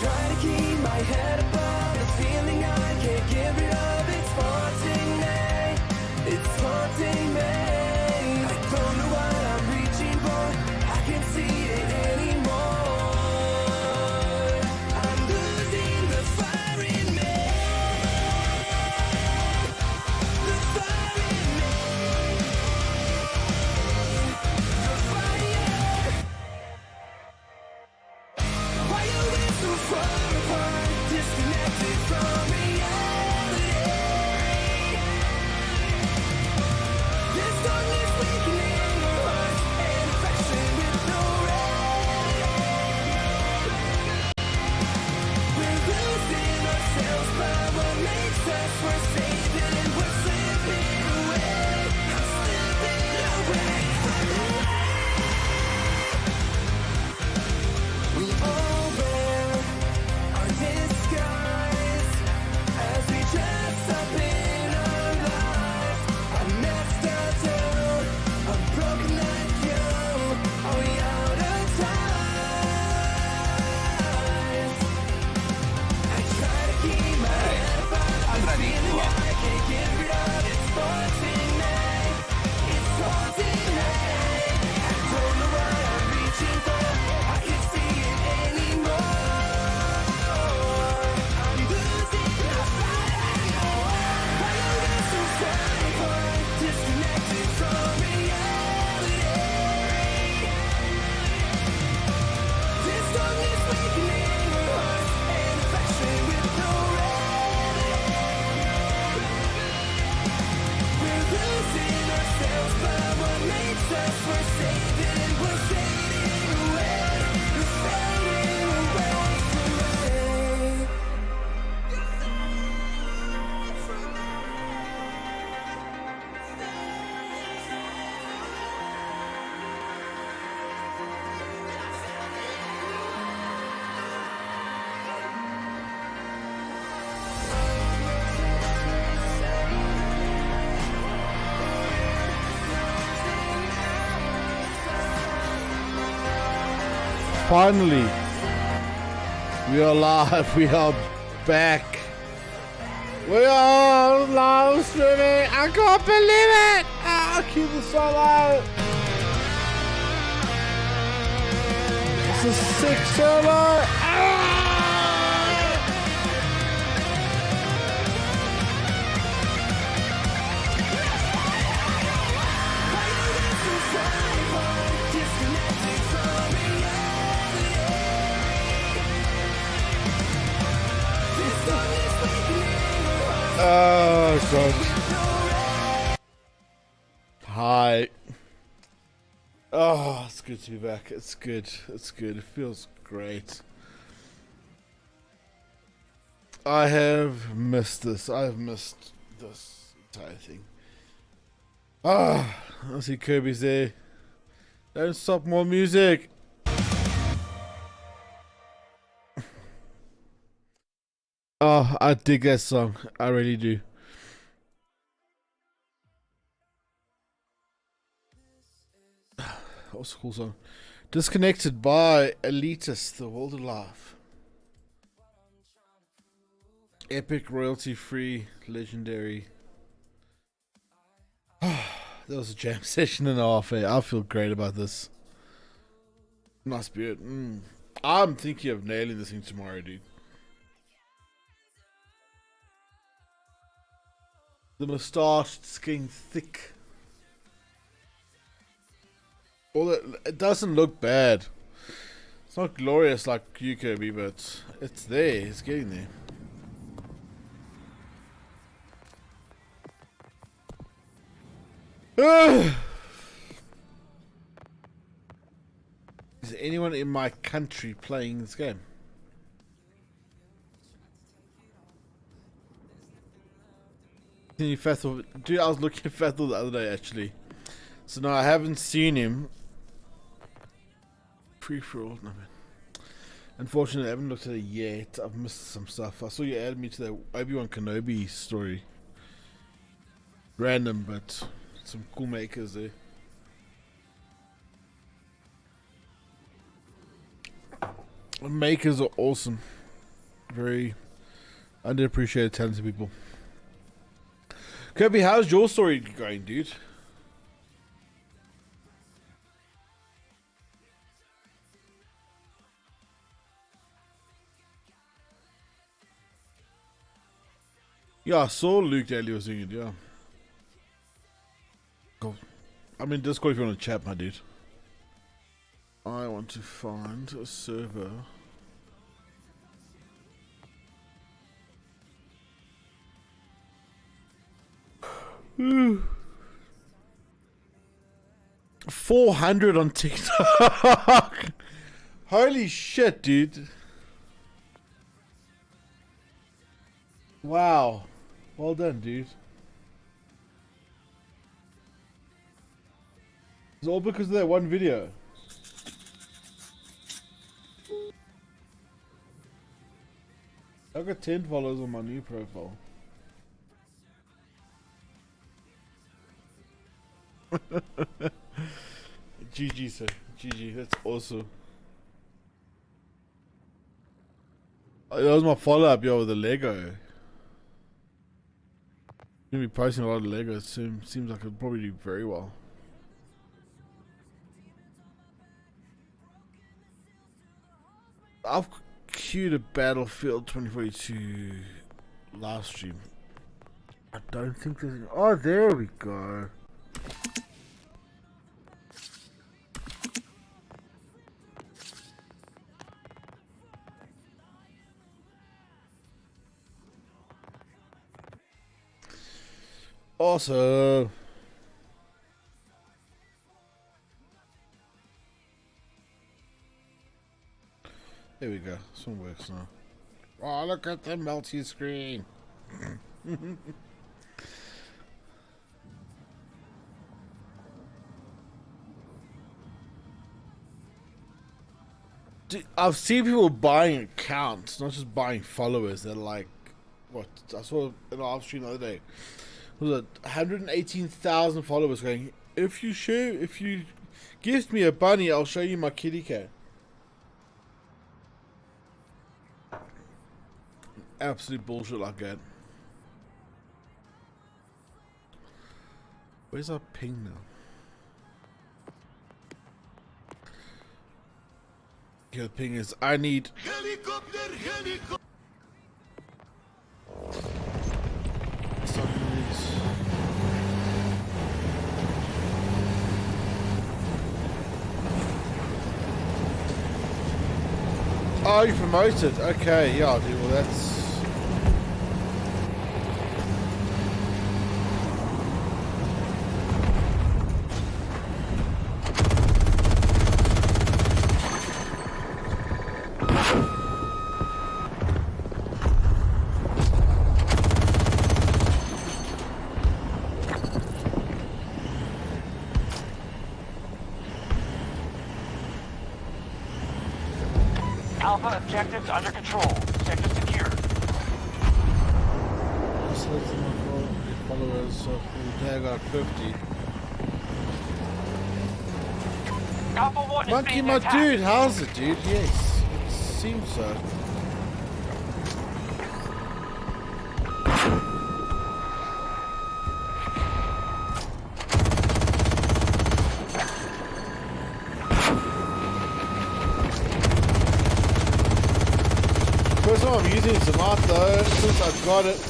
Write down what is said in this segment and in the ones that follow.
try to keep my head above the feeling I can't get rid of. It's haunting me. It's haunting me. I don't know what I'm reaching for. I can't see it anymore. I'm losing the fire in me. The fire in me. The fire. Why are we so far apart, disconnected from reality? This darkness weakening our hearts and affection with no remedy. We're losing ourselves, but what makes us? We're saving and we're slipping away. I'm slipping away. We all wear our disguise as we dress up in our lives. I messed up too, I'm broken like you. Are we out of time? I try to keep my head above the feeling I can't get rid of. It's haunting me. It's haunting me. I don't know what I'm reaching for. I can't see it anymore. I'm losing the fight. Why are we so far apart, disconnected from reality? This darkness weakening our hearts and affection with no remedy. We're losing ourselves, but what makes us? We're saving and we're fading away. We're fading away from me. Finally, we are live. We are back. We are live streaming. I can't believe it. I'll keep the solo. It's a sick solo. Oh god. Hi. Oh, it's good to be back. It's good. It's good. It feels great. I have missed this. I've missed this entire thing. Ah, I see Kirby's there. Don't stop, more music. Oh, I dig that song. I really do. What's a cool song? Disconnected by Elitist, The World Alive. Epic, royalty free, legendary. That was a jam session and a half. I feel great about this. Nice beard. I'm thinking of nailing this thing tomorrow, dude. The moustache is getting thick. Although it doesn't look bad. It's not glorious like you, Kirby, but it's there. It's getting there. Is there anyone in my country playing this game? Fathel, dude, I was looking at Fathel the other day actually. So no, I haven't seen him. Free for all, no man. Unfortunately, I haven't looked at it yet. I've missed some stuff. I saw you added me to that Obi-Wan Kenobi story. Random, but some cool makers there. The makers are awesome. Very underappreciated, talented people. Kirby, how's your story going, dude? Yeah, I saw Luke Daly was doing it, yeah. Cool. I'm in Discord if you want to chat, my dude. I want to find a server. Ooh. 400 on TikTok. Holy shit, dude. Wow. Well done, dude. It's all because of that one video. I got 10 followers on my new profile. GG, sir. GG. That's awesome. That was my follow-up, yo, with the Lego. I'm gonna be posting a lot of Lego. It seems like it'll probably do very well. I've queued a Battlefield 2042 live stream. I don't think there's... Oh, there we go. Awesome. There we go. This one works now. Oh, look at the multi-screen. Dude, I've seen people buying accounts, not just buying followers. They're like, what? I saw in a live stream the other day. Was it 118,000 followers going, if you gift me a bunny, I'll show you my kitty cat. Absolute bullshit like that. Where's our ping now? Yeah, the ping is, I need... Helicopter! Oh, you promoted. Okay, yeah, dude. Well, that's... Alpha objectives under control. Sector secure. Followers, so today I got 50. Alpha 1 is Monkey, being my attacked. dude, how's it, dude? Yes, it seems so. First time I'm using tonight though, since I've got it.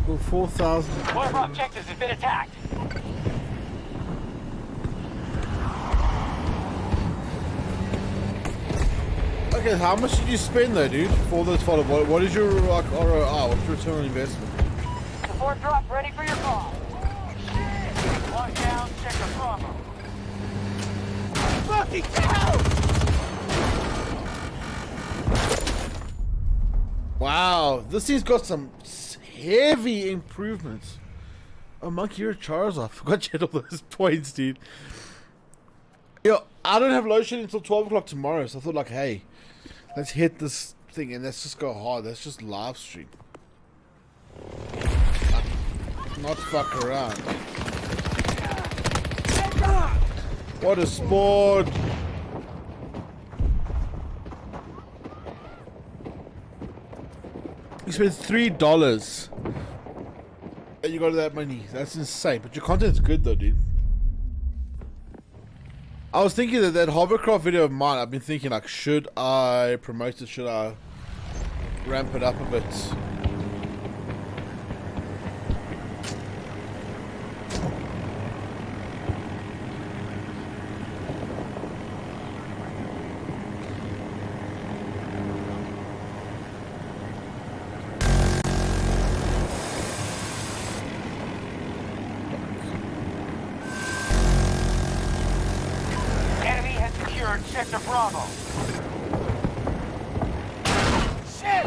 Well, 4,000. One of our objectives has been attacked. Okay, how much did you spend though, dude, for this follow? What is your like ROI? What's your return on investment? Support drop ready for your call. Lock down, sector Bravo. Fucking down! Wow, this thing's got some heavy improvements. Oh, Monkey, you're a Charizard. I forgot you had all those points, dude. Yo, I don't have load shedding until 12 o'clock tomorrow, so I thought, like, hey, let's hit this thing and let's just go hard. Let's just live stream. Not fuck around. What a sport! You spend $3 and you got that money. That's insane. But your content's good though, dude. I was thinking that hovercraft video of mine, I've been thinking like, should I promote it? Should I ramp it up a bit? Enemy has secured Sector Bravo. Shit!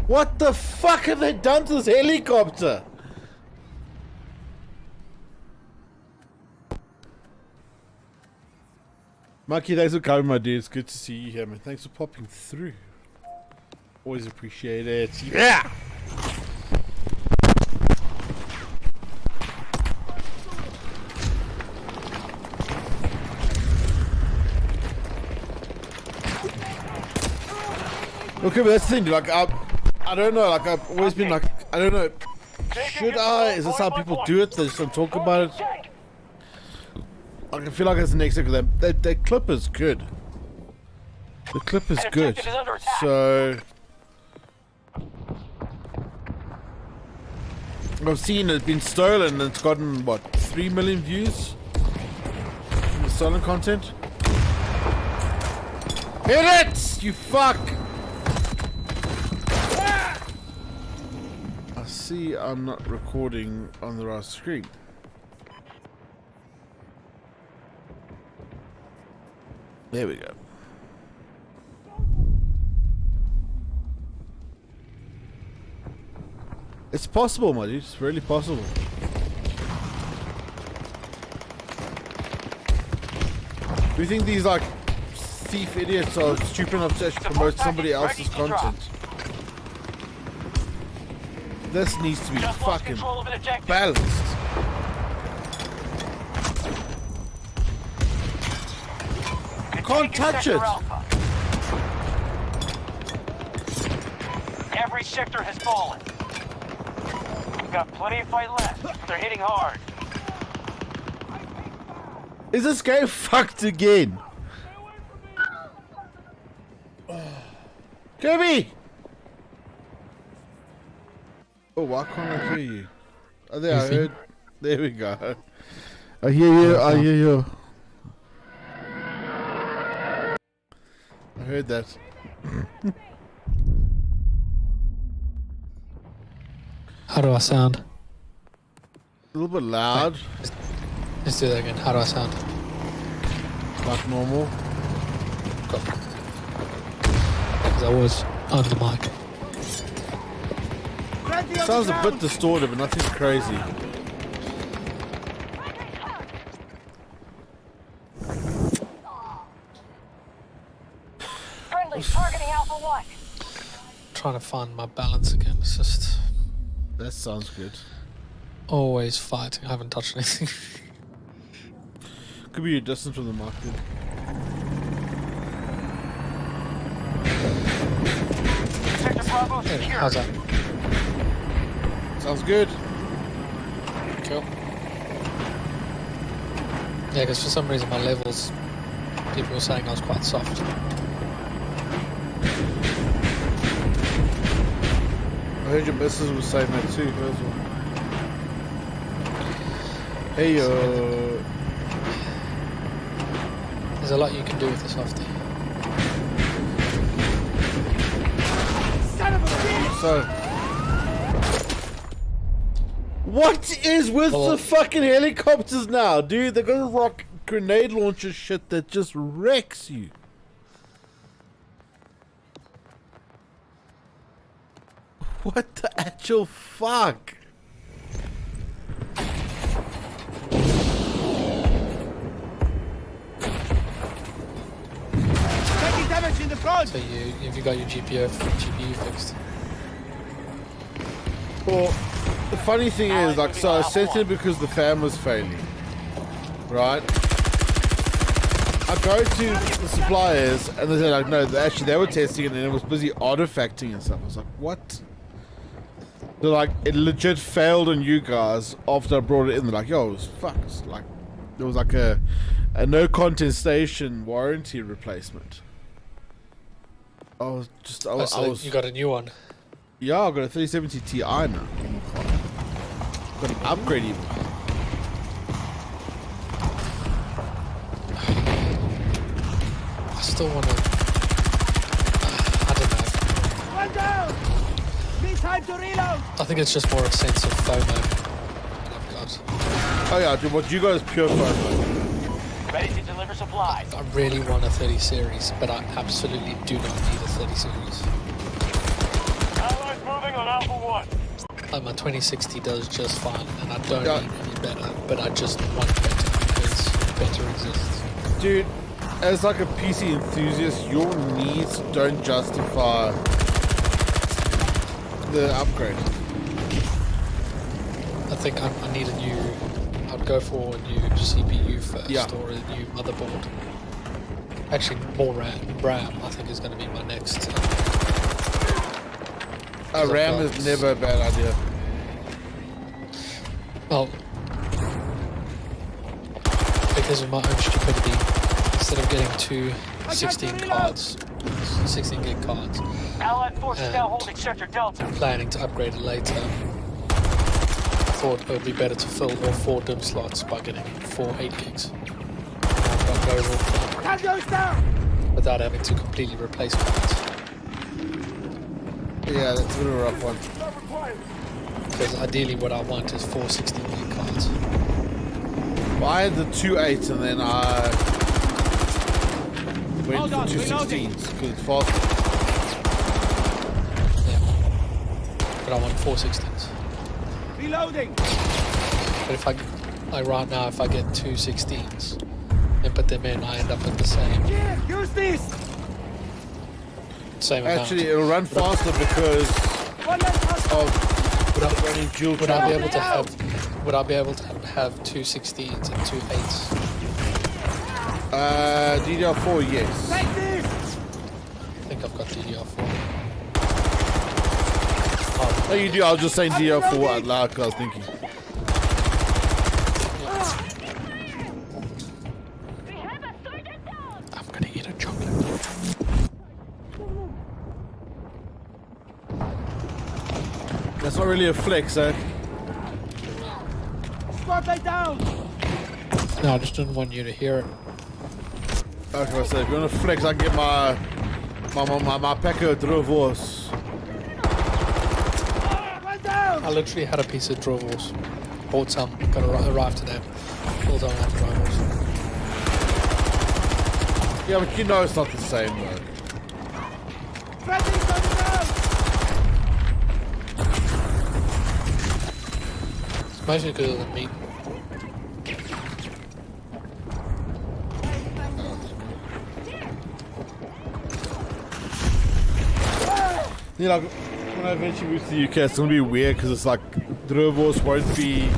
What the fuck have they done to this helicopter? Mikey, thanks for coming, my dude. It's good to see you here, man. Thanks for popping through. Always appreciate it. Yeah! Okay, but that's the thing, dude. Like, I don't know. Like, I've always been like, I don't know. Should I? Is this how people do it? They just don't talk about it. Like, I feel like that's the next thing. That clip is good. The clip is good. So I've seen it been stolen, and it's gotten what 3 million views from the stolen content. Hit it, you fuck! I see I'm not recording on the right screen. There we go. It's possible, my dude. It's really possible. Do you think these like thief idiots are stupid enough to actually promote somebody else's content? This needs to be fucking balanced. Can't touch it. Every sector has fallen. We've got plenty of fight left, but they're hitting hard. Is this game fucked again? Kirby! Oh, why can't I hear you? Oh, there, I heard. There we go. I hear you, I hear you. I heard that. How do I sound? A little bit loud. Let's do that again. How do I sound? Like normal. Because I was on the mic. Sounds a bit distorted, but nothing crazy. Friendly targeting Alpha 1. Trying to find my balance again. It's just That sounds good. always fighting. I haven't touched anything. Could be your distance from the market. Sector Bravo Hey, secure. how's that? Sounds good. Cool. Yeah, because for some reason my levels, people were saying I was quite soft. I heard your missus was saying that too. As well. Hey yo. There's a lot you can do with the softie. So, what is with Well, the fucking helicopters now, dude? They're gonna rock grenade launcher shit that just wrecks you. What the actual fuck? Taking damage in the front. So have you got your GPU fixed? Well, the funny thing is, like, so I sent it because the fan was failing, right? I go to the suppliers and they're like, no, they were testing it and it was busy artifacting and stuff. I was like, what? They're like, it legit failed on you guys after I brought it in. They're like, yo, it was fucked. Like, there was like a no contestation warranty replacement. I was just, I was. You got a new one. Yeah, I've got a 3070 Ti now. Got an upgrade even. I still want to. I don't know. One down. Need time to reload. I think it's just more a sense of FOMO that I've got. Oh yeah, dude, what you got is pure FOMO. Ready to deliver supplies. I really want a 30 series, but I absolutely do not need a 30 series. Allies moving on Alpha 1. Like my 2060 does just fine, and I don't Yeah. need any better, but I just want better because better exists. Dude, as like a PC enthusiast, your needs don't justify the upgrade. I think I need a new. I'd go for a new CPU first, Yeah. or a new motherboard. Actually, more RAM. I think is going to be my next. RAM is never a bad idea. Well, because of my own stupidity, instead of getting two 16 cards, 16 gig cards, Allied forces And- now holding Sector Delta. planning to upgrade it later, I thought it would be better to fill all 4 DIMM slots by getting 4 8 gigs. I've got no room for Tango's down. without having to completely replace cards. Yeah, that's a bit of a rough one. Because ideally what I want is 4 16 gig cards. Well, I had the 2.8 and then I went Hold for on, 2.16s because it's faster. Yeah. But I want 4 16s. Reloading. But if like right now, if I get 2 16s and put them in, I end up with the same Here, use this. amount. Actually, it'll run faster because One less hostile. of Would I, running dual would I be channel. able to have? Would I be able to have 2 16s and 2 8s? DDR4, yes. Take this. I think I've got DDR4. No, you do. I was just saying DDR4 out loud because I was thinking. I'm gonna eat a chocolate. That's not really a flex, eh? Spotlight down. No, I just didn't want you to hear it. Okay, so if you want to flex, I can get my Pekka Drovos. One down. I literally had a piece of drawers. Bought some, got arrived today. Pulled on that drawers. Yeah, but you know it's not the same though. Friendly coming down. It's mostly because of the meat. You know, when I eventually move to the UK, it's gonna be weird because it's like Drovos won't be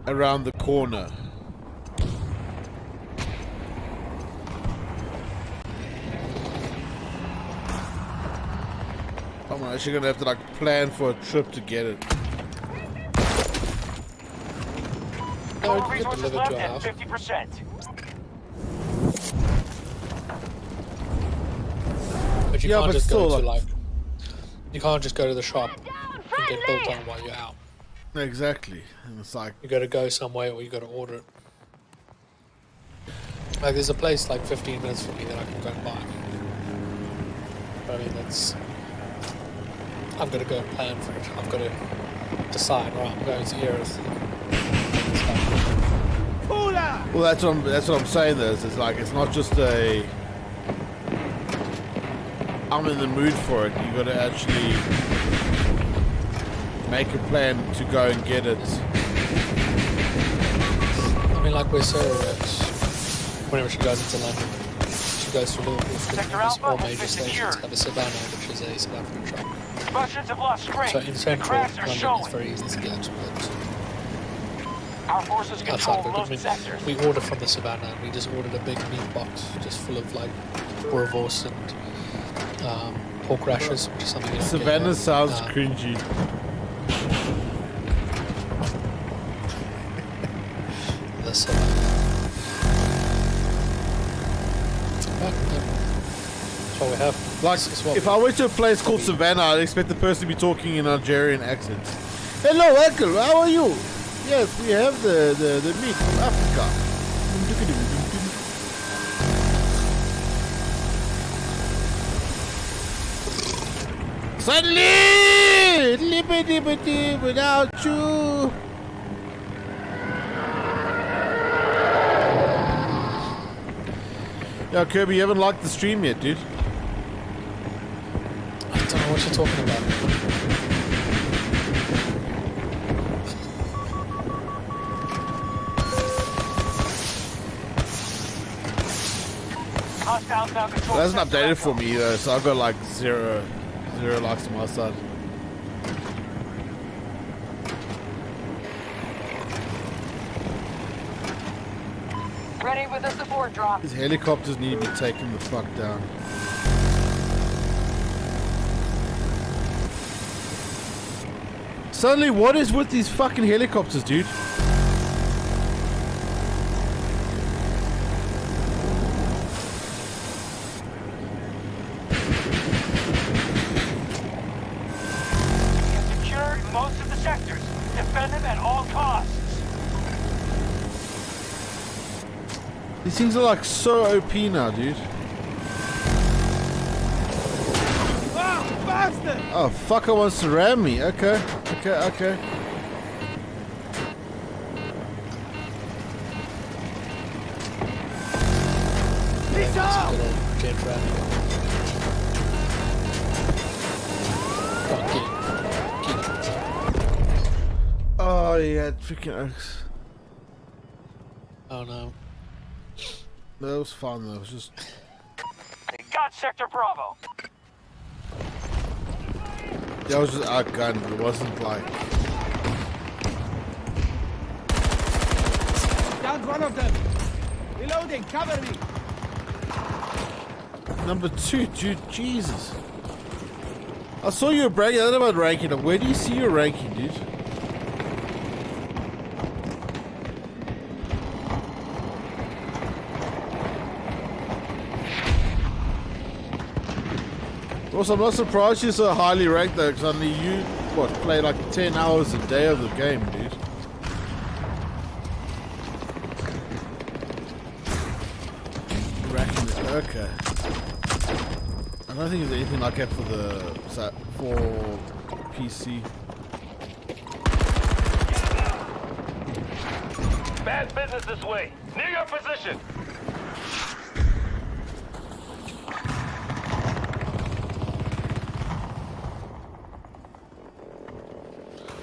around the corner. I'm actually gonna have to like plan for a trip to get it. No, Total you get resources delivered left to our at house. 50%. But you Yeah, can't but just still, go to like- you can't just go to the shop and get built on while you're out. Exactly, and it's like You gotta go somewhere or you gotta order it. Like there's a place like 15 minutes from me that I can go and buy. But I mean I'm gonna go and plan for it. I've gotta decide, right, I'm going to Erith. Cooler. well, that's what I'm saying. Though, it's like it's not just a I'm in the mood for it. You got to actually make a plan to go and get it. I mean, like where Sarah works, whenever she goes into London, she goes to Liverpool for Sector the Alpha small has major been stations, secured. have a Savannah, which is a South African shop. Russians have lost strength. So in The central cracks are London, it's showing. very easy to get explosives. Our forces Outside control of it, most I mean, sectors. we order from the Savannah, and we just ordered a big meat box just full of like boerewors and pork rashers, which is something you don't get Savannah here. sounds cringy. The Savannah. That's all we have. Like, This is what if we- I went to a place called Savannah, I'd expect the person to be talking in Nigerian accents. Hello, uncle. How are you? Yes, we have the meat from Africa. Suddenly, liberty without you. Yeah, Kirby, you haven't liked the stream yet, dude. I don't know what you're talking about. Hostiles now control It hasn't sector updated Echo. for me though, so I've got like zero likes on my side. Ready with the support drop. These helicopters need to be taken the fuck down. Suddenly, what is with these fucking helicopters, dude? We have secured most of the sectors. Defend them at all costs. These things are like so OP now, dude. Oh, fucker wants to ram me. Okay. Good old jet ramming. Go on, get it. Oh, yeah, freaking oaks. Oh no. That was fun though. It was just. They got Sector Bravo. Yeah, I was just outgunned, but it wasn't like. Down one of them. Reloading, cover me. Number 2, dude, Jesus. I saw you bragging. I don't know about ranking. Where do you see your ranking, dude? Also, I'm not surprised you're so highly ranked though, because only you, play like 10 hours a day of the game, dude. Racking it, okay. I don't think there's anything like that for PC. Bad business this way. Near your position.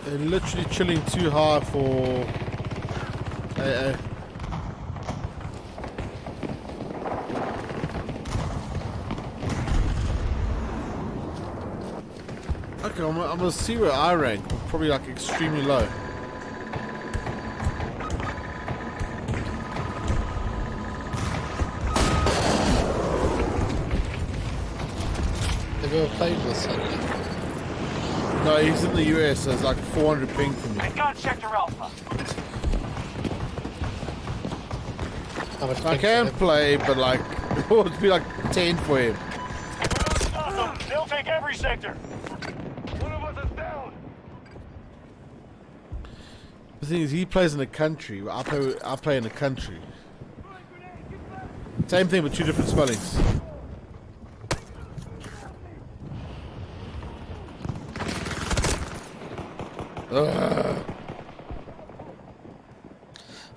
They're literally chilling too high for AA. Okay, I'm gonna see where I rank. Probably like extremely low. Have you ever played with somebody? No, he's in the US, so it's like 400 ping for me. They got Sector Alpha. How much I ping can for him? play, but like, it would be like 10 for him. Awesome. They'll take every sector. One of us is down. The thing is, he plays in a country. I play in a country. Same thing, but 2 different spellings. Ugh.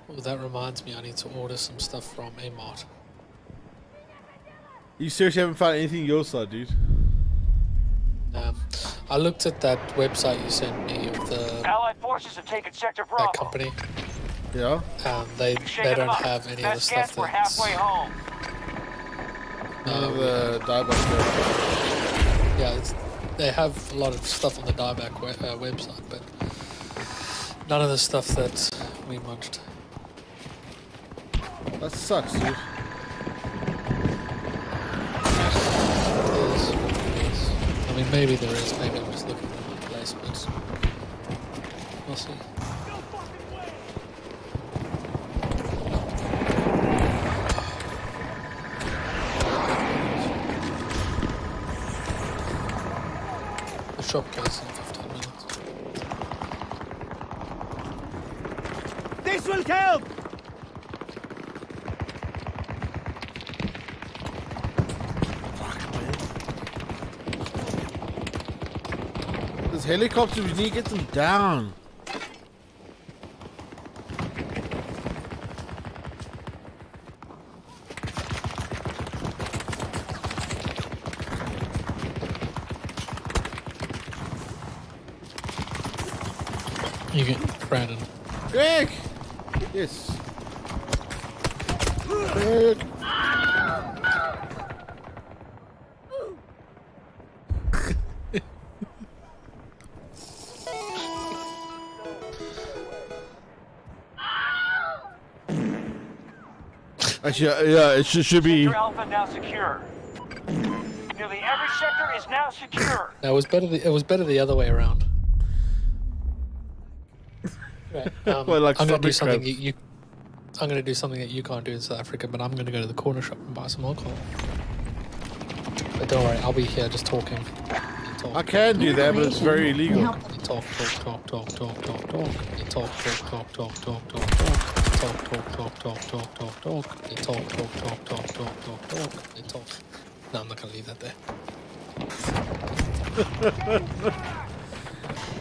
Well, that reminds me, I need to order some stuff from Amart. You seriously haven't found anything your side, dude? I looked at that website you sent me of the Allied forces have taken Sector that Bravo. company. Yeah. They Shaking them don't up. have any of the Best stuff guess, we're that's halfway home. None of the dieback. yeah. They have a lot of stuff on the dieback website, but none of the stuff that we munched. That sucks, dude. Yes. I mean, maybe there is. Maybe I'm just looking in the wrong place, but we'll see. The shop closes in 15 minutes. This will help! There's helicopters, we need to get them down. You get Brandon. Greg! Yes. Greg! Actually, yeah, it should be. Sector Alpha now secure. Nearly every sector is now secure. No, it was better. It was better the other way around. Right, Well, like I'm gonna do stopping something crabs. I'm gonna do something that you can't do in South Africa, but I'm gonna go to the corner shop and buy some alcohol. But don't worry, I'll be here just talking. I can do that, but it's very illegal. You talk. You talk. No, I'm not gonna leave that there.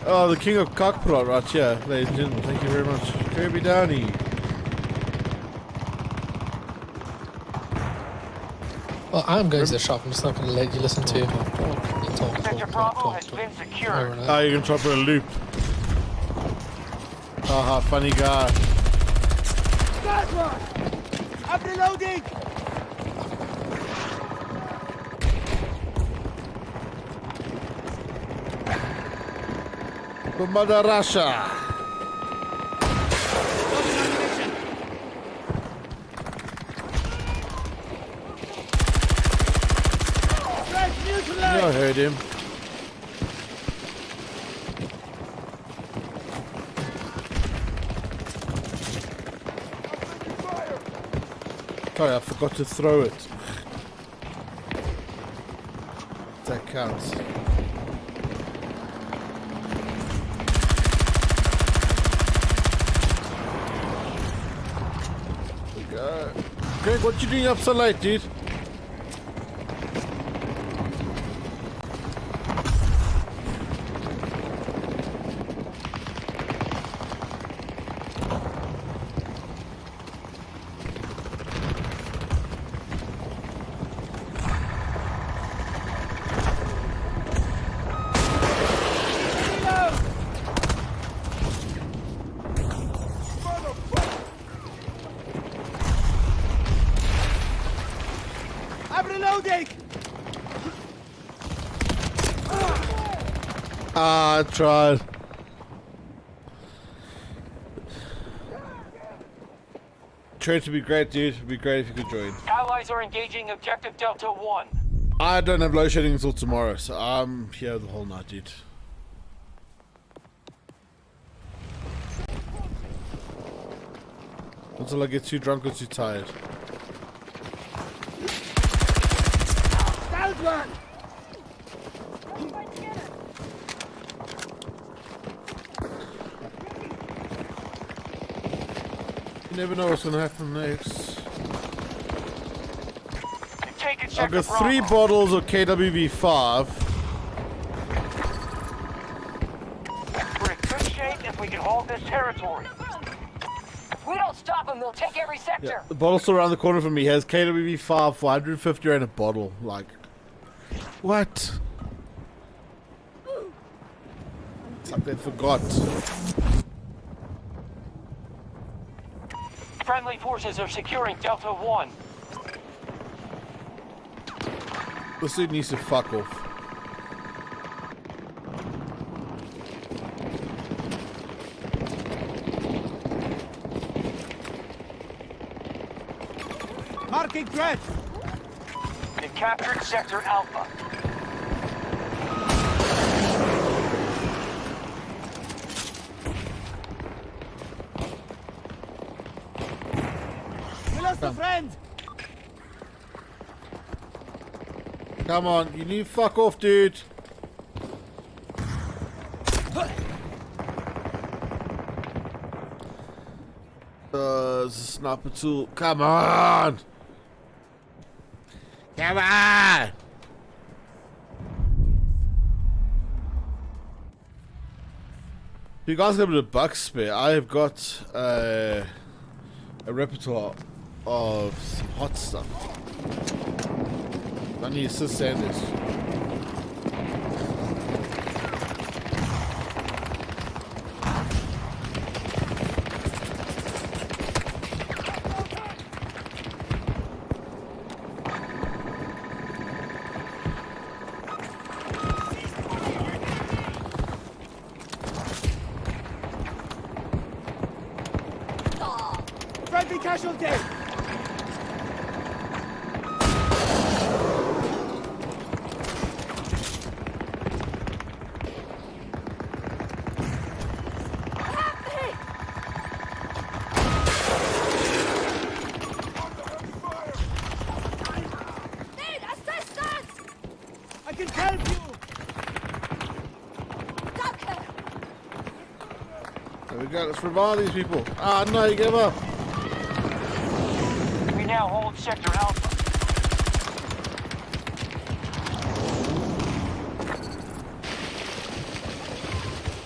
Oh, the king of cockpot right here, ladies and gentlemen. Thank you very much. Kirby Downey. Well, I'm going to the shop. I'm just not going to let you listen to you talk. Sector Bravo has been secured. Oh, you're gonna try for a loop. Haha, funny guy. That one! I'm reloading! Mother Russia. I heard him. Sorry, I forgot to throw it. That counts. Greg, what you doing up so late, dude? I'm reloading! Ah, I tried. Trade to be great, dude. It'd be great if you could join. Allies are engaging Objective Delta 1. I don't have load shedding until tomorrow, so I'm here the whole night, dude. Until I get too drunk or too tired. Down one! You never know what's gonna happen next. You've taken I've Sector got 3 Bravo. bottles of KWV5. We're in good shape if we can hold this territory. If we don't stop them, they'll take every sector. Yeah, the bottle still around the corner from me has KWV5 for 150 rand a bottle. Like, what? It's like they forgot. Friendly forces are securing Delta 1. This dude needs to fuck off. Marking threat! They captured Sector Alpha. We lost a friend! Come on, you need to fuck off, dude. It's a sniper tool. Come on! Come on! You guys got a bit of buck spare. I have got a repertoire of some hot stuff. I need to sand this. Friendly casualty! I can help you! There we go, let's revive these people. Ah, no, you give up. We now hold Sector Alpha.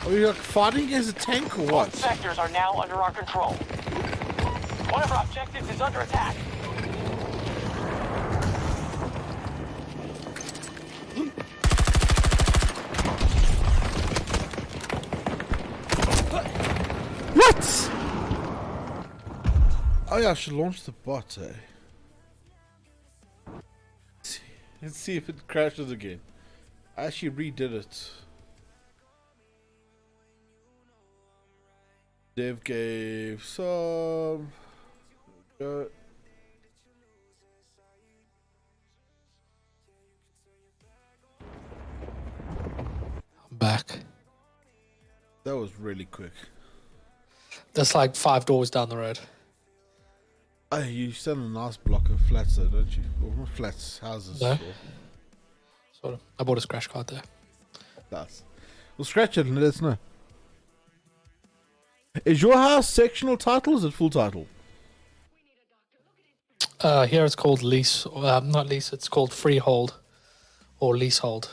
Are we like fighting against a tank or Both what? sectors are now under our control. One of our objectives is under attack. What? Oh yeah, I should launch the bot, eh? Let's see if it crashes again. I actually redid it. Dev gave some. I'm back. That was really quick. That's like 5 doors down the road. Oh, you send a nice block of flats though, don't you? Or not flats, houses. No. Or Sort of. I bought a scratch card there. that's. We'll scratch it and let us know. Is your house sectional title or is it full title? Here it's called lease. Not lease, it's called freehold or leasehold.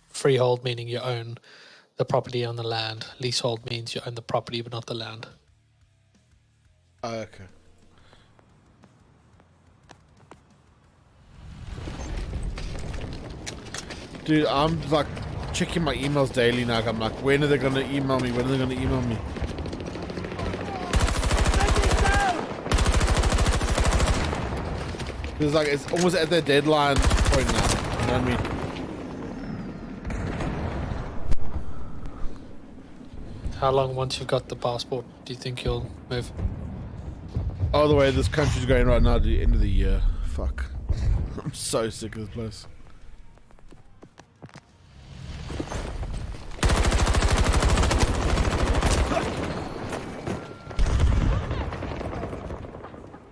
Freehold meaning you own the property on the land. Leasehold means you own the property but not the land. Oh, okay. Dude, I'm like checking my emails daily now. I'm like, when are they gonna email me? When are they gonna email me? It's like it's almost at their deadline point now. You know what I mean? How long once you've got the passport do you think you'll move? Oh, the way this country's going right now to the end of the year. Fuck. I'm so sick of this place.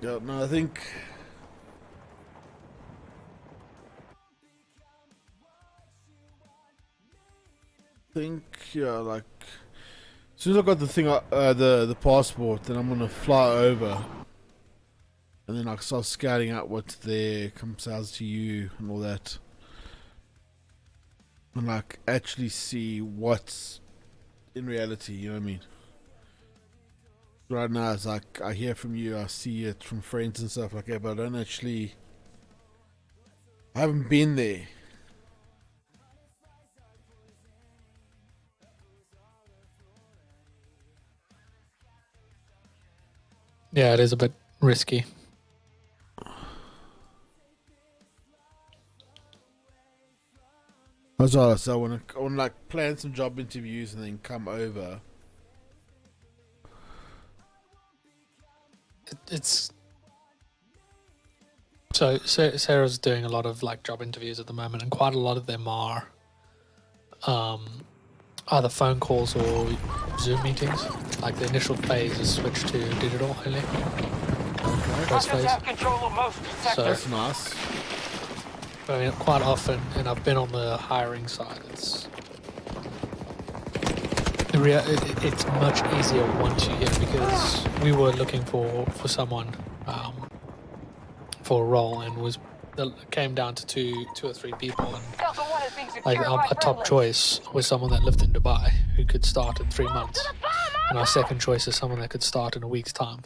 Yeah, no, I think yeah, like as soon as I got the thing, the passport, then I'm gonna fly over, and then I can start scouting out what's there, comes out to you, and all that, and like actually see what's in reality. You know what I mean? Right now, it's like I hear from you, I see it from friends and stuff like that, but I don't actually. I haven't been there. Yeah, it is a bit risky. That's all. So I want to like plan some job interviews and then come over. It's so Sarah's doing a lot of like job interviews at the moment, and quite a lot of them are either phone calls or Zoom meetings. Like the initial phase is switched to digital only. First phase. Have control of most sectors. So That's nice. I mean, quite often, and I've been on the hiring side. It's much easier once you get, because we were looking for someone for a role, and it came down to two or three people, and Delta 1 is being like secured by our top friendlies. choice was someone that lived in Dubai who could start in 3 months, and our second choice is someone that could start in a week's time.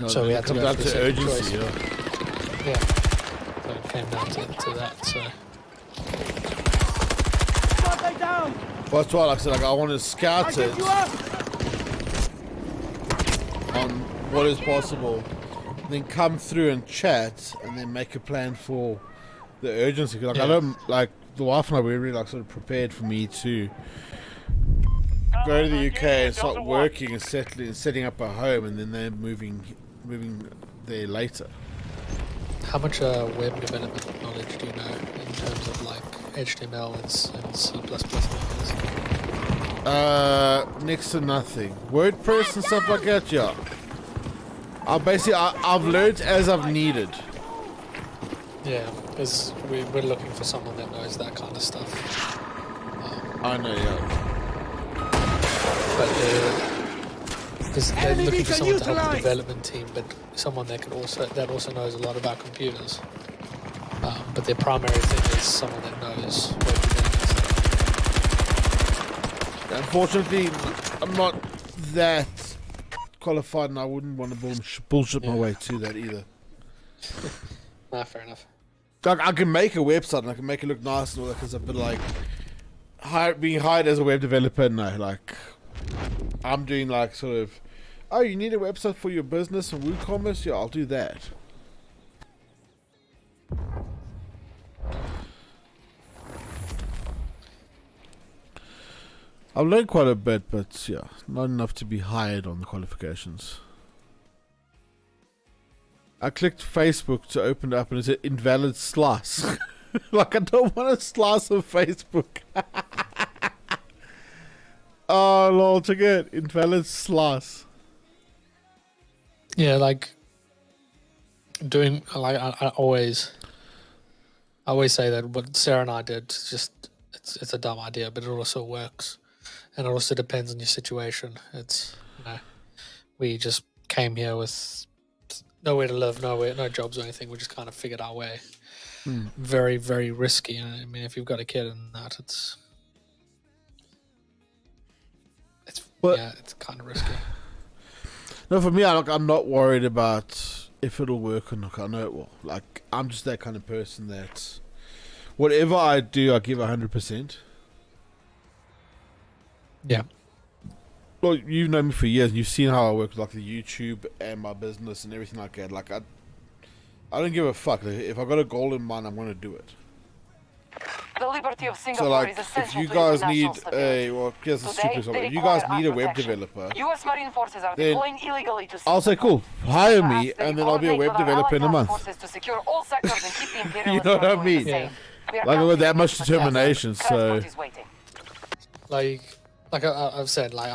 No, So we had to come go down for the to second urgency. choice. Yeah. Yeah, so it came down to that. So Shot they down! Well, that's why, like I said, like I want to I scout get it you up! on what is possible, and then come through and chat, and then make a plan for the urgency. 'Cause, like I Yeah. don't like the wife and I. We're really like sort of prepared for me to go to the UK and start working and setting up a home, and then they're moving there later. how much web development knowledge do you know in terms of like HTML and C++ languages? Next to nothing. WordPress and stuff like that, yeah. I've learned as I've needed. Yeah, because we're looking for someone that knows that kind of stuff. I know, yeah. But because they're Enemy looking for beacon someone to help the neutralized. development team, but someone that also knows a lot about computers. But their primary thing is someone that knows web development. Unfortunately, I'm not that qualified, and I wouldn't want to bullshit my way to that either. Nah, fair enough. Like, I can make a website and I can make it look nice and all that kind of stuff, but like being hired as a web developer, no. Like, I'm doing like sort of, oh, you need a website for your business and WooCommerce? Yeah, I'll do that. I've learned quite a bit, but yeah, not enough to be hired on the qualifications. I clicked Facebook to open it up and it said invalid slice. Like, I don't want a slice of Facebook. Oh, lol, check it. Invalid slice. Yeah, like doing like I always say that what Sarah and I did, it's a dumb idea, but it also works, and it also depends on your situation. It's we just came here with nowhere to live, no jobs or anything. We just kind of figured our way. Very, very risky. I mean, if you've got a kid and that, it's it's kind of risky. No, for me, I'm not worried about if it'll work or not. I know it will. Like, I'm just that kind of person that whatever I do, I give 100%. Yeah. Well, you've known me for years, and you've seen how I work with like the YouTube and my business and everything like that. Like, I don't give a fuck. Like, if I got a goal in mind, I'm gonna do it. The liberty of Singapore So, like, is if essential you to guys international need stability. well, here's a Today, stupid they example. If you require guys need a our web protection. developer, U.S. Marine forces are then deploying illegally to I'll say, Singapore. cool, hire We me, ask that and you then I'll be a coordinate web with our developer in a allied month. forces to secure all sectors and keep the imperialists You know what I from doing the mean? same. We are Like, I've got that counting much on you, but determination, yes, so transport is waiting. Like I've said, like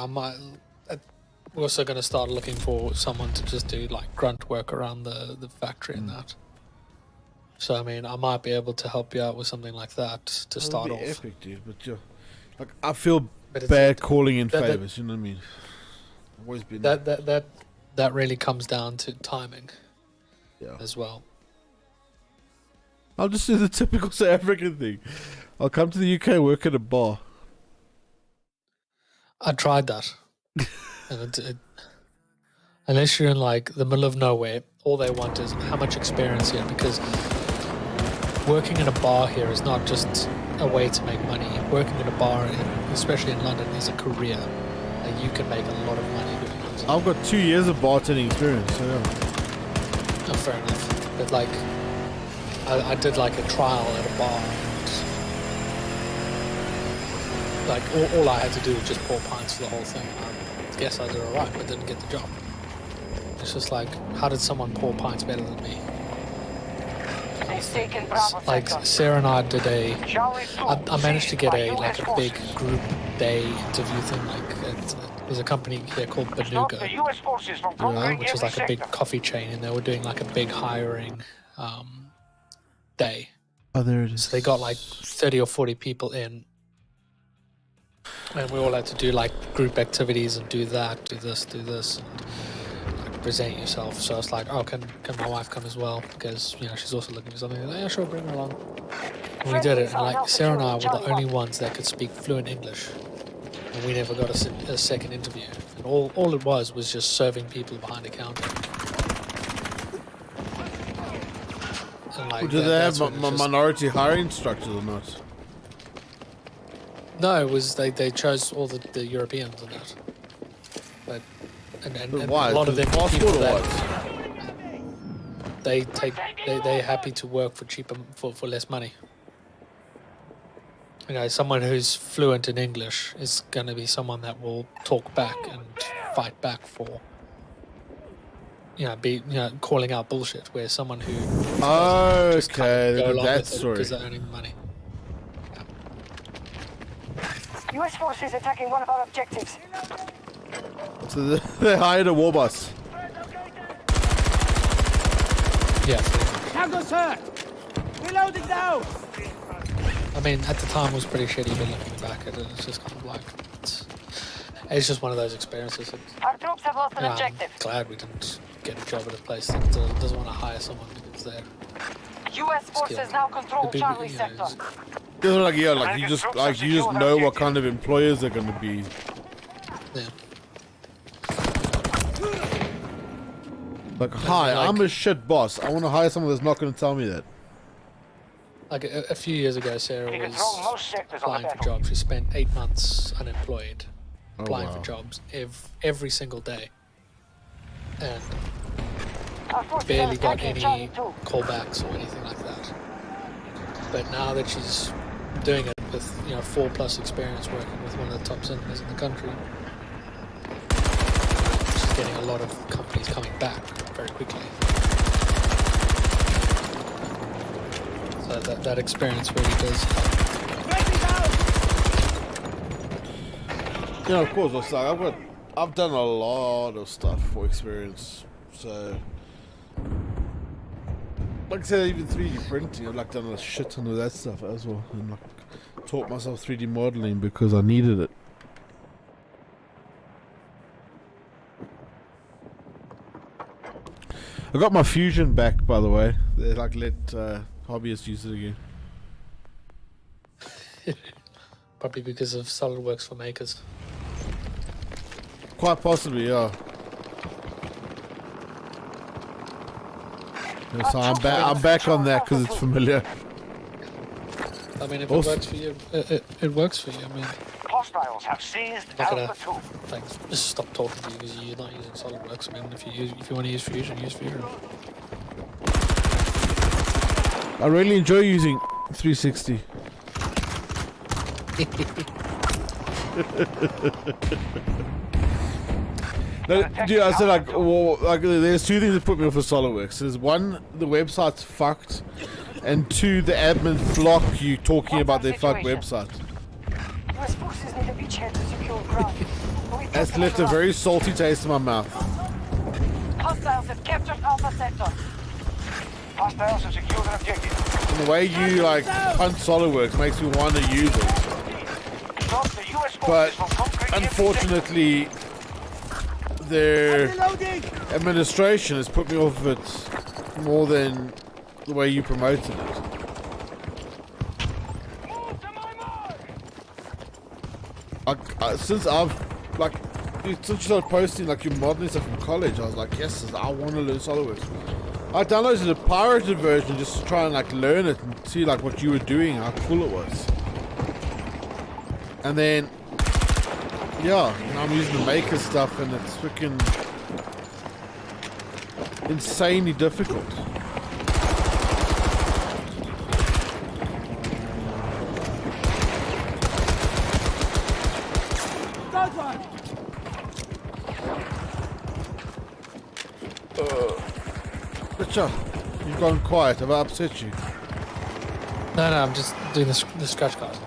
we're also going to start looking for someone to just do like grunt work around the factory and that. So I mean, I might be able to help you out with something like that to start That'd be off. epic, dude. But yeah, like, I feel But it's- bad calling in that- favors. You know what I mean? I've always been That really comes down to timing yeah. as well. I'll just do the typical South African thing. I'll come to the UK, work at a bar. I tried that, and unless you're in like the middle of nowhere, all they want is how much experience here. Because working in a bar here is not just a way to make money. Working in a bar, especially in London, is a career. Like, you can make a lot of money doing it. I've got 2 years of bartending experience, so yeah. Oh, fair enough. But like, I did like a trial at a bar. And, like all I had to do was just pour pints for the whole thing. I guess I did alright, but didn't get the job. It's just like, how did someone pour pints better than me? Stay taken Bravo Like sector. Sarah and I did Charlie 2. I managed to get seized a by like US a big forces. group day interview thing. Like there's a company here called Stop the Benuga, US forces from conquering which is every like a big sector. coffee chain, and they were doing like a big hiring day. Oh, there it is. So they got like 30 or 40 people in, and we all had to do like group activities and do that, do this, and like present yourself. So I was like, oh, can my wife come as well? Because she's also looking for something. Like, yeah, sure, bring her along. And we did it, and like Sarah and I were the only ones that could speak fluent English, and we never got a second interview. And all it was just serving people behind a counter. And like, Do they have that's when it just- minority hiring structures or not? No, it was they chose all the Europeans and that. But and Why? a lot of them Passport people or that what? they're happy to work for cheaper for less money. Someone who's fluent in English is going to be someone that will talk back and fight back for calling out bullshit, where someone who just kind of go Okay, along that with it story. because they're earning money. US forces attacking one of our objectives. So they hired a war boss. Yeah, pretty much. Tango's hurt. Reloading now. I mean, at the time it was pretty shitty, but looking back at it, it's just kind of like it's just one of those experiences. Our troops have lost an I'm objective. glad we didn't get a job at a place that doesn't want to hire someone because they're US forces now control the Charlie big, sector. They're like you just know what kind of employers they're going to be. yeah. Like, hi, like- I'm a shit boss. I want to hire someone that's not going to tell me that. Like a few years ago, Sarah We was control most sectors on the applying for battle. jobs. She spent 8 months unemployed, applying wow. for jobs every single day, and Our forces are barely got attacking any Charlie 2. callbacks or anything like that. But now that she's doing it with 4+ experience working with one of the top cinemas in the country, she's getting a lot of companies coming back very quickly. So that experience really does help. Breaking out. Of course, it's like I've done a lot of stuff for experience. So, like I said, even 3D printing, I've done a shit ton of that stuff as well, and taught myself 3D modeling because I needed it. I got my Fusion back, by the way. They let hobbyists use it again. Probably because of SolidWorks for makers. Quite possibly, yeah. Yeah, so I'm back on that because it's familiar. I mean, if Also- it works for you, it works for you. I mean, Hostiles have seized I'm not gonna Alpha 2. just stop talking to you because you're not using SolidWorks. I mean, if you want to use Fusion, use Fusion. I really enjoy using 360. No, dude, I said there's two things that put me off of SolidWorks. There's one, the website's fucked, and two, the admins block you talking about their fucked website. US forces need a beachhead to secure ground. We That's take left a control. very salty taste in my mouth. Hostiles have captured Alpha sector. Hostiles have secured an objective. And the way you punt SolidWorks makes me want to use it. Stop the US But forces from conquering every unfortunately, their Reloading. administration has put me off of it more than the way you promoted it. Since you started posting your modeling stuff from college, I was like, yes, I want to learn SolidWorks. I downloaded a pirated version just to try and learn it and see what you were doing, how cool it was. And then Yeah, now I'm using the maker stuff and it's freaking insanely difficult. Got one. Richard, you've gone quiet. Have I upset you? No, I'm just doing the scratch card.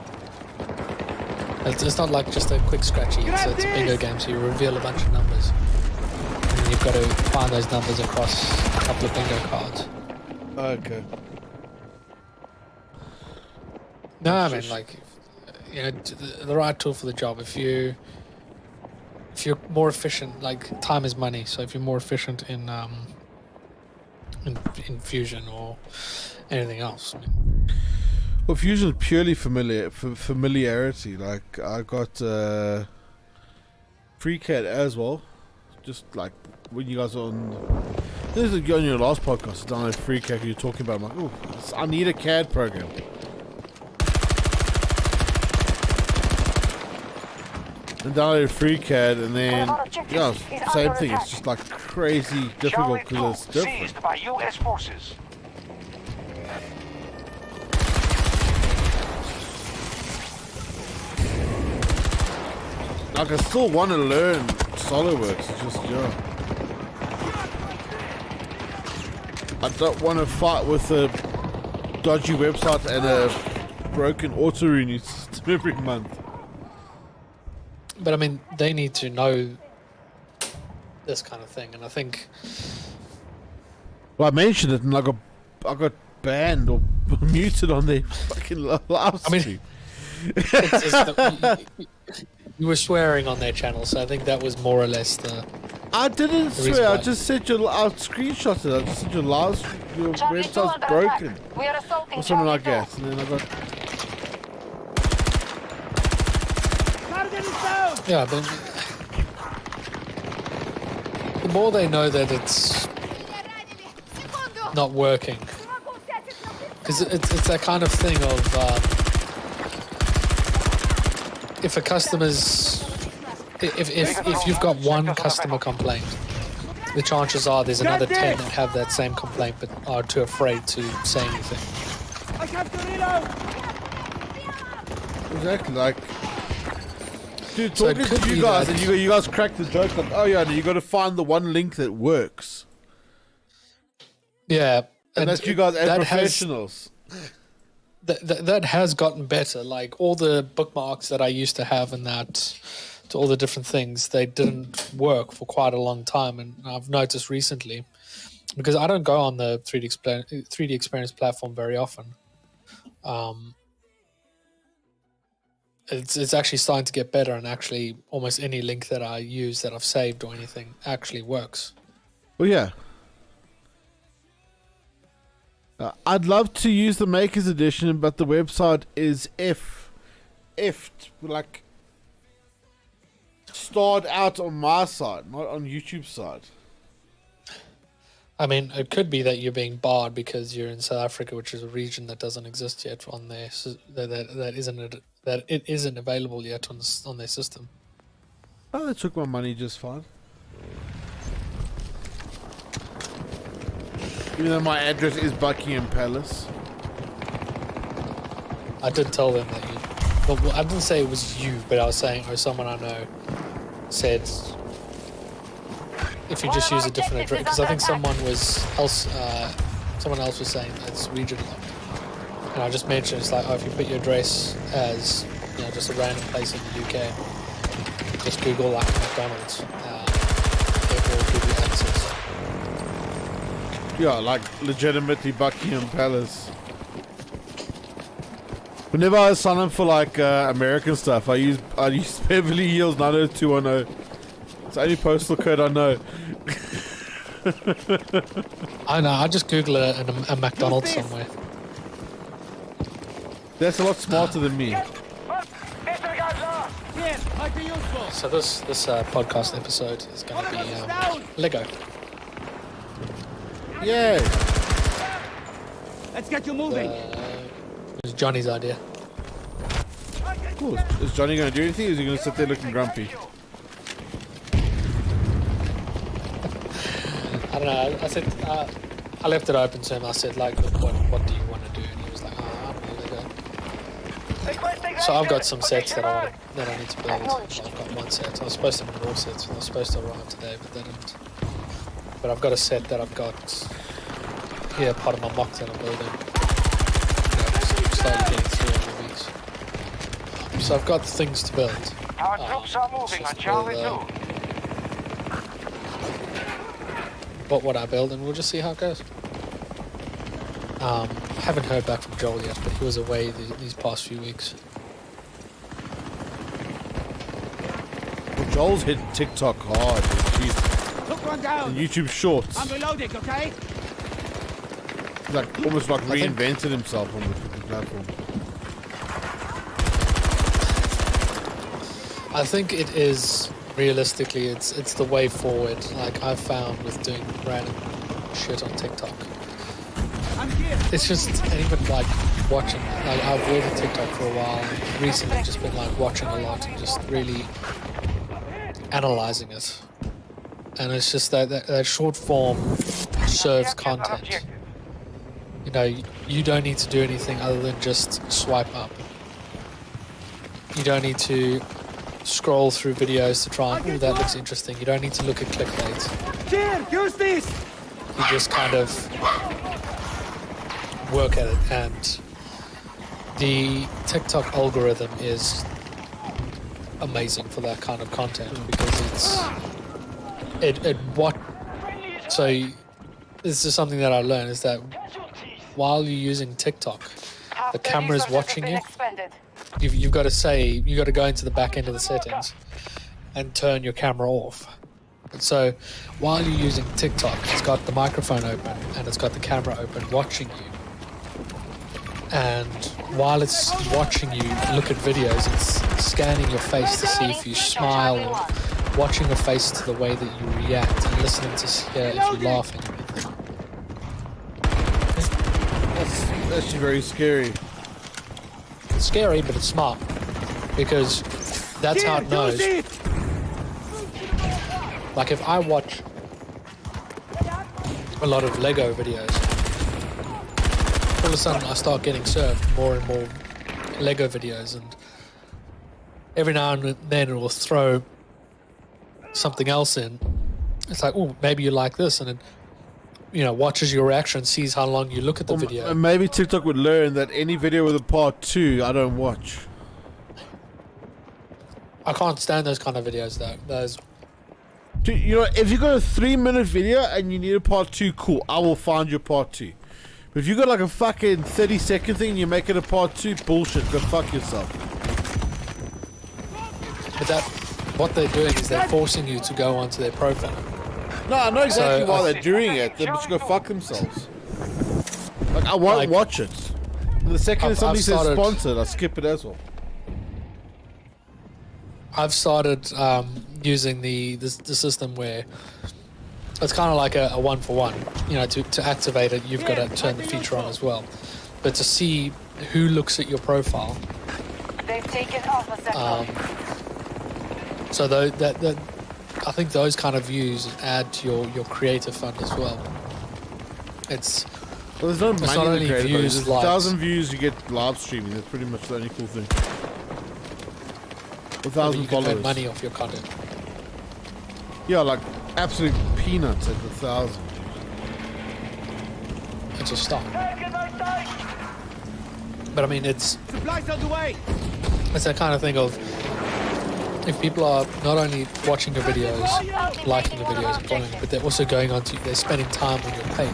It's not like just a quick scratchy. It's a bingo game, so you reveal a bunch of numbers, and then you've got to find those numbers across a couple of bingo cards. Okay. No, I mean, like, you know, the right tool for the job. If you're more efficient, like, time is money. So if you're more efficient in Fusion or anything else, I mean, Well, Fusion is purely familiarity. Like, I got FreeCAD as well. Just like when you guys are on... This is on your last podcast, I downloaded FreeCAD, you're talking about. I'm like, oh, I need a CAD program. And downloaded FreeCAD, and then, yeah, same thing. It's just like crazy difficult because it's different. Seized by U.S. forces. Like, I still want to learn SolidWorks. It's just, yeah. I don't want to fight with a dodgy website and a broken auto-renew system every month. but I mean, they need to know this kind of thing, and I think. Well, I mentioned it and I got banned or muted on their fucking live stream. You were swearing on their channel, so I think that was more or less the. I didn't reason swear. I why. just said your. I screenshotted it. I just said your website's broken We are assaulting or something like Charlie that. And then I got. Target is down. Yeah, but the more they know that it's not working, because it's that kind of thing of if a customer's if you've got one customer complaint, the chances are there's another 10 that have that same complaint but are too afraid to say anything. I have to reload. Exactly, like, dude, So it talking could to you be guys, that- and you guys cracked the joke, like, oh yeah, you got to find the one link that works, Yeah, and that's you guys as that professionals. that has gotten better. Like all the bookmarks that I used to have and that to all the different things, they didn't work for quite a long time, and I've noticed recently because I don't go on the 3D Experience platform very often. It's actually starting to get better, and actually almost any link that I use that I've saved or anything actually works. Well, yeah. I'd love to use the Makers Edition, but the website is effed. Like, starred out on my side, not on YouTube's side. I mean, it could be that you're being barred because you're in South Africa, which is a region that doesn't exist yet on their that it isn't available yet on their system. Oh, they took my money just fine. Even though my address is Buckingham Palace. I did tell them that you. Well, I didn't say it was you, but I was saying, or someone I know said, if you just use a different address, because I think someone else was saying that it's region locked. And I just mentioned it's like, oh, if you put your address as, you know, just a random place in the UK, just Google like McDonald's, it will give you access. Yeah, like legitimately Buckingham Palace. Whenever I sign up for like American stuff, I use Beverly Hills 90210. It's the only postal code I know. I know. I just Google a McDonald's somewhere. That's a lot smarter than me. Here, might be useful. So this podcast episode is going to be Lego. Yay! Let's get you moving. It was Johnny's idea. Cool. Is Johnny going to do anything, or is he going to sit there looking grumpy? I don't know. I said I left it open to him. I said like, look, what do you want to do? And he was like, oh, I don't know, Lego. So I've got some sets that I need to build. I've got one set. I was supposed to have more sets. I was supposed to arrive today, but they didn't. But I've got a set that I've got here, part of my mock that I'm building. Slowly getting through in the weeks. So I've got things to build. Our troops are moving on Charlie 2. What I build, and we'll just see how it goes. Haven't heard back from Joel yet, but he was away these past few weeks. Well, Joel's hit TikTok hard. Jeez. Took one down. And YouTube Shorts. I'm reloading, okay? He's like almost like reinvented himself on the platform. I think it is realistically, it's the way forward. Like I've found with doing random shit on TikTok. I'm here. It's just even like watching. Like I've avoided TikTok for a while. And recently, just been like watching a lot and just really analyzing it. And it's just that short form serves content. You know, you don't need to do anything other than just swipe up. You don't need to scroll through videos to try and, oh, that looks interesting. You don't need to look at clickbait. Here, use this. You just kind of work at it, and the TikTok algorithm is amazing for that kind of content because so this is something that I learned is that while you're using TikTok, the camera is watching you. You've got to go into the back end of the settings and turn your camera off. And so while you're using TikTok, it's got the microphone open and it's got the camera open watching you. And while it's watching you look at videos, it's scanning your face to see if you smile or watching your face to the way that you react and listening to hear if you're laughing or anything. That's actually very scary. It's scary, but it's smart because that's how it knows. Like if I watch a lot of Lego videos, all of a sudden I start getting served more and more Lego videos, and every now and then it will throw something else in. It's like, oh, maybe you like this, and it, you know, watches your reaction, sees how long you look at the video. And maybe TikTok would learn that any video with a part 2, I don't watch. I can't stand those kind of videos though. Those. Dude, you know, if you got a 3-minute video and you need a part 2, cool, I will find your part 2. But if you got like a fucking 30-second thing and you make it a part 2, bullshit, go fuck yourself. But what they're doing is they're forcing you to go onto their profile. No, I know exactly So, why they're doing it. They just go fuck themselves. Like, I won't watch it. And the second somebody says sponsored, I skip it as well. I've started using the system where it's kind of like a 1-for-1. You know, to activate it, you've got to turn the feature on as well. But to see who looks at your profile, They've taken Alpha Central. So that I think those kind of views add to your creative fund as well. It's Well, there's no not money in only the creative views, There's likes. 1,000 views, you get live streaming. That's pretty much the only cool thing. you 1,000 can followers. make money off your content. Yeah, like absolute peanuts at 1,000. It's a stock. But I mean, it's Supplies on the way. that kind of thing of if people are not only watching your videos, liking your videos and following, but they're also going on to, they're spending time on your page.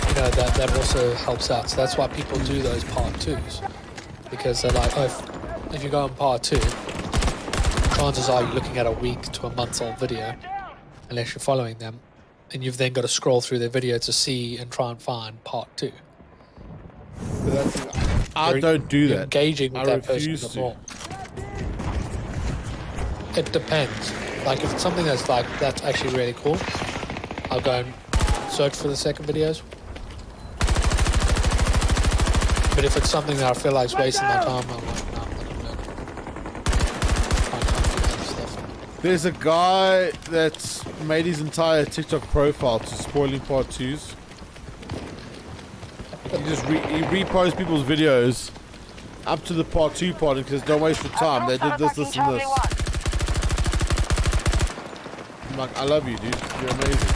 You know, that also helps out. So that's why people do those part 2s. Because they're like, oh, if you go on part 2, chances are you're looking at a week to a month old video, unless you're following them, and you've then got to scroll through their video to see and try and find part 2. I don't do You're that. engaging with I that person refuse the to. more. It depends. Like if it's something that's actually really cool, I'll go and search for the second videos. But if it's something that I feel like is wasting my time, I'm like, no, I'm not gonna do it. Find time for other stuff. There's a guy that's made his entire TikTok profile to spoiling part 2s. He just he reposts people's videos up to the part 2 part because don't waste your time. They did this, this, and this. I'm like, I love you, dude. You're amazing.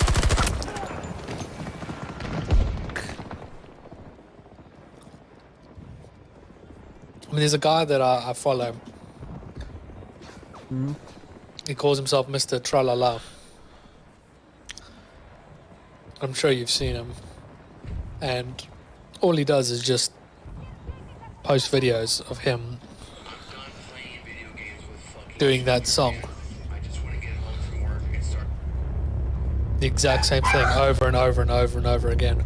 I mean, there's a guy that I follow. He calls himself Mr. Tralala. I'm sure you've seen him. And all he does is just post videos of him doing that song. The exact same thing over and over and over and over again.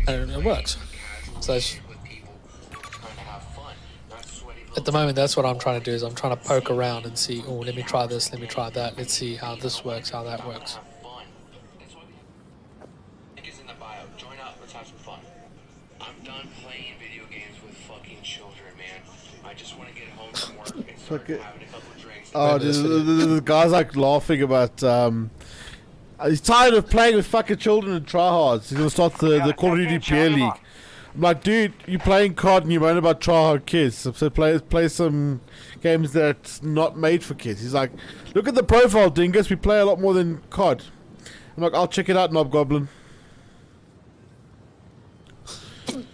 And it works. So at the moment, that's what I'm trying to do, is I'm trying to poke around and see, oh, let me try this, let me try that, let's see how this works, how that works. Join up, let's have some fun. I'm done playing video games with fucking children, man. I just want to get home from work and start having a couple of drinks. Oh, the guy's like laughing about. He's tired of playing with fucking children and tryhards. He's gonna start the Call of Duty Peer League. I'm like, dude, you're playing COD and you moan about tryhard kids. So play some games that's not made for kids. He's like, look at the profile, dingus. We play a lot more than COD. I'm like, I'll check it out, Knob Goblin. You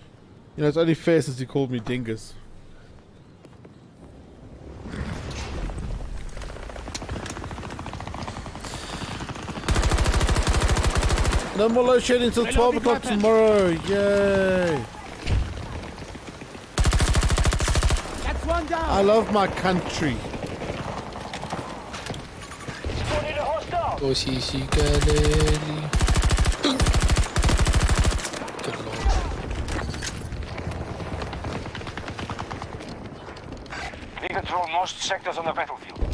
know, it's only fair since he called me dingus. No more load shedding until 12 o'clock tomorrow. Yay. That's one down. I love my country. Good lord. We control most sectors on the battlefield.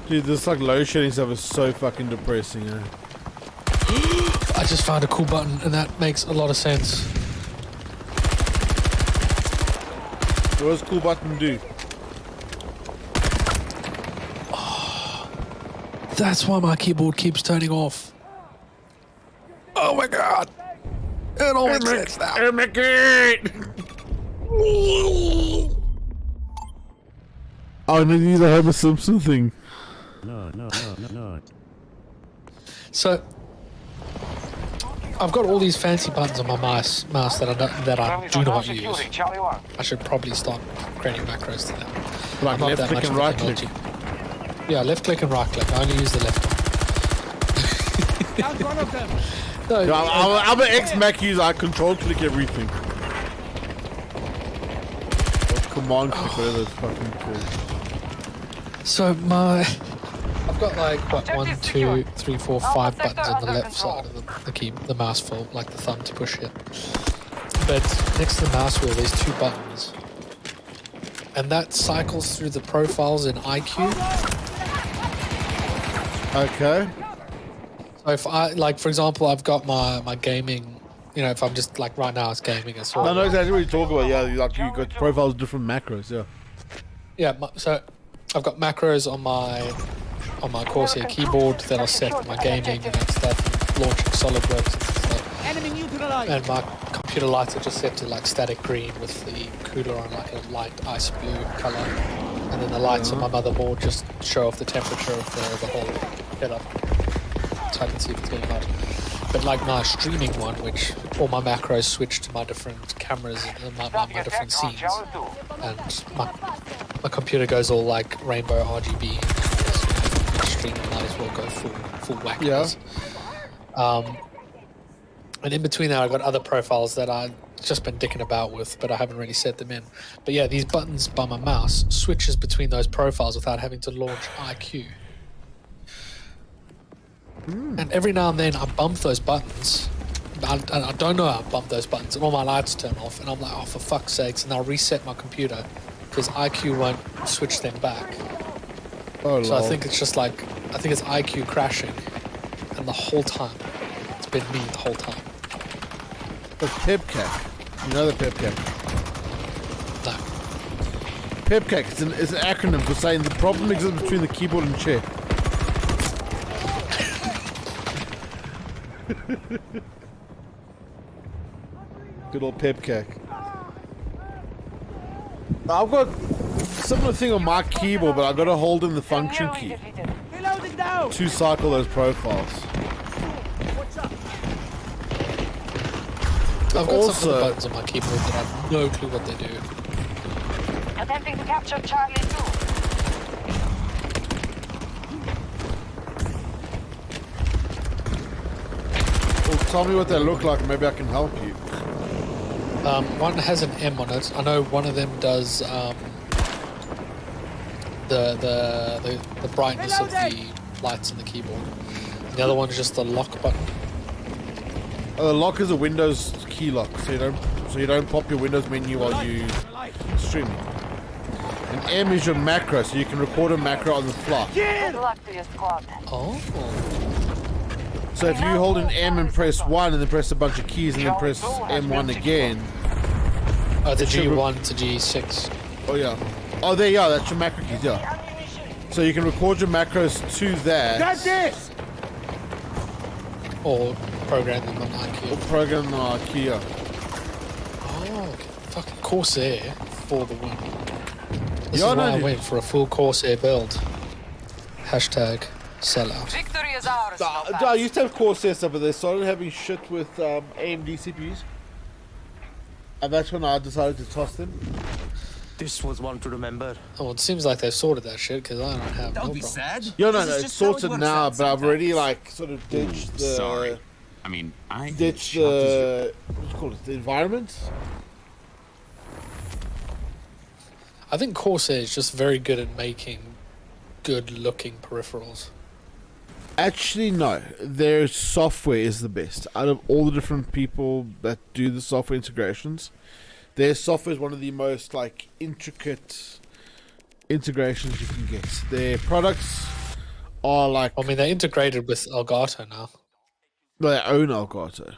Dude, this like load shedding stuff is so fucking depressing, eh? I just found a cool button, and that makes a lot of sense. What does cool button do? That's why my keyboard keeps turning off. Oh my god! It all makes sense now. Oh, no, use a Homer Simpson thing. No. So, I've got all these fancy buttons on my mouse that I do not use. Charlie 1. I should probably start creating macros to them. Like I'm not left that click much and of a right click. technology. Yeah, left click and right click. I only use the left one. Down one of them. No, Yeah, I'm an ex-Mac user. I control click everything. Or command click, whatever it's fucking called. So I've got like what 1, 2, 3, 4, 5 buttons on the left side of the mouse for like the thumb to push it. But next to the mouse wheel, there's 2 buttons, and that cycles through the profiles in IQ. Okay. So if I like, for example, I've got my gaming. You know, if I'm just like right now, it's gaming. It's all I know exactly what you're talking about. Yeah, like you got profiles, different macros. Yeah. yeah. So I've got macros on my Corsair keyboard that are set for my gaming and that stuff, launching SolidWorks and stuff. Enemy neutralized. And my computer lights are just set to like static green with the cooler on like a light ice blue color. And then the lights on my motherboard just show off the temperature of the whole setup. So I can see if it's getting hot. But like my streaming one, which all my macros switch to my different cameras and my different scenes. And my computer goes all like rainbow RGB. And my streaming might as well go full whack. Yeah. And in between there, I've got other profiles that I've just been dicking about with, but I haven't really set them in. But yeah, these buttons by my mouse switches between those profiles without having to launch IQ. And every now and then I bump those buttons. I don't know how I bump those buttons, and all my lights turn off, and I'm like, oh, for fuck's sakes, and I'll reset my computer because IQ won't switch them back. Oh, So I lol. think it's just like, I think it's IQ crashing. happened the whole time. It's been me the whole time. That's PEBCAC. You know the PEBCAC. No. PEBCAC is an acronym for saying the problem exists between the keyboard and chair. Good old PEBCAC. I've got similar thing on my keyboard, but I've got to hold in the function Nearly key defeated. Reloading now. to cycle those profiles. I've got Also- some of the buttons on my keyboard that I have no clue what they do. Attempting to capture Charlie 2. Well, tell me what they look like, maybe I can help you. One has an M on it. I know one of them does the brightness of the lights on the keyboard. And the other one is just the lock button. The lock is a Windows key lock, so you don't pop your Windows menu while you streaming. And M is your macro, so you can record a macro on the fly. Good luck to your squad. Oh. So if you hold an M and press 1 and then press a bunch of keys and then press M1 again. Oh, the G1 to G6. Oh yeah. Oh there you are, that's your macro keys, yeah. So you can record your macros to that. Got this. Or program them on IQ. Or program the IKEA. Oh, okay. Fucking Corsair for the win. This Yeah, is no, why I dude. went for a full Corsair build. Hashtag sellout. Victory is ours. I used to have Corsair stuff, but they started having shit with AMD CPUs. And that's when I decided to toss them. This was one to remember. Oh, it seems like they've sorted that shit because I don't have no Don't be problem. sad. Yeah, no, This is it's just how it sorted works now, out but I've already sometimes. like sort of ditched the Sorry. I mean, I ditched the what do you call it? The environment. I think Corsair is just very good at making good-looking peripherals. Actually, no. Their software is the best. Out of all the different people that do the software integrations, their software is one of the most like intricate integrations you can get. Their products are like I mean, they're integrated with Elgato now. their own Elgato.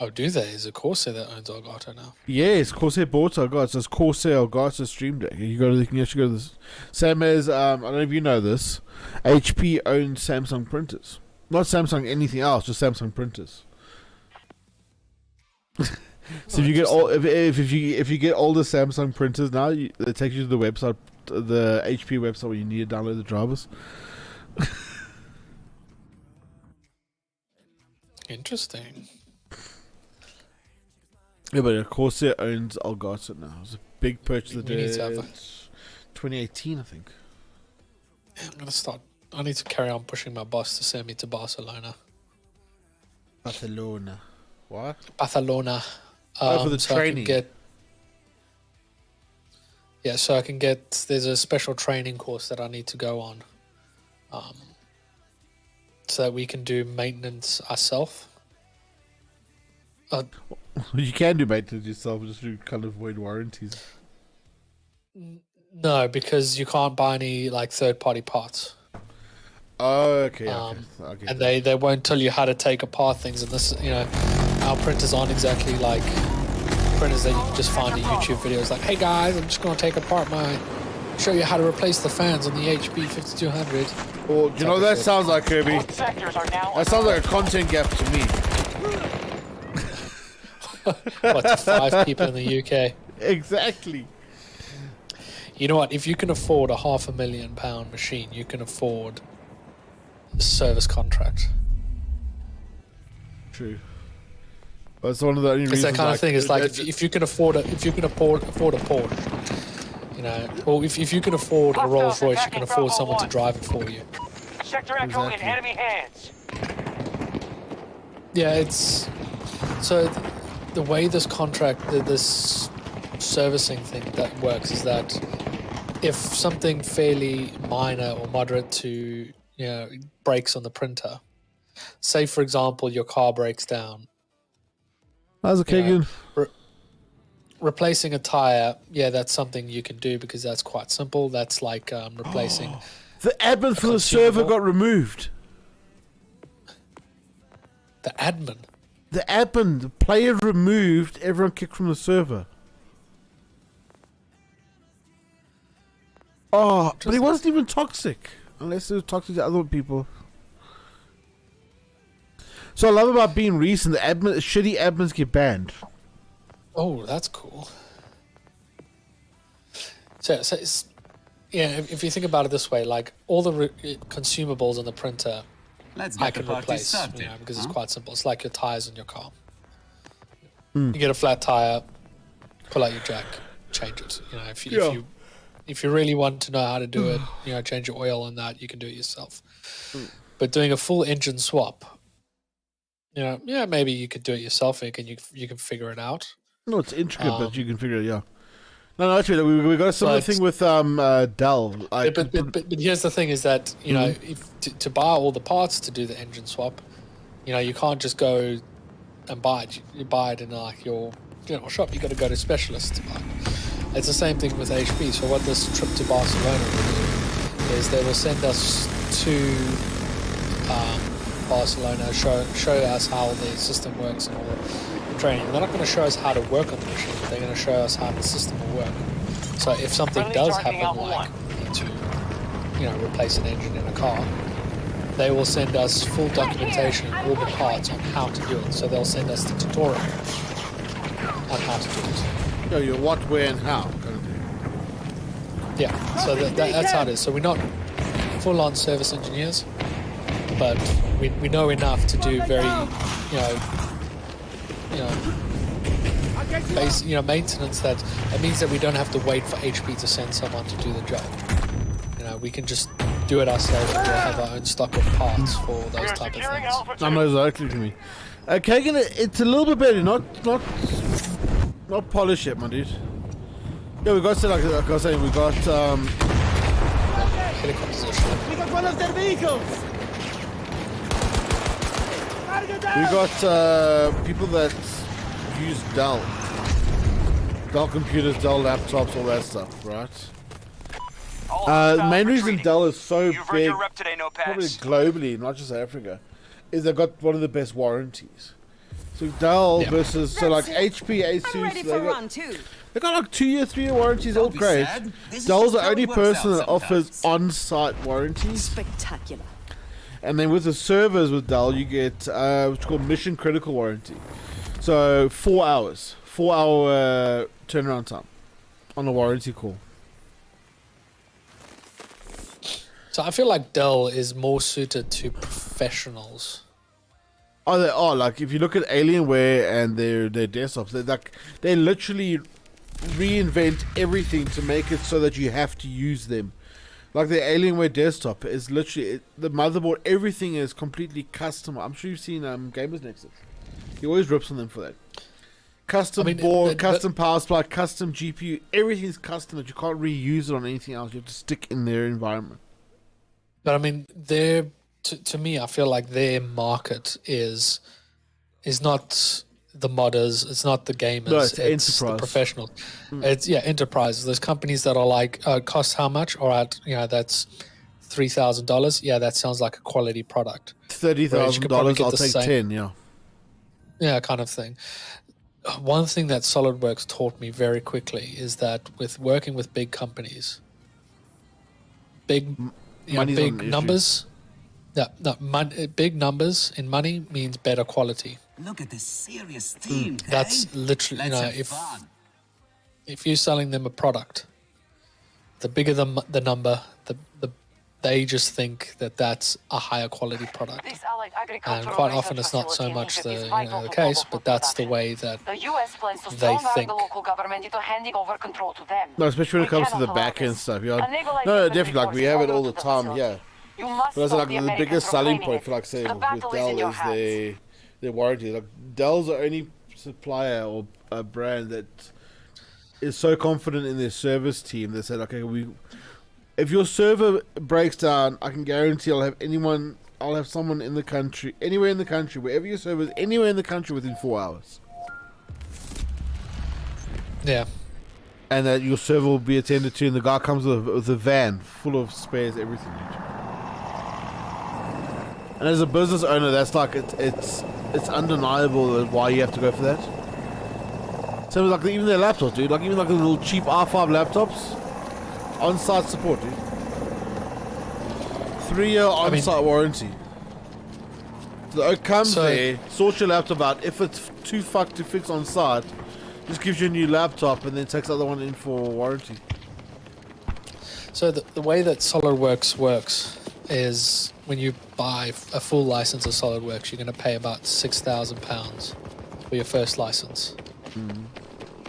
Oh, do they? Is it Corsair that owns Elgato now? Yes, Corsair bought Elgato. So it's Corsair Elgato Stream Deck. You can actually go to this. Same as I don't know if you know this. HP owns Samsung printers. Not Samsung anything else, just Samsung printers. So if you get if you get older Samsung printers now, they take you to the website, the HP website where you need to download the drivers. Interesting. Yeah, but Corsair owns Elgato now. It's a big purchase that We need to have did a- 2018, I think. Yeah, I'm gonna start. I need to carry on pushing my boss to send me to Barcelona. Barcelona. What? Barcelona. Oh, for the so I can training. get. Yeah, so I can get. There's a special training course that I need to go on, so that we can do maintenance ourselves. You can do maintenance yourself, just to kind of avoid warranties. No, because you can't buy any like third-party parts, Oh, okay. Okay. and they won't tell you how to take apart things. And this, our printers aren't exactly like printers that you can just find in YouTube videos. Like, hey guys, I'm just gonna take apart show you how to replace the fans on the HP 5200. Well, do you know what that sounds like, Kirby? Both sectors are now That sounds like a content gap to me. What, to 5 people in the UK? Exactly. You know what? If you can afford a £500,000 machine, you can afford a service contract. True. That's one of the only It's reasons. that kind of thing. It's like if you can afford a Porsche, or if you can afford a Rolls Royce, you can afford someone to drive it for you. Sector Echo in Exactly. enemy hands. Yeah, it's so the way this this servicing thing that works is that if something fairly minor or moderate to breaks on the printer, say for example your car breaks down, How's it, Keegan? replacing a tire, that's something you can do because that's quite simple. That's like replacing. The admin for the server got removed. The admin. The admin, the player removed, everyone kicked from the server. Oh, but he wasn't even toxic. Unless it was toxic to other people. So I love about being recent, the shitty admins get banned. Oh, that's cool. So it's, yeah, if you think about it this way, like all the consumables on the printer, I can replace, because it's quite simple. It's like your tires in your car. You get a flat tire, pull out your jack, change it. If you really want to know how to do it, change your oil and that, you can do it yourself. But doing a full engine swap, maybe you could do it yourself and you can figure it out. No, it's intricate, but you can figure it. Yeah. No, actually, we got a similar thing with Dell. But here's the thing: is that if to buy all the parts to do the engine swap, you can't just go and buy it. You buy it in like your general shop. You got to go to specialists to buy it. It's the same thing with HP. So what this trip to Barcelona will do is they will send us to Barcelona, show us how the system works and all the training. They're not going to show us how to work on the machine. They're going to show us how the system will work. So if something does happen, like we need to, replace an engine in a car, they will send us full documentation, all the parts on how to do it. So they'll send us the tutorial on how to do it. Your what, where, and how kind of thing. Yeah, so that's how it is. So we're not full-on service engineers, but we know enough to do very, maintenance. That means that we don't have to wait for HP to send someone to do the job. We can just do it ourselves, and we'll have our own stock of parts for those type of things. I know exactly to me. Kagan, it's a little bit better, not polish it, my dude. Yeah, we got like I was saying, we got helicopters. We got one of their vehicles. We got people that use Dell computers, Dell laptops, all that stuff, right? The main reason Dell is so big, probably globally, not just Africa, is they've got one of the best warranties. So Dell versus like HP, Asus, they got like 2-year, 3-year warranties, all great. Dell's the only person that offers on-site warranties. Spectacular. And then with the servers with Dell, you get what's called mission critical warranty. So 4 hours, 4-hour turnaround time on a warranty call. So I feel like Dell is more suited to professionals. Oh, they are. Like if you look at Alienware and their desktops, they literally reinvent everything to make it so that you have to use them. Like the Alienware desktop is literally the motherboard. Everything is completely custom. I'm sure you've seen Gamers Nexus. He always rips on them for that. Custom board, custom power supply, custom GPU. Everything's custom that you can't reuse it on anything else. You have to stick in their environment. But I mean, to me, I feel like their market is not the modders, it's not the gamers, no, it's enterprise. The professionals. It's enterprises. There's companies that are like, cost how much? All right, that's $3,000. Yeah, that sounds like a quality product. $30,000. I'll take 10. Yeah, kind of thing. One thing that SolidWorks taught me very quickly is that with working with big companies, big numbers. Big numbers in money means better quality. Look at this serious team. That's literally, if you're selling them a product, the bigger the number, they just think that that's a higher quality product. And quite often it's not so much the case, but that's the way that they think. No, especially when it comes to the back end stuff. No, definitely. Like we have it all the time. Yeah. But that's like the biggest selling point for like say with Dell is their warranty. Like Dell's the only supplier or a brand that is so confident in their service team. They said, okay, if your server breaks down, I can guarantee I'll have someone in the country, anywhere in the country, wherever your server is, anywhere in the country within 4 hours. Yeah. And that your server will be attended to, and the guy comes with a van full of spares, everything. And as a business owner, that's like it's it's undeniable why you have to go for that. So like even their laptops, dude. Like even like the little cheap R5 laptops, on-site support, dude. 3-year on-site warranty. So it comes there, sort your laptop out. If it's too fucked to fix on site, just gives you a new laptop and then takes the other one in for warranty. So the way that SolidWorks works is when you buy a full license of SolidWorks, you're going to pay about £6,000 for your first license.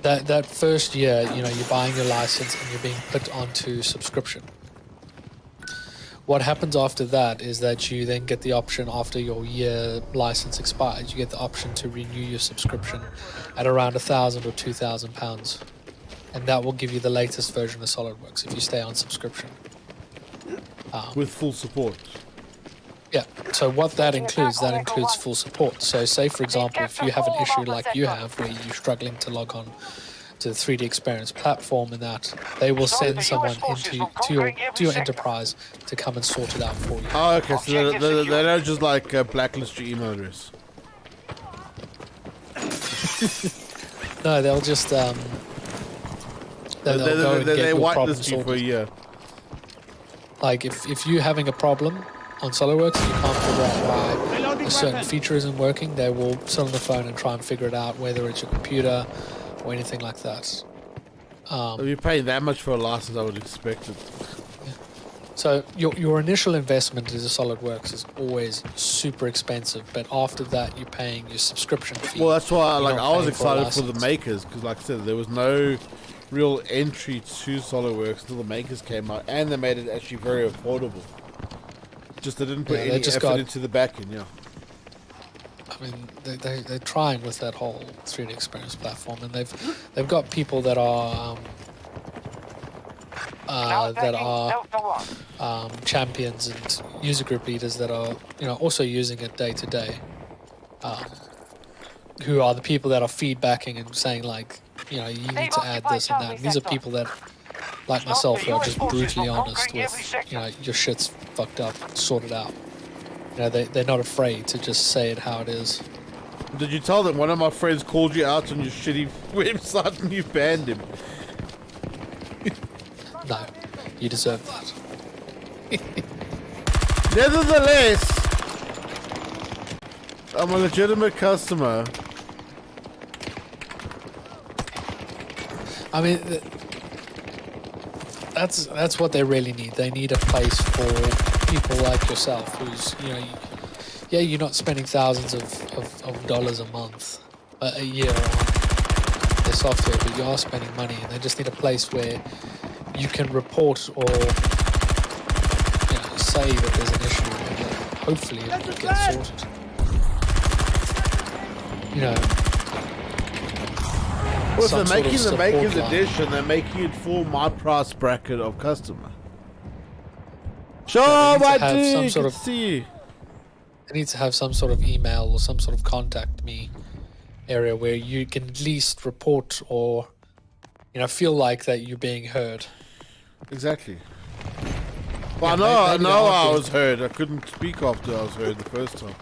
That first year, you know, you're buying your license and you're being put onto subscription. What happens after that is that you then get the option, after your year license expires, you get the option to renew your subscription at around £1,000 or £2,000, and that will give you the latest version of SolidWorks if you stay on subscription. With full support. Yeah. So what that includes full support. So say, for example, if you have an issue like you have where you're struggling to log on to the 3D Experience platform, and that they will send someone to your enterprise to come and sort it out for you. Oh, okay. So they don't just like blacklist your email address. No, they'll just they'll go and get your problem whitelist you for a sorted. year. Like if you're having a problem on SolidWorks and you can't figure out why a certain feature isn't working, they will sit on the phone and try and figure it out, whether it's your computer or anything like that. If you're paying that much for a license, I would expect it. So your initial investment into SolidWorks is always super expensive, but after that you're paying your subscription fee. Well, that's why You're like not I was paying for a excited for the license. makers, because like I said, there was no real entry to SolidWorks until the makers came out, and they made it actually very affordable. Just they didn't put any effort into the back end, yeah. I mean, they're trying with that whole 3D Experience platform, and they've got people that are champions and user group leaders that are, you know, also using it day to day. Who are the people that are feedbacking and saying, like, you know, you need to add this and that. And these are people that, like myself, who are just brutally honest with, you know, your shit's fucked up, sort it out. You know, they're not afraid to just say it how it is. Did you tell them one of my friends called you out on your shitty website and you banned him? No, you deserve that. Nevertheless, I'm a legitimate customer. I mean, that's what they really need. They need a place for people like yourself, who's, you know, yeah, you're not spending thousands of dollars a month, a year on their software, but you are spending money, and they just need a place where you can report or, you know, say that there's an issue, and hopefully it will get sorted. You know. Well, if they're Some making sort the of Makers support line. Edition, they're making it for my price bracket of customer. they Sure, need to my have dude, some you sort can of- see you. They need to have some sort of email or some sort of contact me area where you can at least report or, you know, feel like that you're being heard. Exactly. Well, Yeah, I maybe know they I aren't was heard. I couldn't speak after I was heard the first time.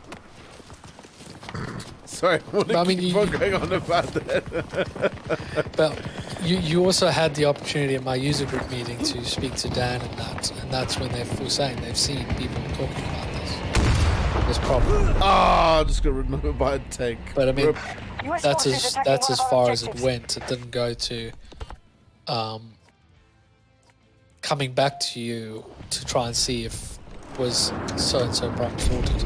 Sorry, I want But, I to mean, keep you- on going on about that. But you also had the opportunity at my user group meeting to speak to Dan and that's when they were saying they've seen people talking about this problem. Ah, just got remembered by a tank. But I mean, Rip. that's as far as it went. It didn't go to coming back to you to try and see if was so and so problem sorted.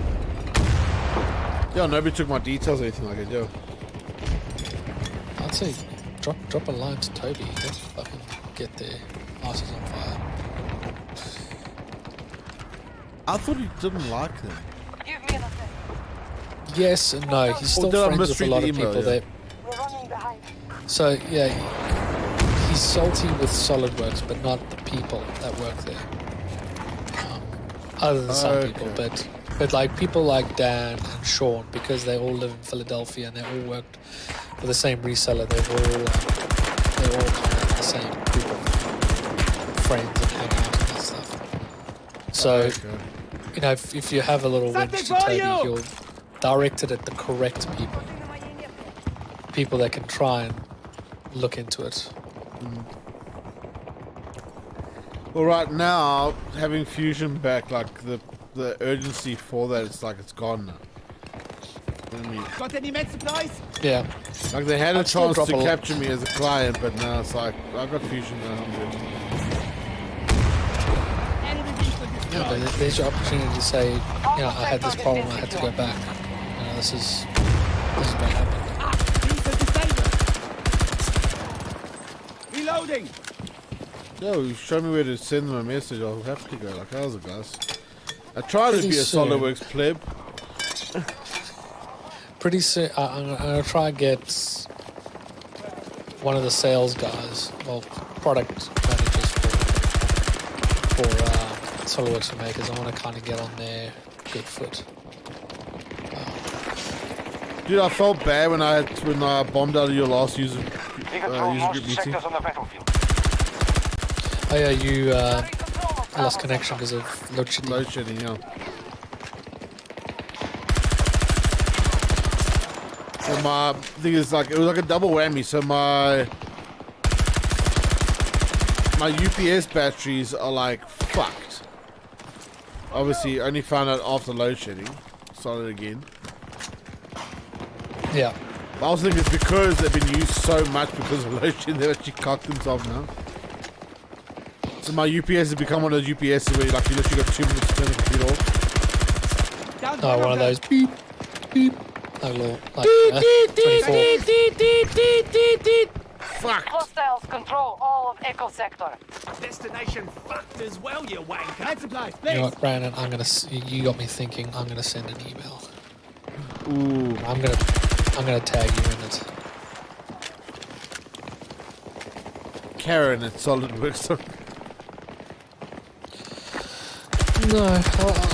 Yeah, nobody took my details or anything like it, yo. I'd say drop a line to Toby. Let's fucking get their asses on fire. I thought he didn't like them. Give me the thing. Yes and no. He's still did I friends with a misread lot the of email, people yeah? that. We're running behind. So yeah, he's salty with SolidWorks, but not the people that work there. Other than some people, but like people like Dan and Sean, because they all live in Philadelphia and they all worked for the same reseller. They're all kind of the same group of friends and hang out and that stuff. So you know, if you have a little winch to Something for Toby, you! directed at the correct people. People that can try and look into it. Well, right now, having Fusion back, like the urgency for that, it's like it's gone now. You know what I mean? Got any med supplies? Yeah. Like they had a I'd still chance to drop a- capture me as a client, but now it's like I've got Fusion now. I'm good. Enemy vehicle Yeah, destroyed. but there's your opportunity to say, you know, I had this problem, I had to go back. You know, this is what happened. Vehicle disabled. Reloading. Yo, show me where to send them a message. I'll have to go. Like, how's it, guys? I tried to Pretty be a soon. SolidWorks pleb. Pretty soon, I'm gonna try and get one of the sales guys, well, product managers for SolidWorks for makers. I want to kind of get on their good foot. Dude, I felt bad when I bombed out of your last user We control user most group meeting. sectors on the battlefield. Oh yeah, you lost connection because of load shedding. Load shedding, yeah. So my thing is like it was like a double whammy. So my UPS batteries are like fucked. Obviously, only found out after load shedding. Started again. Yeah. But I was thinking it's because they've been used so much because of load shedding. They've actually cocked themselves now. So my UPS has become one of those UPSs where like you literally got 2 minutes to turn the computer off. Down Oh, one of those beep, beep. Like little, like 24. Fuck. Hostiles control all of Echo Sector. Destination fucked as well, you wanker. Med supplies, You please. know what, Brandon? You got me thinking. I'm gonna send an email. Ooh. I'm gonna tag you in it. Karen at SolidWorks. No,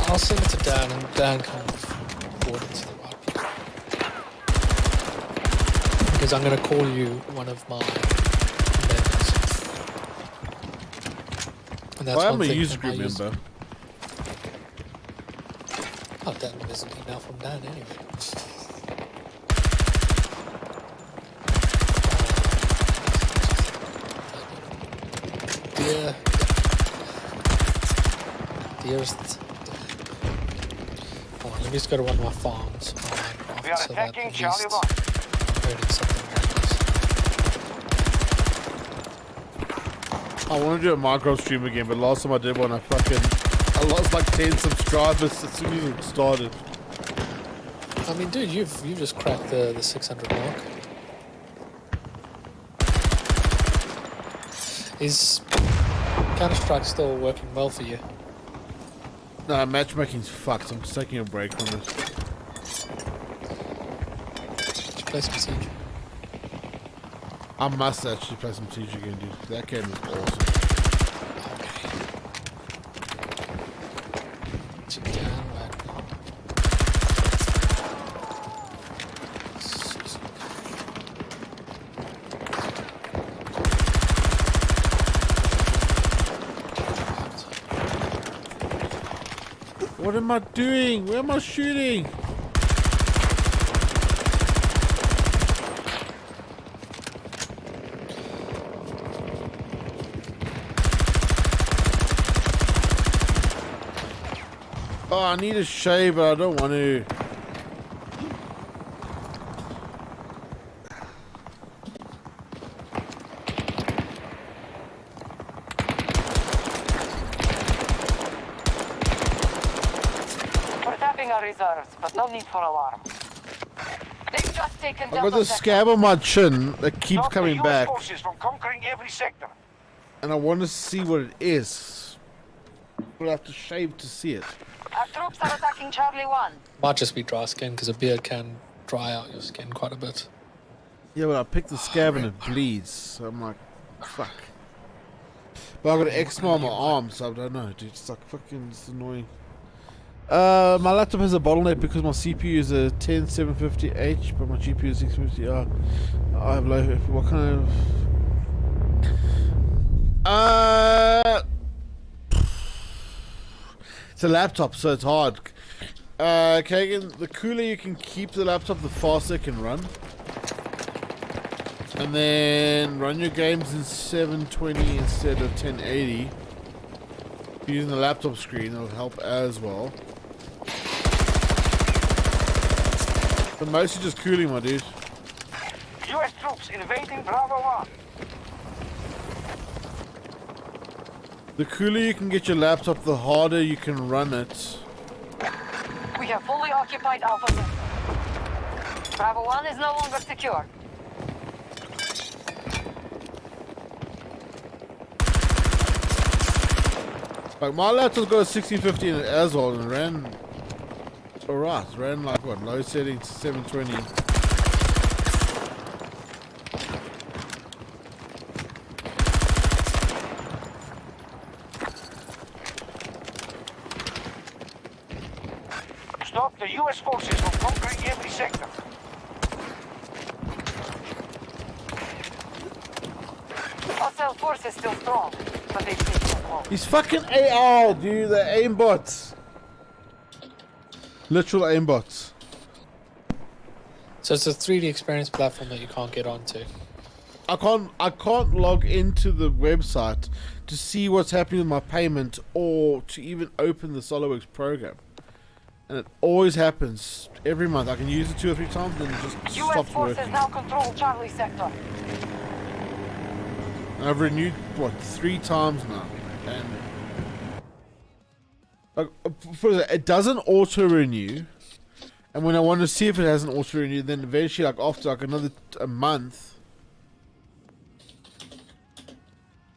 I'll send it to Dan, and Dan can forward it to the right people. Because I'm going to call you one of my members. And that's I am one a thing user that my group member. Oh, Dan, there's an email from Dan anyway. Dearest. Oh, let me just go to one of my farms. On Minecraft, We are so that attacking at Charlie least 1. I'm earning something like this. I want to do a Minecraft stream again, but last time I did one, I lost like 10 subscribers as soon as it started. I mean, dude, you've just cracked the 600 mark. Is Counter-Strike still working well for you? Nah, matchmaking's fucked. I'm just taking a break from it. Did you play some Siege? I must actually play some Siege again, dude. That game is awesome. What am I doing? Where am I shooting? Oh, I need a shave, but I don't want to. We're tapping our reserves, but no need for alarm. They've just taken I've Delta got this Sector. scab on my chin that keeps Stop coming the US back, forces from conquering every sector. and I want to see what it is. But I have to shave to see it. Our troops are attacking Charlie 1. Might just be dry skin, because a beard can dry out your skin quite a bit. Yeah, but I picked the scab and it bleeds, so I'm like, fuck. But I've got an eczema on my arm, so I don't know, dude. It's like fucking, it's annoying. My laptop has a bottleneck because my CPU is a 10750H, but my GPU is 650. I have low. What kind of? It's a laptop, so it's hard. Kagan, the cooler you can keep the laptop, the faster it can run. And then run your games in 720 instead of 1080. Using the laptop screen, it'll help as well. But mostly just cooling, my dude. U.S. troops invading Bravo 1. The cooler you can get your laptop, the harder you can run it. We have fully occupied Alpha Center. Bravo 1 is no longer secure. Like my laptop's got a 1650 in it as well and ran alright. Ran like what, low settings 720. Stop, the U.S. forces will conquer every sector. Hostile force is still strong, but they stay too close. These fucking AR, dude, the aimbots. Literal aimbots. So it's a 3D experience platform that you can't get onto. I can't log into the website to see what's happening with my payment or to even open the SolidWorks program. And it always happens every month. I can use it 2 or 3 times and it just U.S. stops forces working. now control Charlie sector. And I've renewed what 3 times now, and like, it doesn't auto renew. And when I want to see if it hasn't auto renewed, then eventually, like after like a month,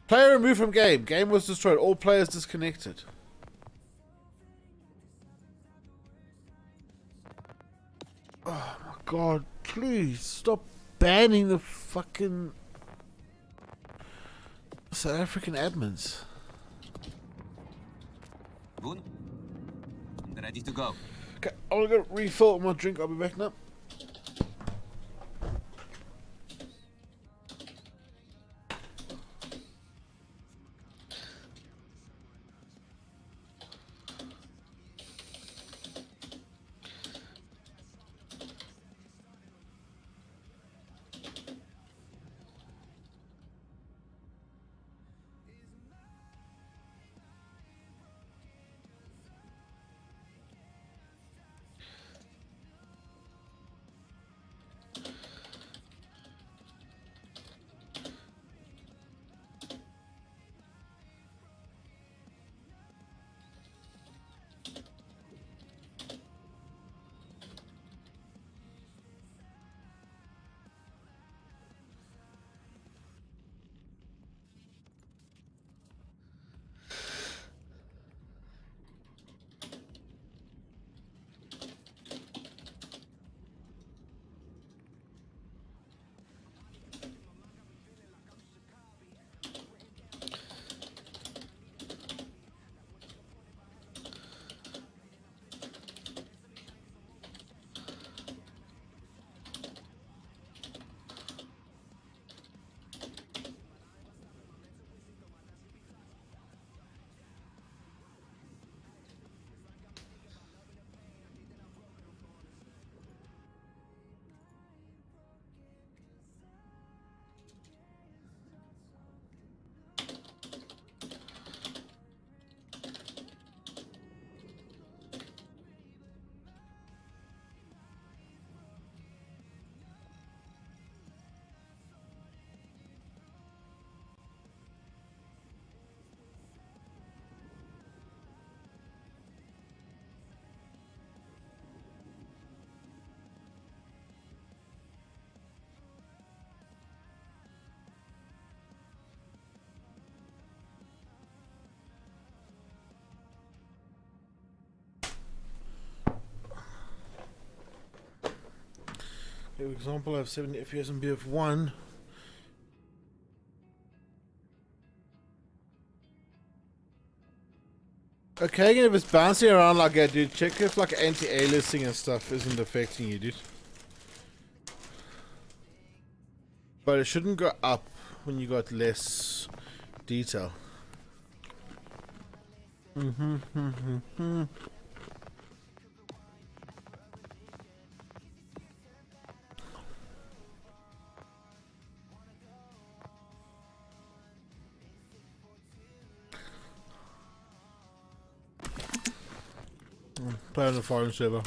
player removed from game. Game was destroyed. All players disconnected. Oh my god! Please stop banning the fucking South African admins. Good. Ready to go. Okay, I'm gonna go refill my drink. I'll be back now. For example, I have 70 FPS and BF1. Okay, if it's bouncing around like that, dude, check if like anti-aliasing and stuff isn't affecting you, dude. But it shouldn't go up when you got less detail. Play on the foreign server.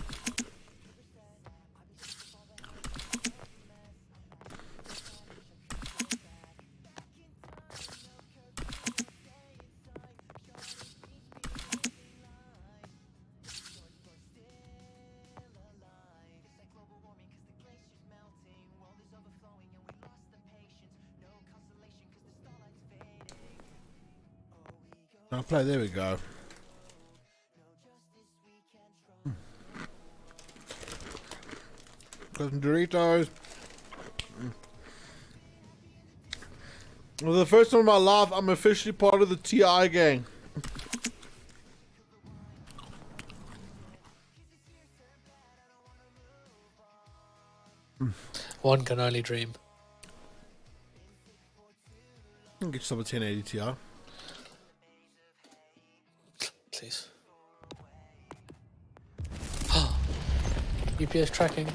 I'll play, there we go. Got some Doritos. For the first time in my life, I'm officially part of the TI gang. One can only dream. I can get some 1080 Ti. Please. UPS tracking.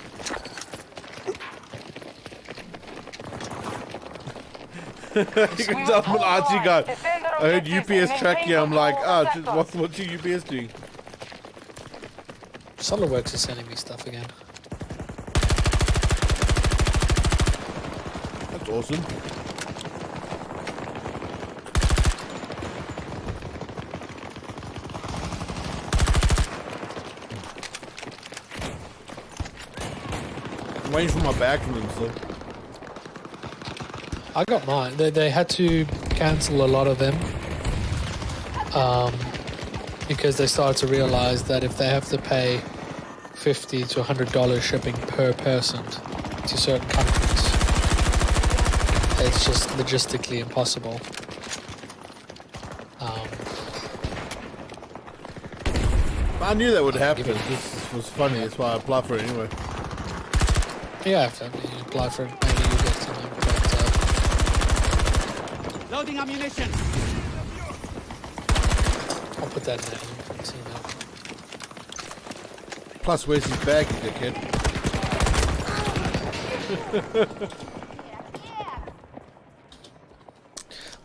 You can tell I'm an IT guy. I heard UPS tracking. I'm like, what's your UPS doing? SolidWorks is sending me stuff again. That's awesome. I'm waiting for my back from them still. I got mine. They had to cancel a lot of them because they started to realize that if they have to pay $50 to $100 shipping per person to certain countries, it's just logistically impossible. I knew that would happen. This was funny. That's why I applied for it anyway. Yeah, if you apply for it, maybe you get something. But Loading ammunition. I'll put that in there. You can see that. Plus, where's his bag, you dickhead?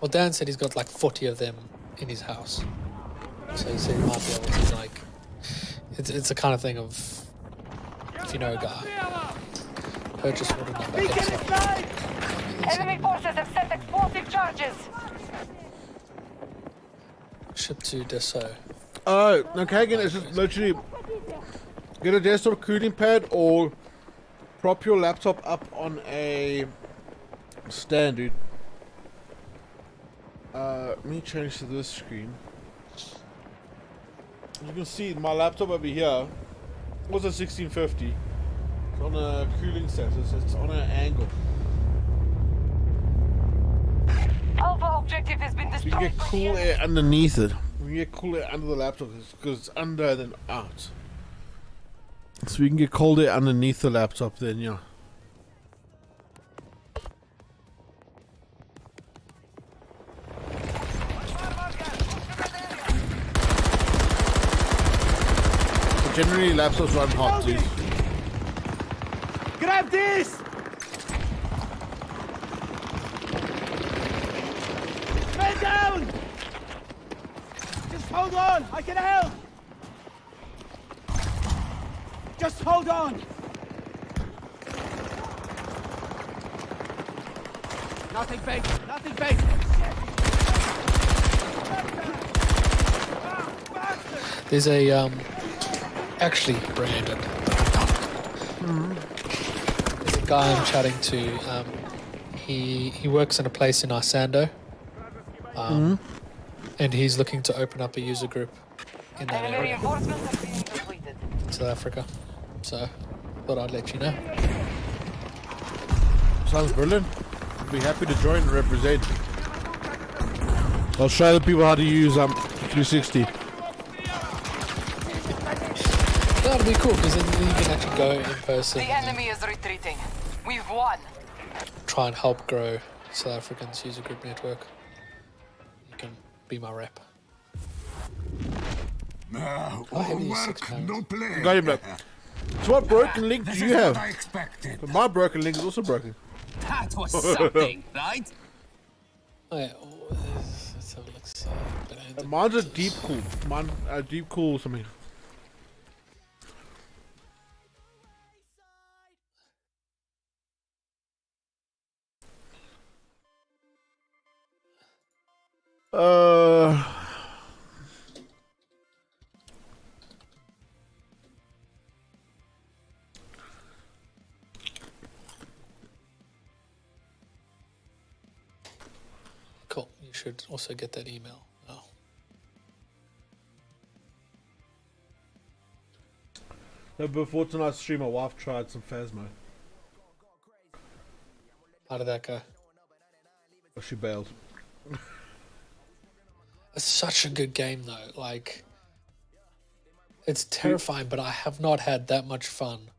Well, Dan said he's got like 40 of them in his house. So he said he might be able to, like... It's the kind of thing of... If you know a guy. Purchase order number. Enemy forces have set explosive charges. Ship to Dessau. Oh, okay, again, it's just literally... Get a desktop cooling pad or prop your laptop up on a stand, dude. Let me change to this screen. You can see my laptop over here was a 1650. It's on a cooling set, so it's on an angle. Alpha objective has been So you destroyed. can get cool air underneath it. You can get cool air under the laptop because it's under than out. So we can get cold air underneath the laptop then, yeah. So generally laptops run hot too. Grab this! Man down! Just hold on, I can help! Just hold on! Nothing fake, nothing fake! There's a, actually, Brandon. There's a guy I'm chatting to. He works in a place in Isando. And he's looking to open up a user group in that Enemy area, reinforcements are being depleted. South Africa. So, thought I'd let you know. Sounds brilliant. I'd be happy to join and represent. I'll show the people how to use 360. That'll be cool because then you can actually go in person The enemy is retreating. We've won. try and help grow South Africans user group network. You can be my rep. No, How heavy is 6 pounds? no play. Got him, look. So what broken link do This you is have? what I expected. But my broken link is also broken. That was something, right? Oh, yeah. Let's have a look. See. Mine's a deep cool. Mine a deep cool something. Uh, Cool. You should also get that email now. no, before tonight's stream, my wife tried some Phasmo. How did that go? Oh, she bailed. It's such a good game though. Like, it's terrifying, but I have not had that much fun.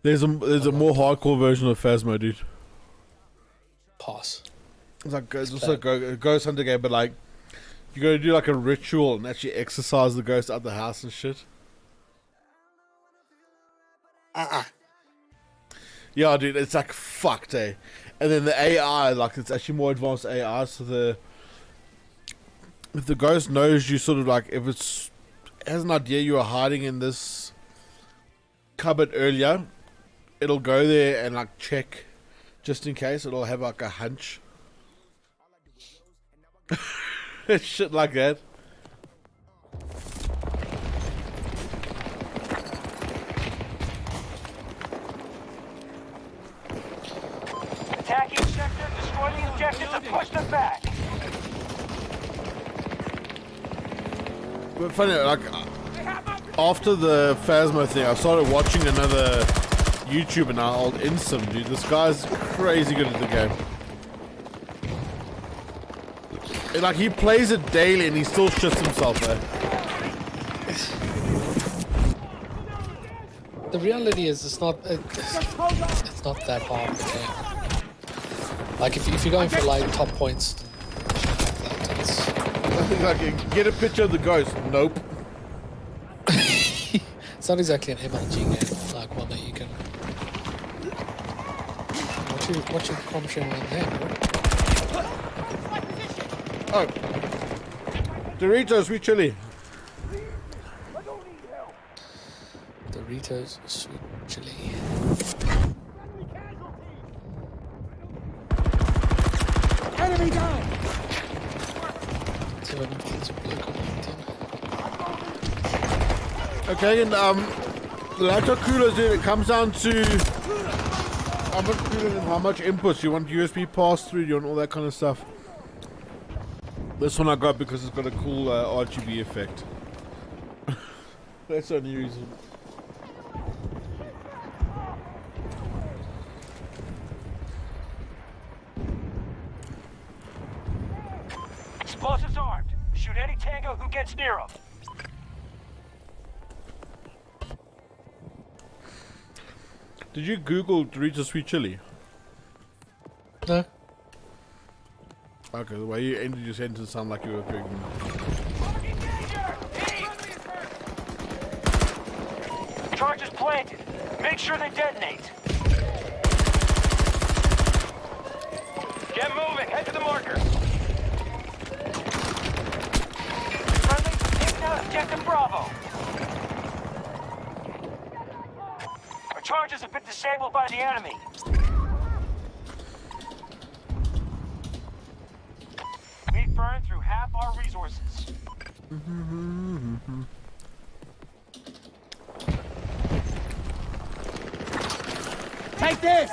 There's a more hardcore version of Phasmo, dude. Pass. It's like it's also a ghost hunter game, but like you got to do like a ritual and actually exorcise the ghost out the house and shit. Yeah, dude, it's like fucked, eh? And then the AI, like it's actually more advanced AI. So if the ghost knows you, sort of like if it has an idea you are hiding in this cupboard earlier, it'll go there and like check just in case. It'll have like a hunch. Shit like that. Attack each sector, destroy the objectives, and push them back. But funny, like after the Phasmo thing, I started watching another YouTuber now, old Insum, dude. This guy's crazy good at the game. And, like he plays it daily and he still shits himself there. The reality is, it's not that hard of a game. Like if you're going for like top points, it's Like, get a picture of the ghost. Nope. it's not exactly an MLG game, like one that you can. What's your com channel in there, bro? Oh, Doritos, sweet chili. Doritos, sweet chili. Enemy down! Okay, and the laptop coolers, dude, it comes down to how much cooling and how much inputs. You want USB pass through, you want all that kind of stuff. This one I got because it's got a cool RGB effect. That's the only reason. Explosives armed. Shoot any tango who gets near them. Did you Google Doritos sweet chili? No. Okay, the way you ended your sentence sound like you were big. Charges planted. Make sure they detonate. Get moving. Head to the marker. Friendly, take down objective Bravo. Our charges have been disabled by the enemy. We've burned through half our resources. Take this!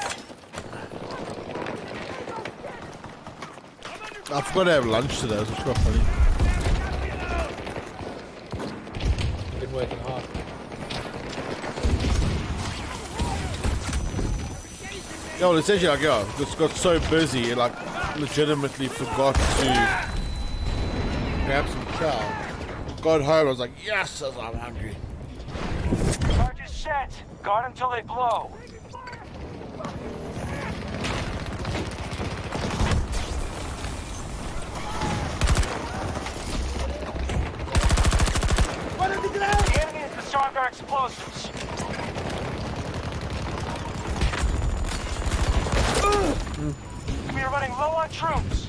I forgot to have lunch today, so it's quite funny. You've been working hard. Yeah, well, essentially, like, yeah, just got so busy, like, legitimately forgot to grab some chow. Got home, I was like, yes, I'm hungry. Charges set. Guard until they blow. The enemy has disarmed our explosives. We are running low on troops.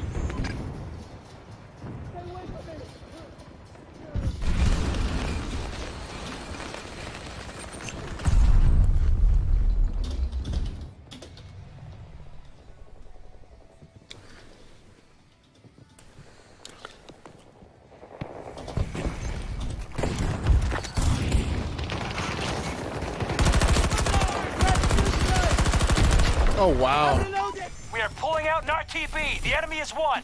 Oh, wow. Reloading! We are pulling out an RTB. The enemy is one.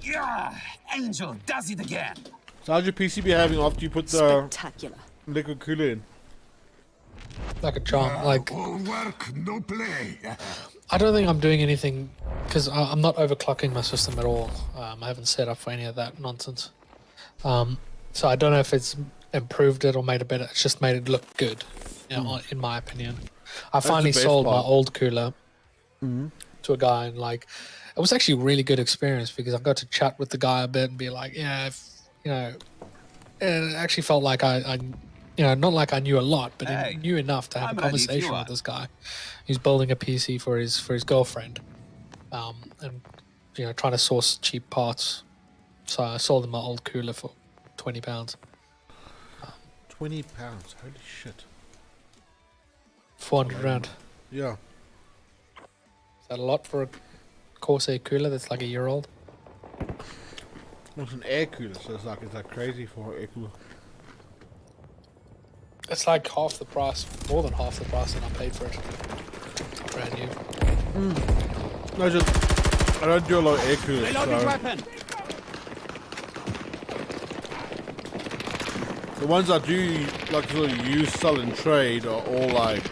Yeah, Angel does it again. So how'd your PC be having after you put the Spectacular. liquid cooler in? Like a charm. Like, All work, no play. I don't think I'm doing anything because I'm not overclocking my system at all. I haven't set up for any of that nonsense. So I don't know if it's improved it or made it better. It's just made it look good, you know, in my opinion. I finally the best sold my part. old cooler to a guy, and like, it was actually a really good experience because I got to chat with the guy a bit and be like, yeah, if, you know, it actually felt like I you know, not like I knew a lot, but I Hey, knew enough to have I'm a ready if you conversation are. with this guy. He's building a PC for his girlfriend, and you know, trying to source cheap parts. So I sold him my old cooler for £20. £20. Holy shit. 400 rand. Yeah. Is that a lot for a Corsair cooler that's like a year old? It's an air cooler, so it's like crazy for an air cooler. It's like half the price, more than half the price that I paid for it. Brand new. No, just I don't do a lot of air coolers. Reloading So weapon! the ones I do like sort of use, sell and trade are all like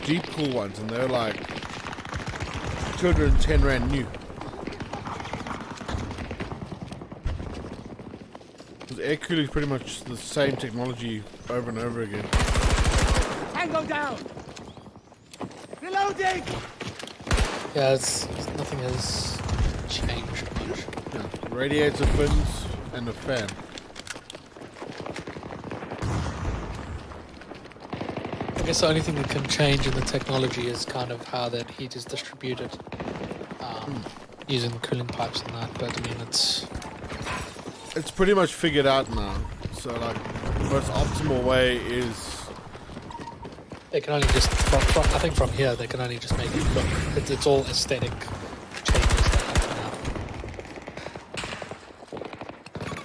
deep cool ones, and they're like 210 rand new. Because air cooling is pretty much the same technology over and over again. Tango down! Reloading! Yeah, it's nothing has changed much. Yeah, radiator fins and a fan. I guess the only thing that can change in the technology is kind of how that heat is distributed, using the cooling pipes and that. But I mean, It's pretty much figured out now. So like the most optimal way is they can only just I think from here they can only just make it look. It's all aesthetic changes that happen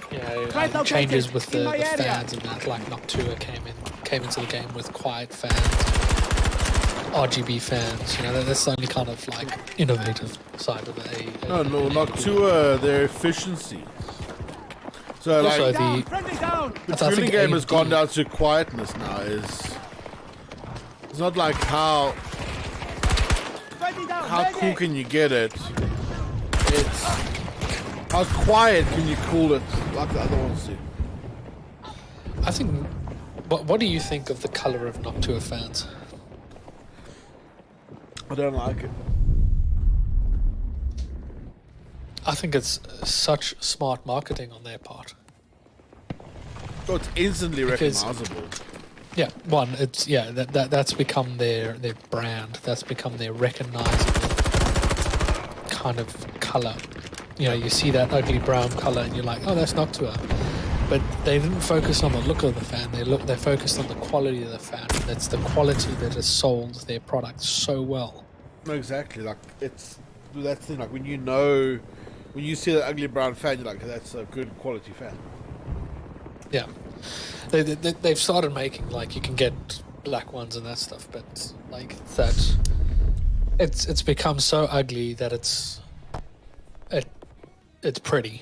now. You know, Right located, changes with in the my area. fans and that. Like Noctua came into the game with quiet fans, RGB fans. You know, that's the only kind of like innovative side of the no, not to their efficiency. So Also, like Down! the Friendly down! the I think cooling game has AMD gone down to quietness now. It's not like how Friendly down! cool Medic! can you get it. It's how quiet can you cool it like the other ones do. I think. What do you think of the color of Noctua fans? I don't like it. I think it's such smart marketing on their part. So it's instantly Because- recognizable. Yeah, one, it's that's become their brand. That's become their recognizable kind of color. You know, you see that ugly brown color and you're like, oh, that's Noctua. But they didn't focus on the look of the fan. They focused on the quality of the fan. That's the quality that has sold their product so well. No, exactly. Like that's the thing. Like when you see that ugly brown fan, you're like, that's a good quality fan. Yeah, they've started making like you can get black ones and that stuff, but like that, it's become so ugly that it's pretty.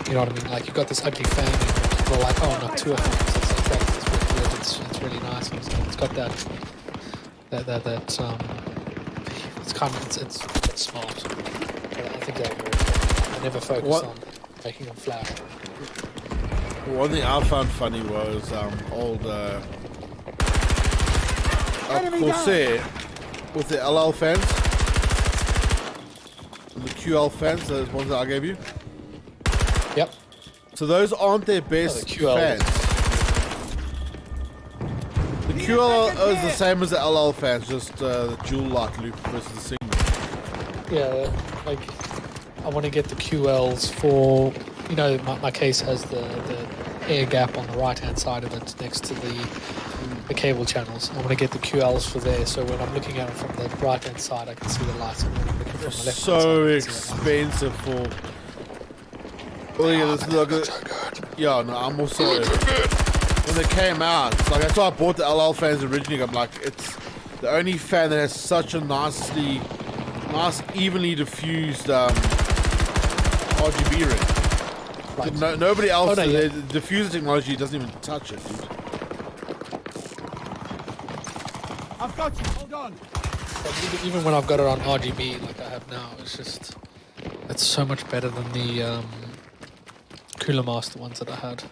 You know what I mean? Like you've got this ugly fan, and people are like, "Oh, Noctua fans." It's like that. It's really good. It's really nice. And stuff. It's got that. It's kind of it's smart. But I think they never focus on making them flash. One thing I found funny was old Corsair with the LL fans, the QL fans, those ones that I gave you. Yep. So those aren't their best QL. fans. The QL is the same as the LL fans, just the dual light loop versus the single. Yeah, like I want to get the QLs for, you know, my case has the air gap on the right hand side of it next to the cable channels. I want to get the QLs for there, so when I'm looking at it from the right hand side I can see the lights, and when I'm looking from the left So hand side I can see the lights. expensive for Well, yeah, this is like yeah, no, I'm also when they came out, it's like that's why I bought the LL fans originally. I'm like, it's the only fan that has such a nice, evenly diffused RGB ring. Right. Nobody else, Oh, no, the diffuser technology doesn't even touch it, dude. I've got you. Hold on. But even when I've got it on RGB like I have now, it's so much better than the Cooler Master ones that I had.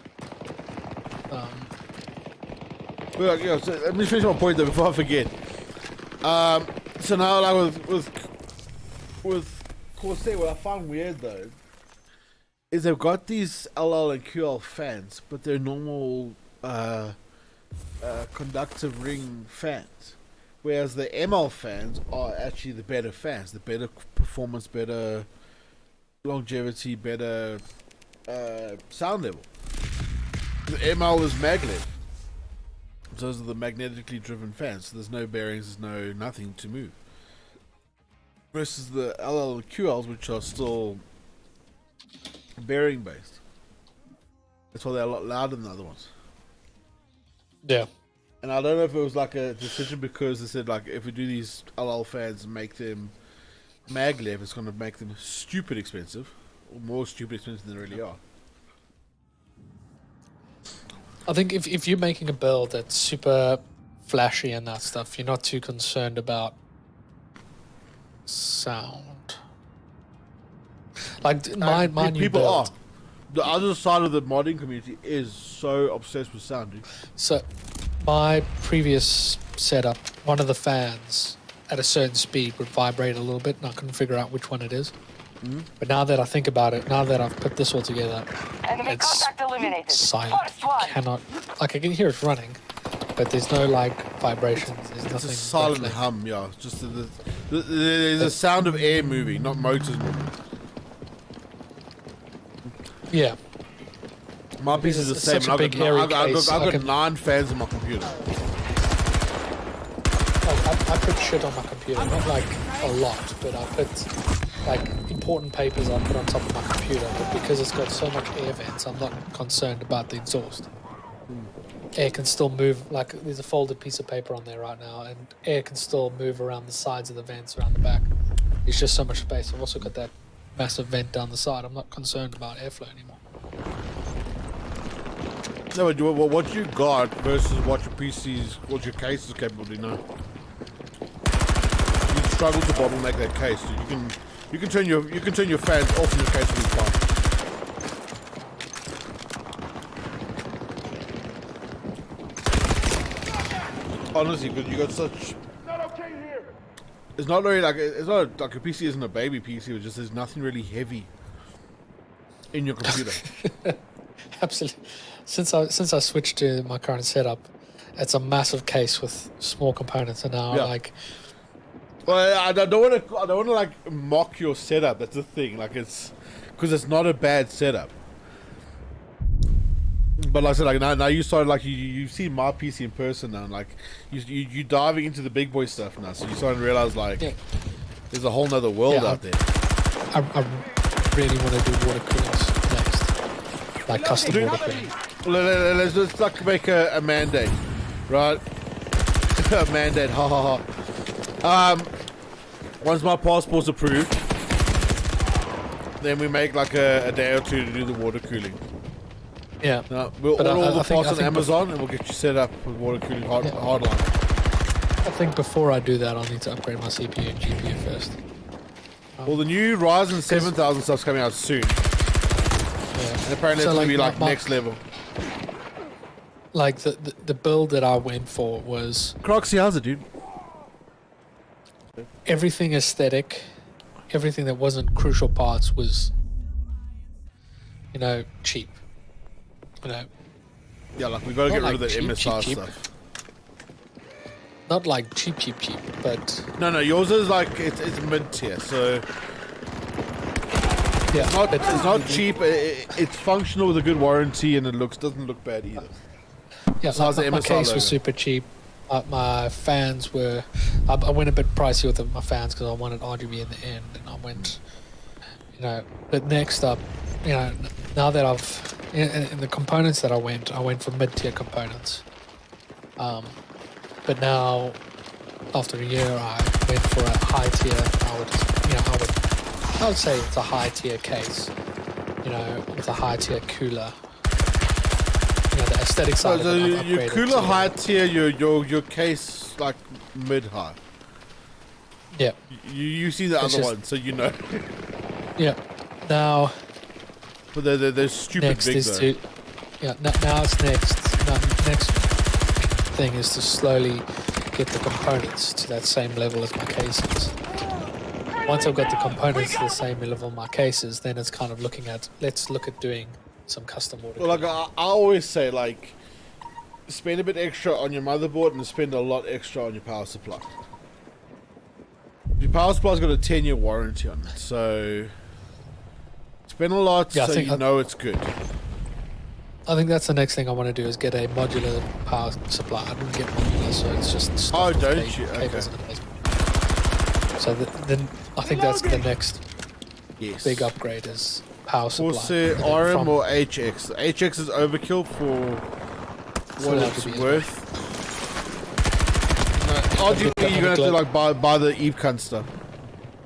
Well, like, yeah, so let me finish my point though before I forget. So now, like with Corsair, what I find weird though is they've got these LL and QL fans, but they're normal conductive ring fans, whereas the ML fans are actually the better fans, the better performance, better longevity, better sound level. The ML is maglev. Those are the magnetically driven fans. So there's no bearings, there's no nothing to move. Versus the LL and QLs, which are still bearing based. That's why they're a lot louder than the other ones. Yeah. And I don't know if it was like a decision because they said like if we do these LL fans and make them maglev, it's going to make them stupid expensive, or more stupid expensive than they really are. I think if you're making a build that's super flashy and that stuff, you're not too concerned about sound. Like my new people build. are. The other side of the modding community is so obsessed with sound, dude. So my previous setup, one of the fans at a certain speed would vibrate a little bit, and I couldn't figure out which one it is. But now that I think about it, now that I've put this all together, Enemy it's contact eliminated. silent. First one. Cannot, like I can hear it running, but there's no like vibrations. There's It's nothing. a silent rattling. hum, yeah. Just there's a sound of air moving, not motors moving. Yeah. My piece is the It's same. such a I've big, got, airy I've got, case, I've I got can- 9 fans on my computer. I put shit on my computer, not like a lot, but I put like important papers I put on top of my computer. But because it's got so much air vents, I'm not concerned about the exhaust. Air can still move. Like there's a folded piece of paper on there right now, and air can still move around the sides of the vents around the back. It's just so much space. I've also got that massive vent down the side. I'm not concerned about airflow anymore. No, but what you got versus what your PC's, what your case is capable of, you know. You struggle to bottleneck that case. Dude. You can turn your fans off and your case will be fine. Honestly, because you got such. It's not really like it's not like a PC isn't a baby PC. It's just there's nothing really heavy in your computer. Absolutely. Since I switched to my current setup, it's a massive case with small components, and now Yeah. like Well, I don't want to like mock your setup. That's the thing. Like it's because it's not a bad setup. But like I said, like now you started like you've seen my PC in person now. And like you diving into the big boy stuff now. So you starting to realize like there's a whole nother world out there. I really want to do water coolers next, like custom water cooling. Let's like make a mandate, right? A mandate, ha ha ha. Once my passport's approved, then we make like a day or two to do the water cooling. Yeah. We'll But order all I the think- parts I on think Amazon and we'll get you set up with water cooling hardline. I think before I do that, I'll need to upgrade my CPU and GPU first. Well, the new Ryzen 7000 stuff's coming out soon. And apparently So, it's going to be like, like my- next level. Like the build that I went for was Croxy, how's it, dude? everything aesthetic, everything that wasn't crucial parts was, cheap. Yeah, like we got to Not get rid like of the cheap, MSI cheap. stuff. Not like cheap, but No, yours is like it's mid tier, so yeah, it's not cheap. It's functional with a good warranty, and it doesn't look bad either. Yeah, Besides like the my MSI case logo. was super cheap. My fans were. I went a bit pricey with my fans because I wanted RGB in the end, and I went. But next up, now that I've in the components that I went for mid-tier components. But now, after a year, I went for a high tier. I would say it's a high tier case. With a high tier cooler. The aesthetic side of it. I've your upgraded cooler to- high tier, your case like mid high. Yeah. You see the It's other just- one, so you know. Yeah. Now. But they're stupid Next big is though. to. Yeah. Now it's next. Next thing is to slowly get the components to that same level as my cases. Once I've got the components to the same level as my cases, then it's kind of let's look at doing some custom order. Well, like I always say, like spend a bit extra on your motherboard and spend a lot extra on your power supply. Your power supply's got a 10-year warranty on it, so spend a lot Yeah, I so think you know it's good. I think that's the next thing I want to do is get a modular power supply. I didn't get modular, so it's just stuff with don't you? cables Okay. in the basement. So then I think that's the next Yes. big upgrade is power supply. Corsair And then RM from- or HX. The HX is overkill for what Full it's RGB, worth. No, RGB you're gonna have to like buy the Eve cunt stuff.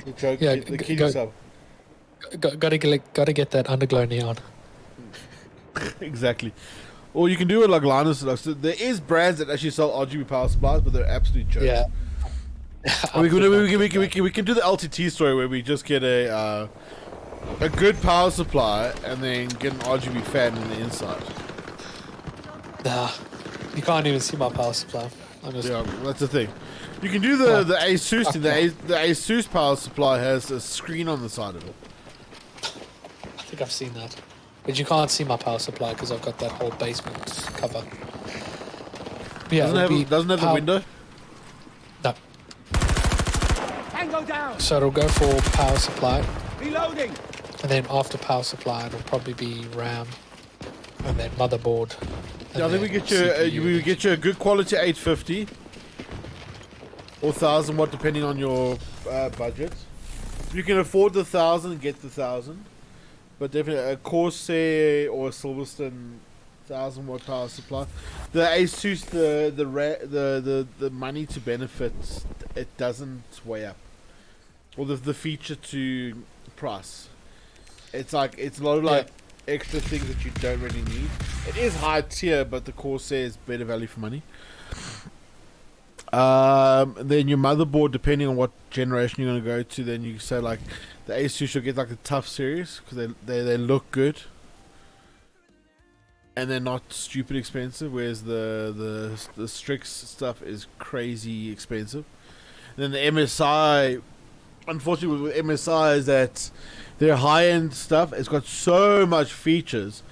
The choke, Yeah, the key go- yourself. Gotta get that underglow neon. Exactly. Or you can do it like Linus. Like, so there is brands that actually sell RGB power supplies, but they're absolute jokes. Yeah. Or we can do the LTT story where we just get a good power supply and then get an RGB fan in the inside. Nah, you can't even see my power supply. I'm just Yeah, that's the thing. You can do the Asus thing. The Asus power supply has a screen on the side of it. I think I've seen that, but you can't see my power supply because I've got that whole basement cover. Yeah, Doesn't have the window. No. Tango down. So it'll go for power supply, Reloading. and then after power supply, it'll probably be RAM, and then motherboard. Yeah, I think we get you get you a good quality 850 or 1000 watt depending on your budget. If you can afford the 1000, get the 1000. But definitely a Corsair or a Silverstone 1000 watt power supply. The Asus, the money to benefit, it doesn't weigh up. Or the feature to price. It's like it's a lot of like extra things that you don't really need. It is high tier, but the Corsair is better value for money. Then your motherboard, depending on what generation you're going to go to, then you say like the Asus should get like the tough series because they look good and they're not stupid expensive, whereas the Strix stuff is crazy expensive. And then the MSI, unfortunately with MSI, is that their high-end stuff has got so much features,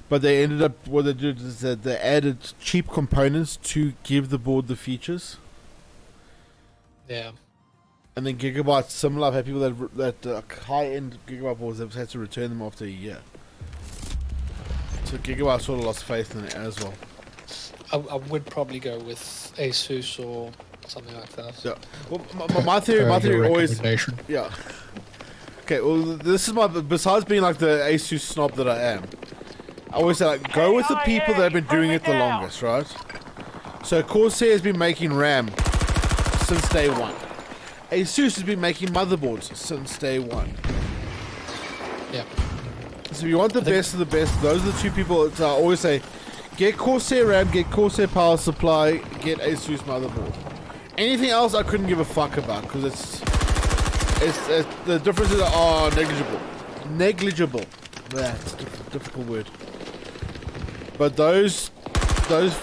but they ended up, what they did is that they added cheap components to give the board the features. Yeah. And then Gigabyte, similar. I've had people that high-end Gigabyte boards have had to return them after a year. So Gigabyte sort of lost faith in it as well. I would probably go with Asus or something like that. Yeah. Well, my theory always. Yeah. Okay. Well, this is my. Besides being like the Asus snob that I am, I always say like go with the people that have been doing it the longest, right? So Corsair has been making RAM since day one. Asus has been making motherboards since day one. Yeah. So if you want the best of the best, those are the two people that I always say, get Corsair RAM, get Corsair power supply, get Asus motherboard. Anything else I couldn't give a fuck about because it's the differences are negligible. Negligible. That's a difficult word. But those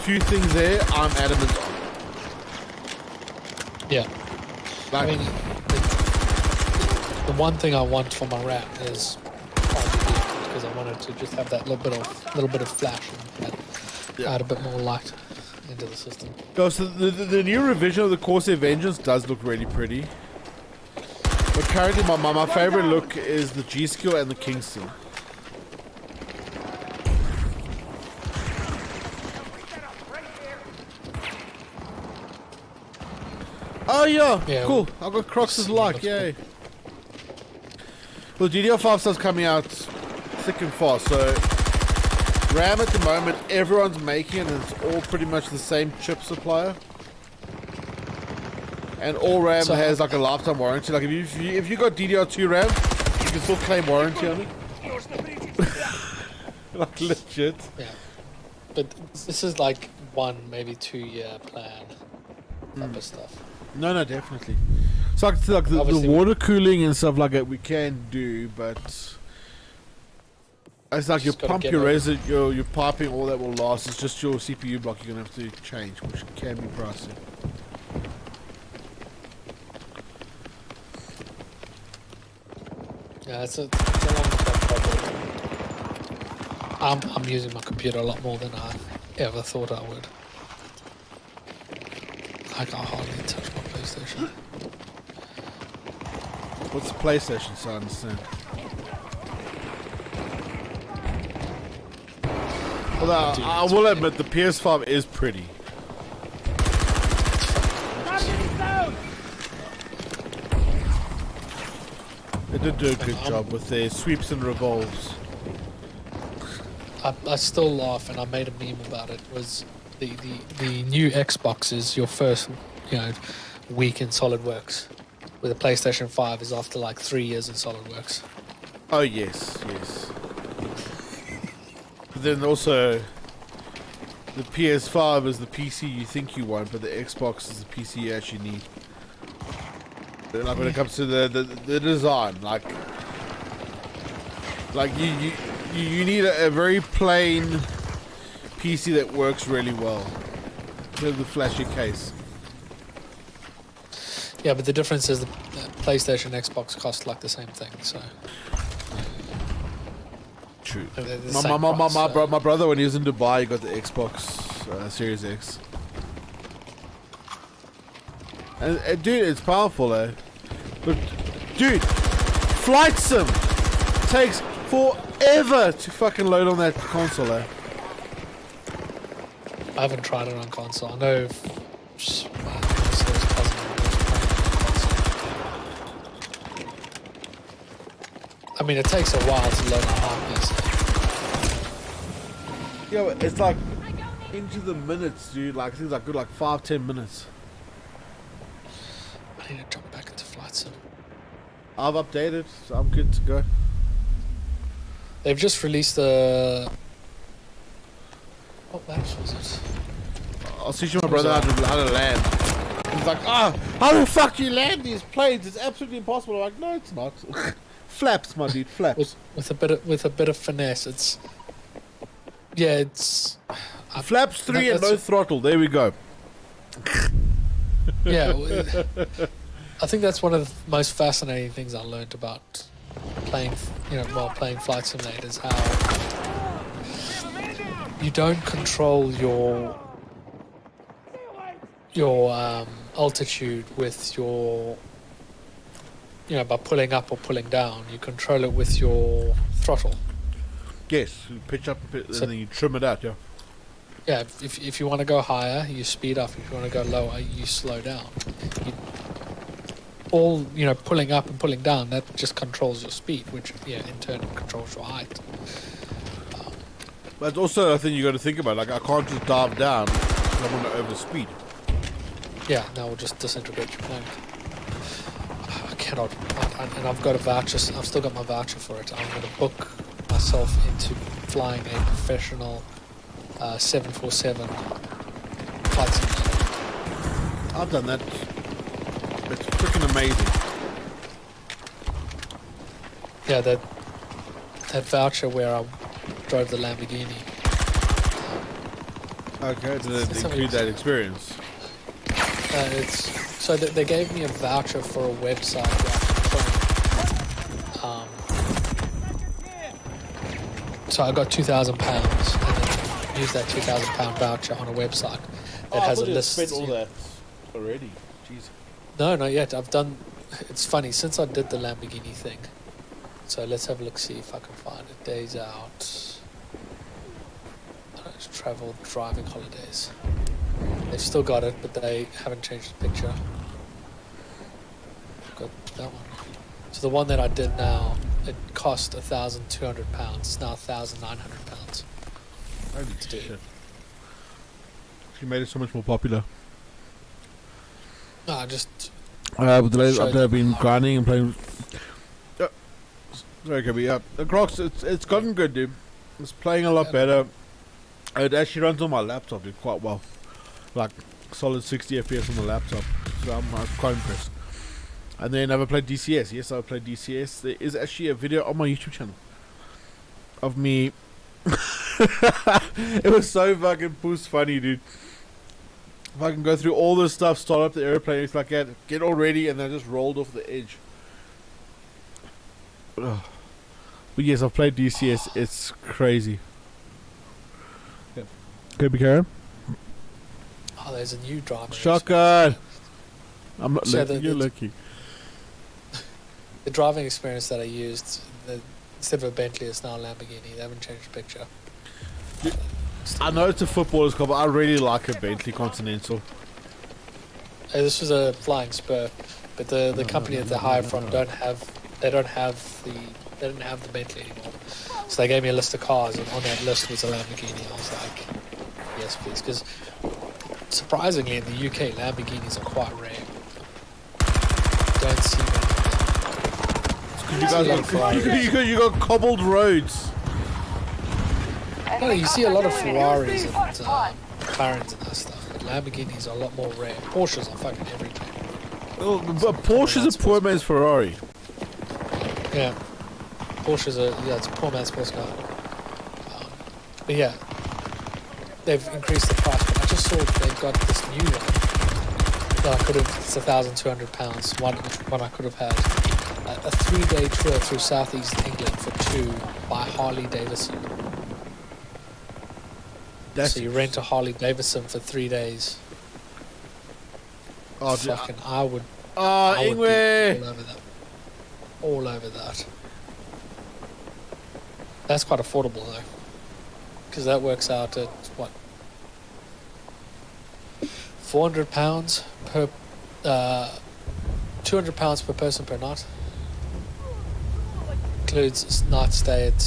few things there, I'm adamant on. Yeah. Like, I mean, the one thing I want for my RAM is RGB because I wanted to just have that little bit of flash and add a bit more light into the system. so the new revision of the Corsair Vengeance does look really pretty. But currently my favorite look is the G-Skill and the Kingston. Oh yeah, cool. I've got Crocs' like, yay. Well, GDR5 stuff's coming out thick and fast. So RAM at the moment, everyone's making it, and it's all pretty much the same chip supplier. And all RAM has like a lifetime warranty. Like if you got DDR2 RAM, you can still claim warranty on it. Like legit. Yeah. But this is like 1, maybe 2 year plan type of stuff. No, definitely. So like the water cooling and stuff like that we can do, but it's like your pump, your resin, your piping, all that will last. It's just your CPU block you're gonna have to change, which can be pricey. Yeah, it's a long-term project. I'm using my computer a lot more than I ever thought I would. Like, I hardly touch my PlayStation. What's the PlayStation, so I understand? Although I will admit the PS5 is pretty. They did do a good job with their sweeps and revolves. I still laugh, and I made a meme about it. Was the new Xbox is your first, week in SolidWorks, where the PlayStation 5 is after like 3 years in SolidWorks. Oh yes. But then also, the PS5 is the PC you think you want, but the Xbox is the PC you actually need. Like when it comes to the design, like you need a very plain PC that works really well with the flashy case. Yeah, but the difference is the PlayStation, Xbox cost like the same thing. So true. My brother, when he was in Dubai, he got the Xbox Series X. And dude, it's powerful, eh? But dude, Flight Sim takes forever to fucking load on that console, eh? I haven't tried it on console. I know. I mean, it takes a while to load on hard. Yeah, but it's like into the minutes, dude. Like things like good, like 5-10 minutes. I need to jump back into Flight Sim. I've updated, so I'm good to go. They've just released the. What maps was it? I'll teach my brother how to land. He's like, how the fuck do you land these planes? It's absolutely impossible. I'm like, no, it's not. Flaps, my dude, flaps. With a bit of finesse, it's. Yeah, it's. Flaps 3 and no throttle. There we go. Yeah, I think that's one of the most fascinating things I learned about playing, while playing Flight Simulators. How you don't control your altitude with your, by pulling up or pulling down. You control it with your throttle. Yes, you pitch up a bit and then you trim it out, yeah. Yeah, if you want to go higher, you speed up. If you want to go lower, you slow down. Pulling up and pulling down, that just controls your speed, which, in turn controls your height. But also, I think you got to think about, like, I can't just dive down because I want to overspeed. Yeah, that will just disintegrate your plane. I cannot, and I've got a voucher. I've still got my voucher for it. I'm going to book myself into flying a professional 747 flight simulator. I've done that. It's freaking amazing. Yeah, that voucher where I drove the Lamborghini. Okay, did it include that experience? So they gave me a voucher for a website where I can so I got £2,000 and then used that £2,000 voucher on a website that has a list. Spent all that already. Jeez. No, not yet. I've done. It's funny since I did the Lamborghini thing. So let's have a look, see if I can find it. Days out. Travel, driving holidays. They've still got it, but they haven't changed the picture. Got that one. So the one that I did now it cost £1,200. It's now £1,900. Holy do it. shit. She made it so much more popular. No, just With the latest Showed update, I've been them. grinding and playing. Sorry, Kirby. Yeah, the Crocs. It's gotten good, dude. It's playing a lot Yeah. better. It actually runs on my laptop, dude, quite well. Like solid 60 FPS on the laptop. So I'm quite impressed. And then I've played DCS. Yes, I've played DCS. There is actually a video on my YouTube channel of me. It was so fucking boost funny, dude. If I can go through all this stuff, start up the airplane, it's like get all ready, and then I just rolled off the edge. Ugh. But yes, I've played DCS. It's crazy. Yeah. Kirby Karen? oh, there's a new driver. Shotgun! I'm not So lucky. the- You're the- lucky. The driving experience that I used, instead of a Bentley, it's now a Lamborghini. They haven't changed the picture. I know it's a footballer's car, but I really like a Bentley Continental. This was a Flying Spur, but the company that they hired from didn't have the Bentley anymore. So they gave me a list of cars, and on that list was a Lamborghini. I was like, yes, please, because surprisingly in the UK, Lamborghinis are quite rare. Don't see many. You guys you got cobbled roads. No, you see a lot of Ferraris and McLarens and that stuff, but Lamborghinis are a lot more rare. Porsches are fucking everything. Oh, but Porsche's a poor man's Ferrari. Yeah, Porsches are it's a poor man's sports car. But yeah, they've increased the price. But I just saw they've got this new one that I could have. It's £1,200. One I could have had a 3-day tour through southeast England for 2 by Harley Davidson. So you rent a Harley Davidson for 3 days. Oh, Fucking, I would be Ingwe! all over that. That's quite affordable though, because that works out at what, £400 per, £200 per person per night. Includes night stay at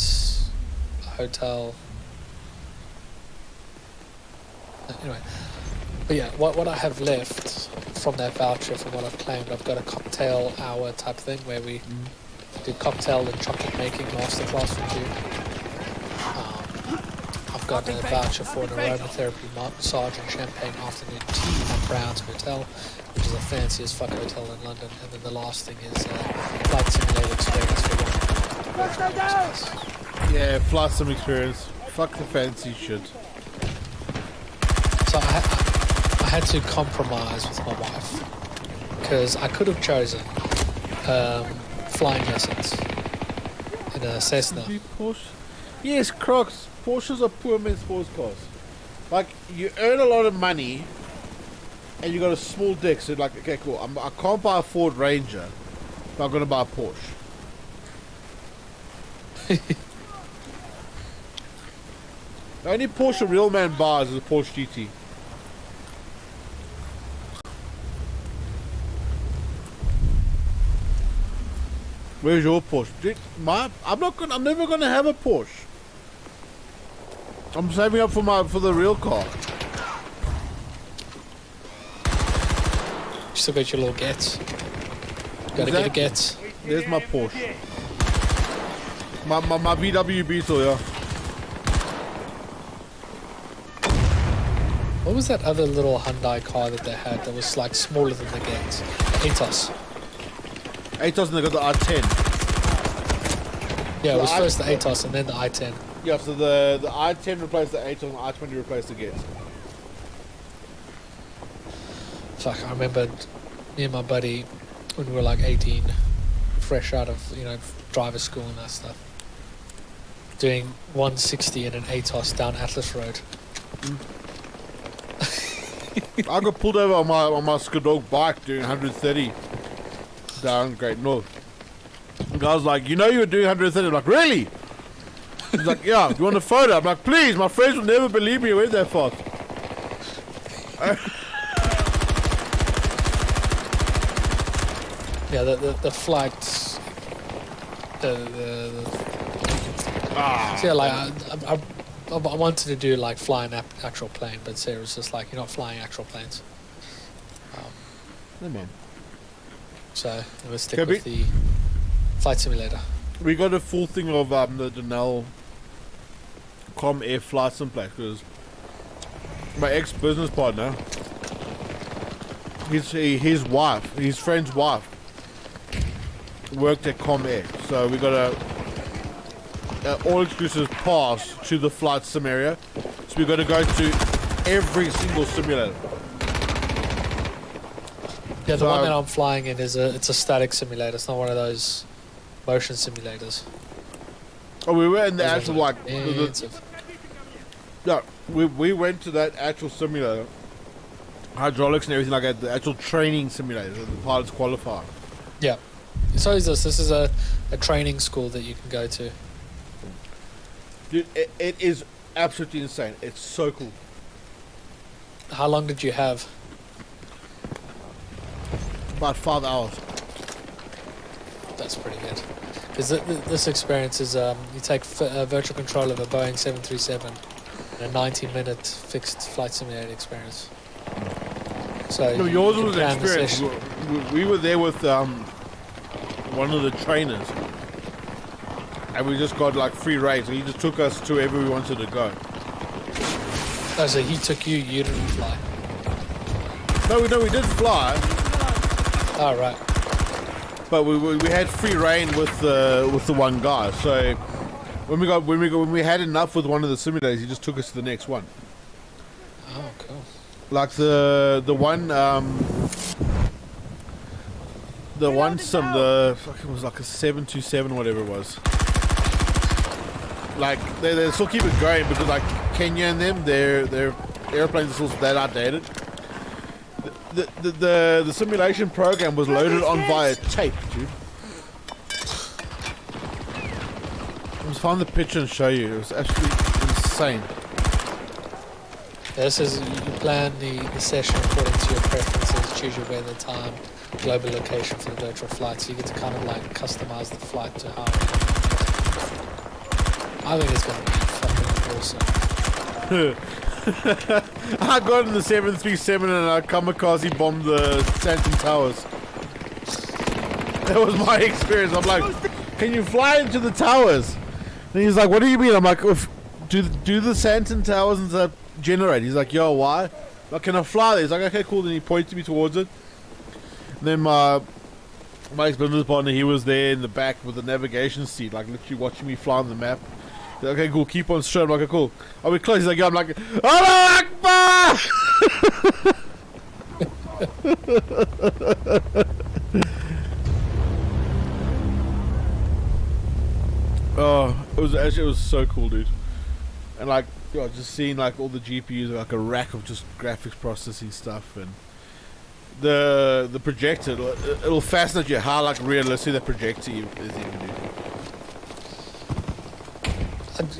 a hotel. Anyway, but yeah, what I have left from that voucher, from what I've claimed, I've got a cocktail hour type thing where we do cocktail and chocolate making masterclass from June. I've got a voucher for an aromatherapy massage and champagne afternoon tea at Brown's Hotel, which is the fanciest fuck hotel in London. And then the last thing is flight simulator experience for one. Yeah, flight sim experience. Fuck the fancy shit. So I had to compromise with my wife because I could have chosen flying lessons in a Cessna. Porsche? Yes, Crocs. Porsches are poor men's sports cars. Like, you earn a lot of money and you got a small dick, so like, okay, cool. I can't buy a Ford Ranger, but I'm going to buy a Porsche. The only Porsche a real man buys is a Porsche GT. Where's your Porsche? Dude, I'm never gonna have a Porsche. I'm saving up for the real car. You still got your little Gets. Gotta get a Gets. There's my Porsche. My VW Beetle, yeah. What was that other little Hyundai car that they had that was like smaller than the Gets? Atos. Atos, and they got the i10. Yeah, it was The first the Atos and then the i10. Yeah, so the i10 replaced the Atos and the i20 replaced the Gets. Fuck, I remember me and my buddy when we were like 18, fresh out of, driver school and that stuff, doing 160 in an Atos down Atlas Road. I got pulled over on my Skadog bike doing 130 down Great North. The guy's like, you were doing 130. I'm like, really? He's like, yeah, do you want a photo? I'm like, please, my friends will never believe me. Where's that fast? Yeah, the flight So yeah, like I wanted to do like fly an actual plane, but Sarah was just like, you're not flying actual planes. Come on. So I'm gonna stick Kirby? with the flight simulator. We got a full thing of the Denel Com Air flight sim place because my ex-business partner, his wife, his friend's wife, worked at Com Air, so we got a all-exclusive pass to the flight sim area. So we got to go to every single simulator. Yeah, the So- one that I'm flying in it's a static simulator. It's not one of those motion simulators. Oh, we were in the Those ones actual are like expensive. no, we went to that actual simulator, hydraulics and everything like that. The actual training simulator, that the pilots qualify. Yeah. So is this. This is a training school that you can go to. Dude, it is absolutely insane. It's so cool. How long did you have? About 5 hours. That's pretty good. Because this experience is you take virtual control of a Boeing 737 and a 90-minute fixed flight simulator experience. So No, you yours can was an plan the experience. session. We were there with one of the trainers, and we just got like free reign. So he just took us to wherever we wanted to go. Oh, so he took you. You didn't fly. No, we did fly, Oh right. but we had free reign with the one guy. So when we had enough with one of the simulators, he just took us to the next one. Oh cool. Like the one fuck, it was like a 727 or whatever it was. Like they still keep it going because like Kenya and them, their airplanes are still that outdated. The simulation program was loaded on via tape, dude. Let's find the picture and show you. It was absolutely insane. This is you plan the session according to your preferences, choose your weather, time, global location for the virtual flight, so you get to kind of like customize the flight to how. I think it's going to be fucking awesome. I got in the 737 and I kamikaze bombed the Santon Towers. That was my experience. I'm like, can you fly into the towers? And he's like, what do you mean? I'm like, do the Santon Towers and stuff generate? He's like, yo, why? Like, can I fly there? He's like, okay, cool. Then he pointed me towards it. And then my ex-business partner, he was there in the back with the navigation seat, like literally watching me fly on the map. He's like, okay, cool, keep on straight. I'm like, okay, cool. Are we close? He's like, yeah. I'm like, Allah Akbar! Oh, it was so cool, dude. And like, yo, just seeing like all the GPUs, like a rack of just graphics processing stuff, and the projector, it'll fascinate you how like realistic that projector is even, dude.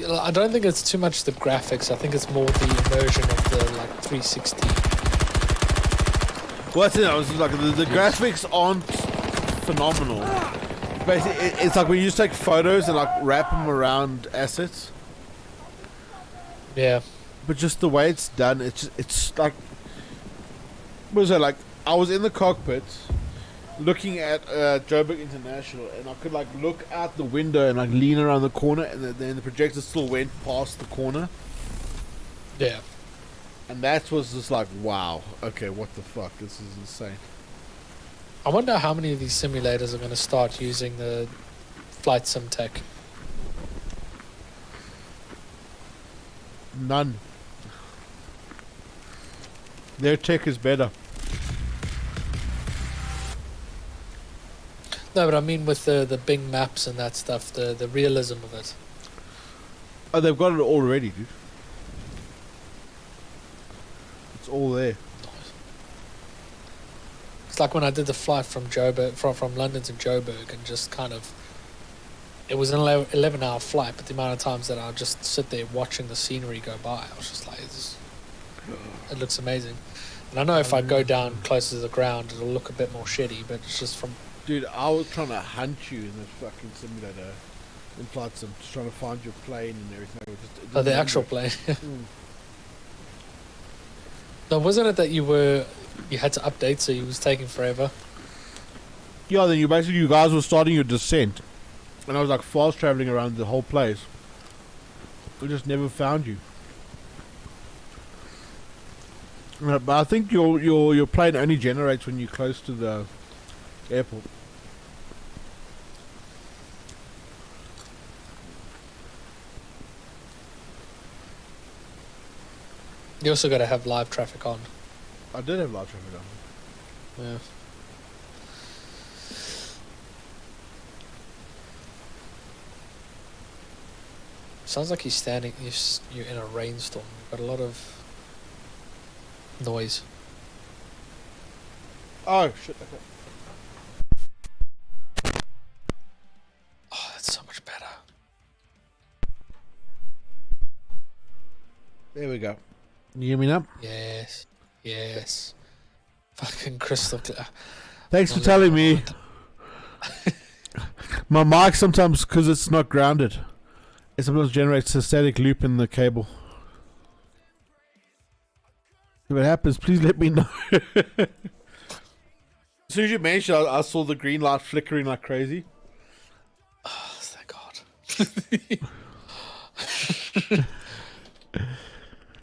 I don't think it's too much the graphics. I think it's more the immersion of the like 360. Well, that's it. I was just like, the graphics aren't phenomenal. Basically, it's like when you just take photos and like wrap them around assets. Yeah. But just the way it's done, it's like, what is it like? I was in the cockpit looking at Joburg International, and I could like look out the window and like lean around the corner, and then the projector still went past the corner. Yeah. And that was just like, wow, okay, what the fuck, this is insane. I wonder how many of these simulators are going to start using the flight sim tech. None. Their tech is better. No, but I mean with the Bing maps and that stuff, the realism of it. Oh, they've got it already, dude. It's all there. It's like when I did the flight from Joburg, from London to Joburg, and just kind of, it was an 11-hour flight, but the amount of times that I would just sit there watching the scenery go by, I was just like, it looks amazing. And I know if I go down closer to the ground, it'll look a bit more shitty, but it's just from Dude, I was trying to hunt you in this fucking simulator in Flight Sim, just trying to find your plane and everything. It The didn't actual work. plane. No, wasn't it that you had to update, so it was taking forever? Yeah, then you guys were starting your descent, and I was like fast traveling around the whole place. We just never found you. But I think your plane only generates when you're close to the airport. You also got to have live traffic on. I did have live traffic on. Yeah. Sounds like he's standing. You're in a rainstorm. You've got a lot of noise. Oh shit! Okay. Oh, that's so much better. There we go. You hear me now? Yes. Yes. Fucking crystal clear. Thanks for telling me. My mic sometimes, because it's not grounded, it sometimes generates a static loop in the cable. If it happens, please let me know. As soon as you mentioned, I saw the green light flickering like crazy. Oh, thank God.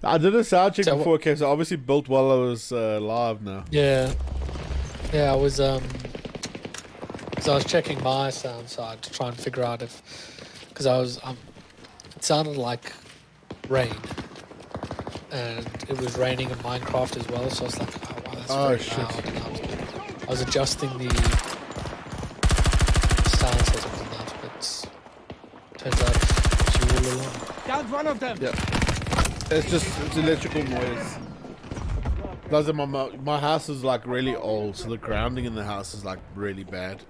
I did a sound check So before it came, so obviously built while I was live now. Yeah. Yeah, I was so I was checking my sound side to try and figure out because I was it sounded like rain, and it was raining in Minecraft as well. So I was like, oh wow, that's very loud. And I was adjusting the sound settings on that, but turns out it's you all along. Down one of them. Yeah. It's electrical noise. My house is like really old, so the grounding in the house is like really bad.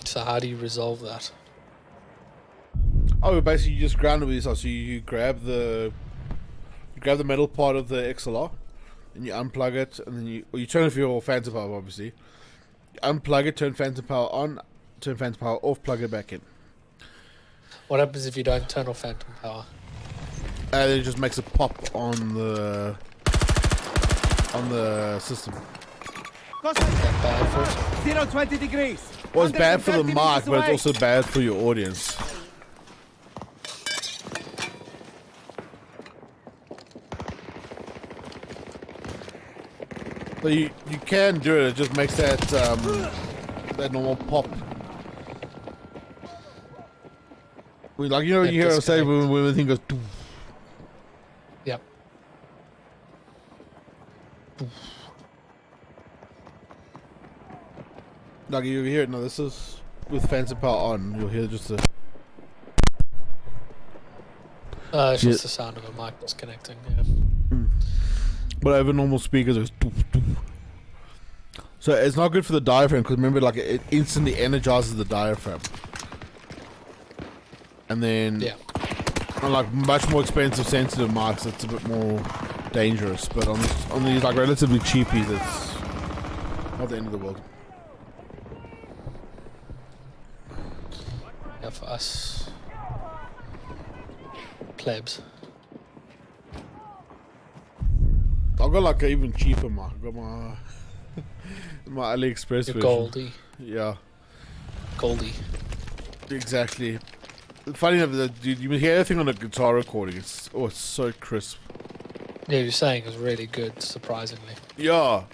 So how do you resolve that? Oh, basically you just ground it with yourself. So you grab the metal part of the XLR and you unplug it, and then you turn off your phantom power, obviously. You unplug it, turn phantom power on, turn phantom power off, plug it back in. What happens if you don't turn off phantom power? And it just makes a pop on the system. Is that bad for it? 0-20 degrees. Well, it's bad for the 130 mic, meters but it's away. also bad for your audience. But you can do it. It just makes that that normal pop. Like, you know, you hear us say when the thing goes. Doof. Yep. Like you hear it now. This is with phantom power on. You'll hear just a. It's just the sound of a mic disconnecting. Yeah. But over normal speakers, it goes. Doof, doof. So it's not good for the diaphragm, because remember, like, it instantly energizes the diaphragm. And then, on like much more expensive sensitive mics, it's a bit more dangerous. But on these like relatively cheapies, it's not the end of the world. Yeah, for us plebs. I've got like an even cheaper mic. I've got my my AliExpress Your version. Goldie. Yeah. Goldie. Exactly. Funny enough, dude, you hear everything on a guitar recording. It's so crisp. Yeah, you're saying it's really good, surprisingly. Yeah.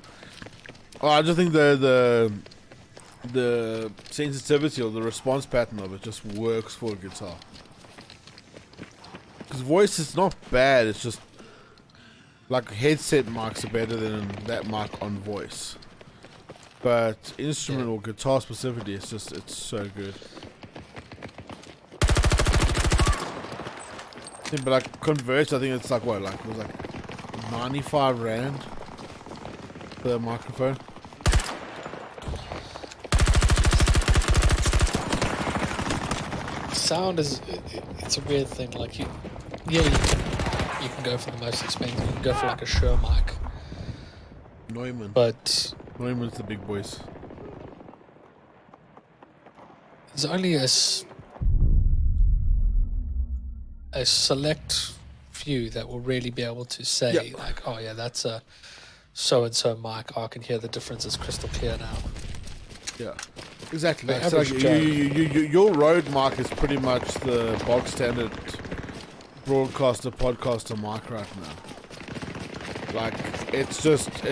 Oh, I just think the sensitivity or the response pattern of it just works for a guitar. Because voice is not bad. It's just like headset mics are better than that mic on voice. But instrument or guitar specifically, it's so good. But like converts, I think it's like what, like it was like 95 rand for the microphone. Sound is it's a weird thing. Like you can go for the most expensive. You can go for like a Shure mic. Neumann. But Neumann's the big boys. There's only a select few that will really be able to say like, oh yeah, that's a so-and-so mic. Oh, I can hear the difference. It's crystal clear now. Yeah, exactly. The Like, so like average Joe. your Rode mic is pretty much the bog standard broadcaster podcaster mic right now. Like it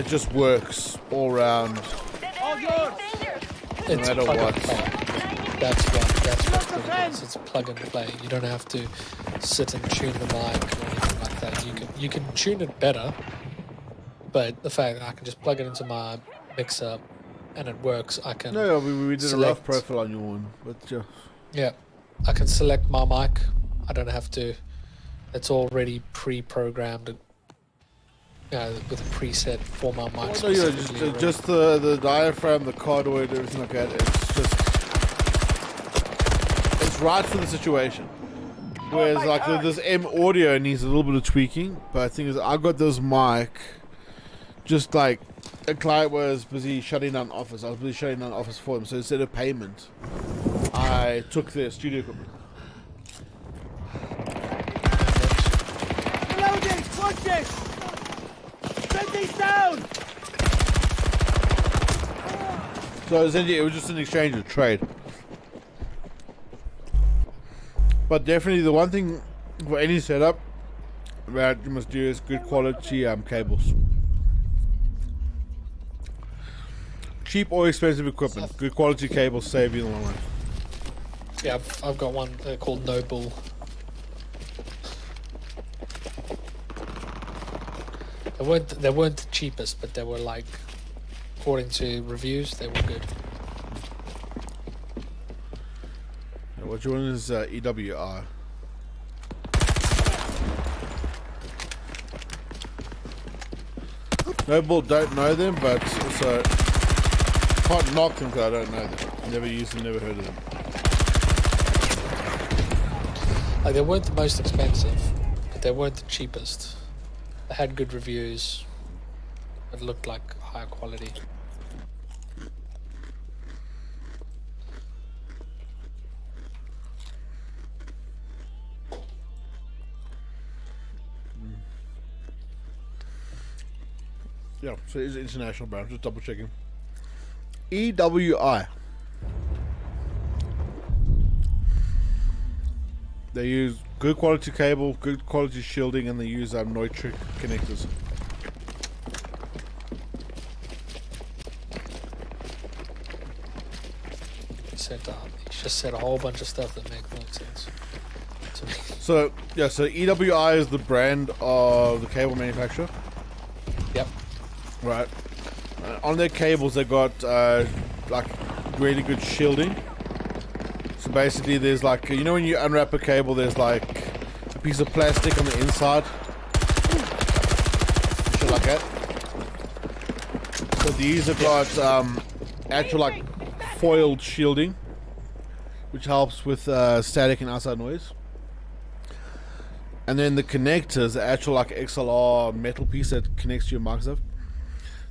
just works all round. All yours. No It's matter plug what. and play. That's what's really good. It's plug and play. You don't have to sit and tune the mic or anything like that. You can tune it better, but the fact that I can just plug it into my mixer and it works, I can. No, we did a rough select- profile on your one, but Yeah, I can select my mic. I don't have to. It's already pre-programmed. With a preset for my mic. no, specifically already. just the diaphragm, the cardioid, everything like that. It's right for the situation. Whereas like this M audio needs a little bit of tweaking, but the thing is, I got this mic just like a client was busy shutting down office. I was busy shutting down office for them, so instead of payment, I took their studio equipment. Reloading! Watch it! Send these down! So essentially, it was just an exchange of trade. But definitely, the one thing for any setup that you must do is good quality cables. Cheap or expensive equipment, good quality cables save you in the long run. Yeah, I've got one called Noble. They weren't the cheapest, but they were like, according to reviews, they were good. What you want is EWR. Noble, don't know them, but also can't knock them because I don't know them. Never used them, never heard of them. Like, they weren't the most expensive, but they weren't the cheapest. They had good reviews. It looked like higher quality. Yeah, so it's an international brand. Just double checking. EWI. They use good quality cable, good quality shielding, and they use Neutrik connectors. He just said a whole bunch of stuff that makes no sense to me. So yeah, so EWI is the brand of the cable manufacturer. Yep. Right. On their cables, they got like really good shielding. So basically, there's like, you know, when you unwrap a cable, there's like a piece of plastic on the inside, shit like that. So these have got actual like foiled shielding, which helps with static and outside noise. And then the connectors, the actual like XLR metal piece that connects to your mic stuff,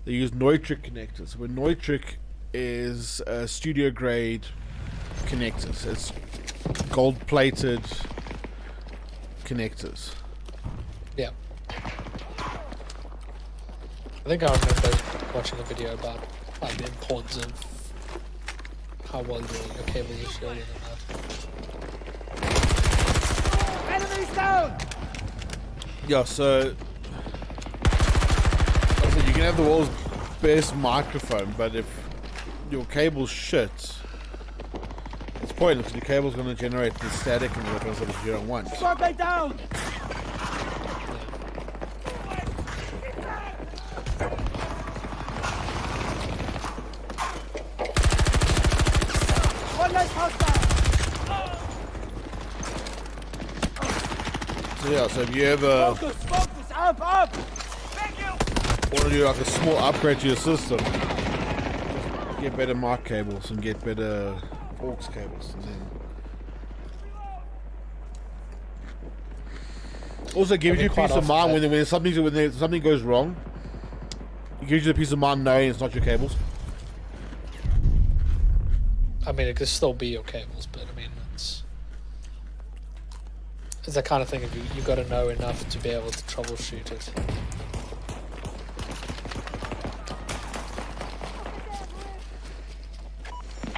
they use Neutrik connectors. Where Neutrik is a studio grade connectors. It's gold plated connectors. Yeah. I think I remember watching a video about like the importance of how well your cable is shielded and that. Enemies down! Yeah, so I said you can have the world's best microphone, but if your cable's shit, it's pointless. The cable's going to generate the static and whatever that you don't want. Squad mate down! One less hostile! So yeah, so if you ever Focus! Up! Thank you! want to do like a small upgrade to your system, get better mic cables and get better aux cables. And then also gives you quite peace of mind often- when something goes wrong. It gives you the peace of mind knowing it's not your cables. I mean, it could still be your cables, but I mean, it's that kind of thing. If you got to know enough to be able to troubleshoot it.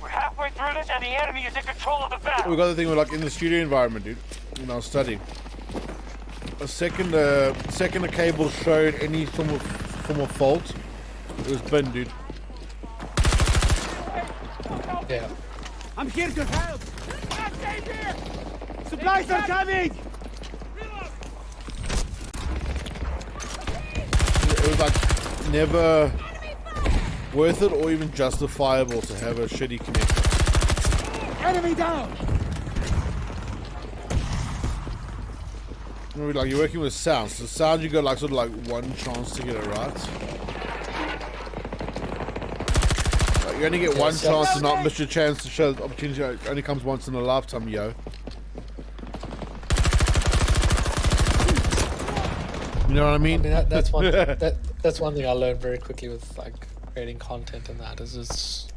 We're halfway through this, and the enemy is in control of the battle. We got the thing with like in the studio environment, dude. When I was studying, a second a cable showed any form of fault, it was bin, dude. Yeah. I'm here to help. Supplies are coming. It was like never worth it or even justifiable to have a shitty connection. Enemy down. You know, like you're working with sounds. So sound you got like sort of like one chance to get it right. Like, you only get one chance to not miss your chance to show the opportunity. It only comes once in a lifetime, yo. You know what I mean? I mean that's one that's one thing I learned very quickly with like creating content and that is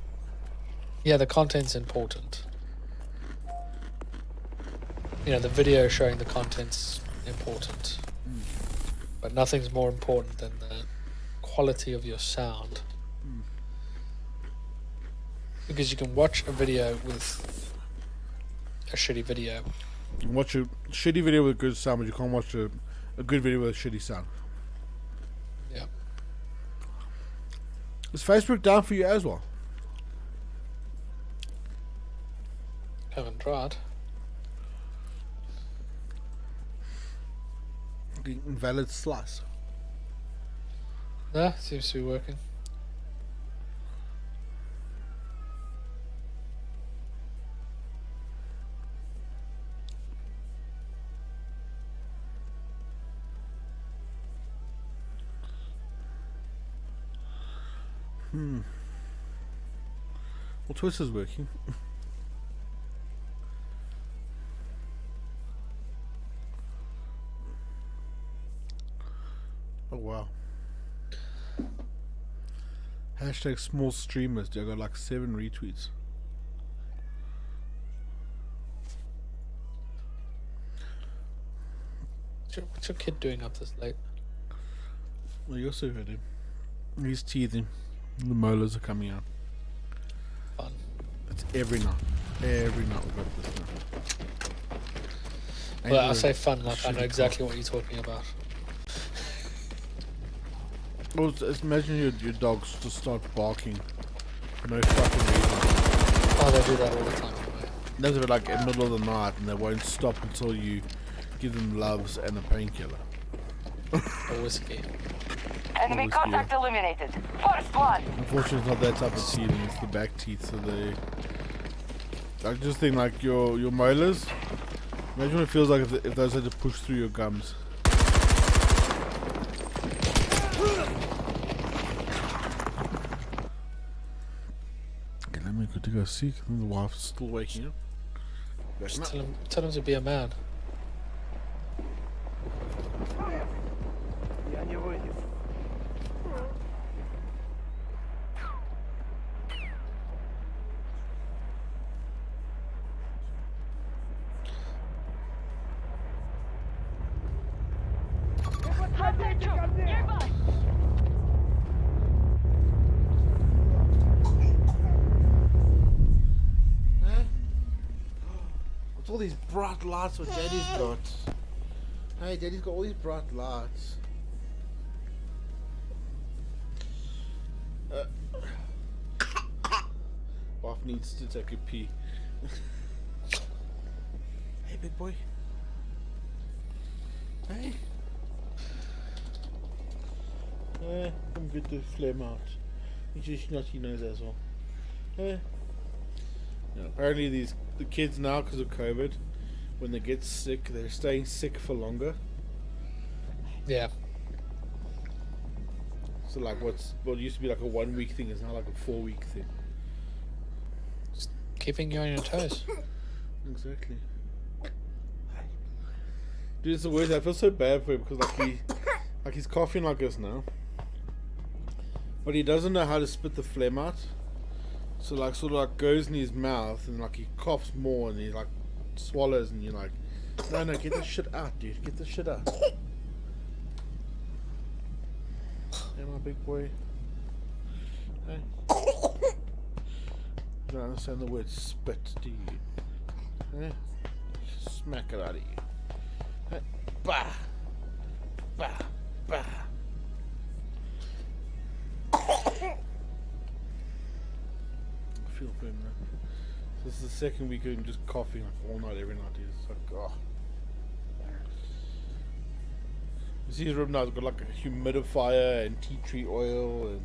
yeah, the content's important. You know, the video showing the content's important, but nothing's more important than the quality of your sound. Because you can watch a video with a shitty video. You can watch a shitty video with good sound, but you can't watch a good video with a shitty sound. Yeah. Is Facebook down for you as well? Haven't tried. The invalid slice. Nah, seems to be working. Well, Twitter's working. Oh wow. Hashtag small streamers. I got like 7 retweets. What's your kid doing up this late? Well, you also heard him. He's teething. The molars are coming out. Fun. It's every night. Every night we've got this now. Well, I say fun like I know exactly what you're talking about. Well, just imagine your dogs just start barking for no fucking reason. Oh, they do that all the time anyway. Those are like in the middle of the night and they won't stop until you give them loves and a painkiller. Or whiskey. Enemy Always contact eliminated. First one. Unfortunately, it's not that type of teething, it's the back teeth, so they... I just think like your molars, imagine what it feels like if those had to push through your gums. Okay, let me go to go see. I think the wife's still waking up. Just tell him to be a man. Я не вынес. What's all these bright lights what Daddy's got? Hey, Daddy's got all these bright lights. Wife needs to take a pee. Hey, big boy. Hey. Come get the phlegm out. You just snotty nose as well. Yeah, apparently the kids now, because of COVID, when they get sick, they're staying sick for longer. Yeah. So like what used to be like a 1 week thing is now like a 4 week thing. Just keeping you on your toes. Exactly. Dude, it's the worst. I feel so bad for him because like he's coughing like this now, but he doesn't know how to spit the phlegm out. So like sort of like goes in his mouth and like he coughs more and he like swallows and you're like, no, get this shit out, dude. Get this shit out. Hey, my big boy. Hey. You don't understand the word spit, do you? Hey? Smack it out of you. Hey. Bah! Bah! Bah! I feel for him now. This is the second week of him just coughing like all night, every night. He's like, oh. You see his room now, it's got like a humidifier and tea tree oil and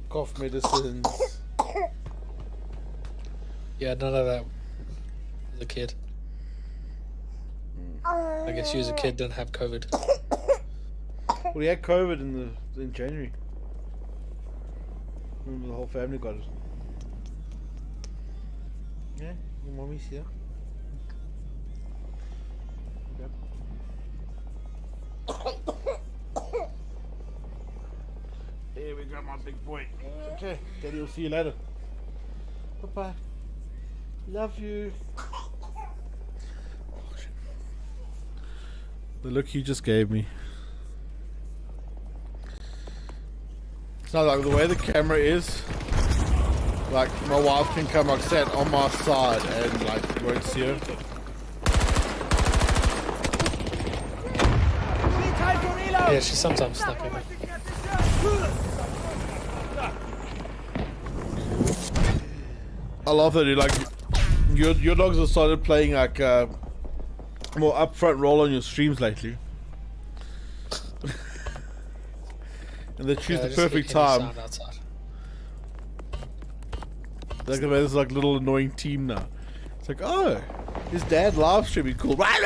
cough medicines. Yeah, none of that as a kid. I guess you as a kid didn't have COVID. Well, he had COVID in January. Remember the whole family got it. Yeah, your mommy's here. Here we go, my big boy. Okay, Daddy will see you later. Bye-bye. Love you. Oh, shit. The look you just gave me. It's not like the way the camera is. Like my wife can come like sat on my side and like won't see her. Yeah, she's sometimes stuck in it. I love that, dude. Like your dogs have started playing like more upfront role on your streams lately. And they choose the perfect time. Like there's like little annoying team now. It's like, oh, his dad live streaming, cool. Like,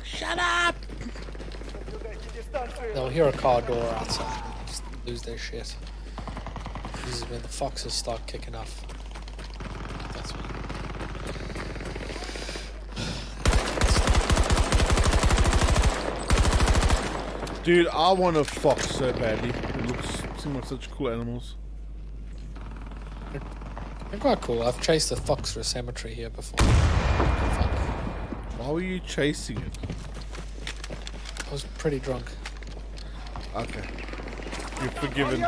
shut up. They'll hear a car door outside and just lose their shit. This is when the foxes start kicking off. That's when. Dude, I want a fox so badly. It seems like such cool animals. They're quite cool. I've chased a fox through a cemetery here before. Why were you chasing it? I was pretty drunk. Okay. You're forgiven.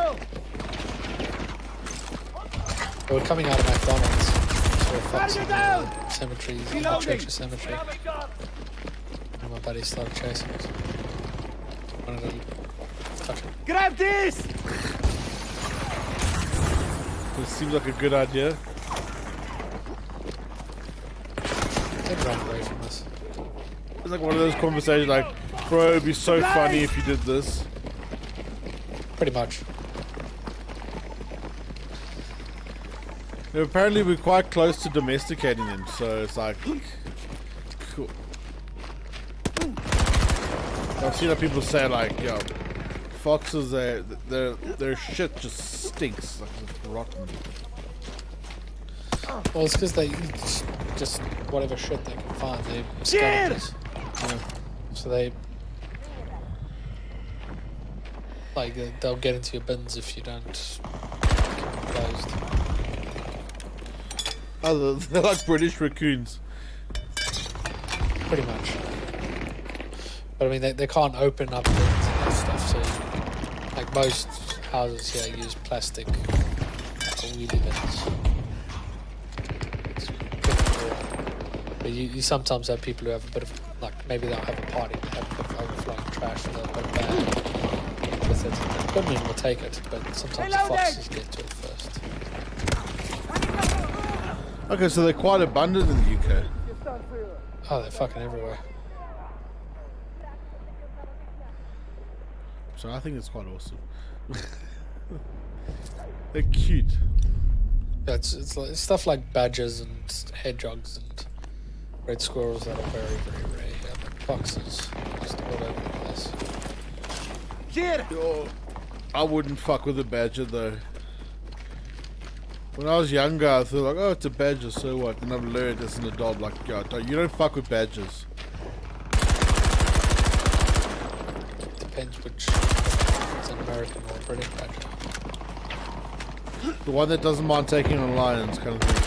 They were coming out of McDonald's. Saw a fox in the cemetery, in the church cemetery. And my buddy started chasing it. Wanted to touch it. Grab this! This seems like a good idea. They'd run away from us. It's like one of those conversations like, bro, it'd be so funny if you did this. Pretty much. Yeah, apparently we're quite close to domesticating them, so it's like, cool. I've seen that people say like, yo, foxes, their shit just stinks, like it's rotten. Well, it's because they eat just whatever shit they can find. They scavengers. Yeah. So they'll get into your bins if you don't keep them closed. Oh, they're like British raccoons. Pretty much. But I mean, they can't open up bins and that stuff, so like most houses here use plastic wheelie bins. It's pretty cool. But you sometimes have people who have a bit of, like, maybe they'll have a party, they have a bit of overflowing trash, and they'll put it back with it. The women will take it, but sometimes the foxes get to it first. Okay, so they're quite abundant in the UK. Oh, they're fucking everywhere. So I think it's quite awesome. They're cute. Yeah, it's like stuff like badgers and hedgehogs and red squirrels that are very, very rare here, but foxes just all over the place. Yo, I wouldn't fuck with a badger though. When I was younger, I thought like, oh, it's a badger, so what? And I've learned as an adult, like, yo, you don't fuck with badgers. Depends which, if it's an American or a British badger. The one that doesn't mind taking on lions, kind of thing.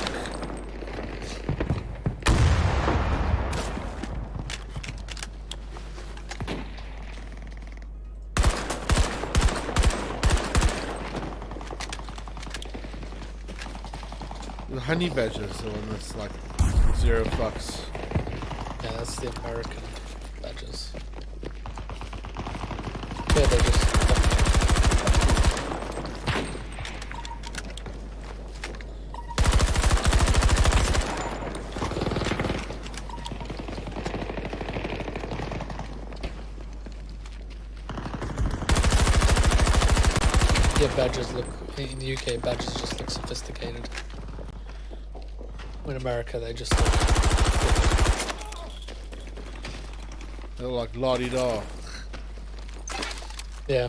The honey badger is the one that's like 0 fucks. Yeah, that's the American badges. Yeah, they just. Yeah, badges look. In the UK, badges just look sophisticated. In America, they just look. They're like la-di-da. Yeah.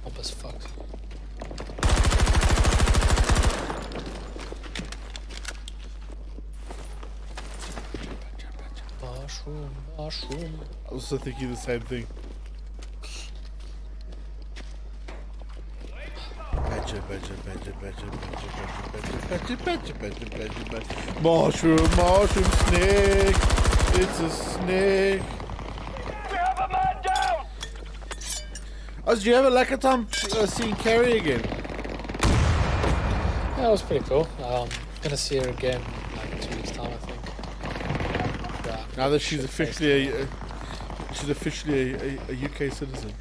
Up as fuck. Mushroom, mushroom. I was also thinking the same thing. Mushroom, mushroom, snake. It's a snake. We have a man down! Oh, did you have a lack of time seeing Carrie again? Yeah, it was pretty cool. Gonna see her again in like 2 weeks' time, I think. Yeah, Now that she's officially a UK citizen.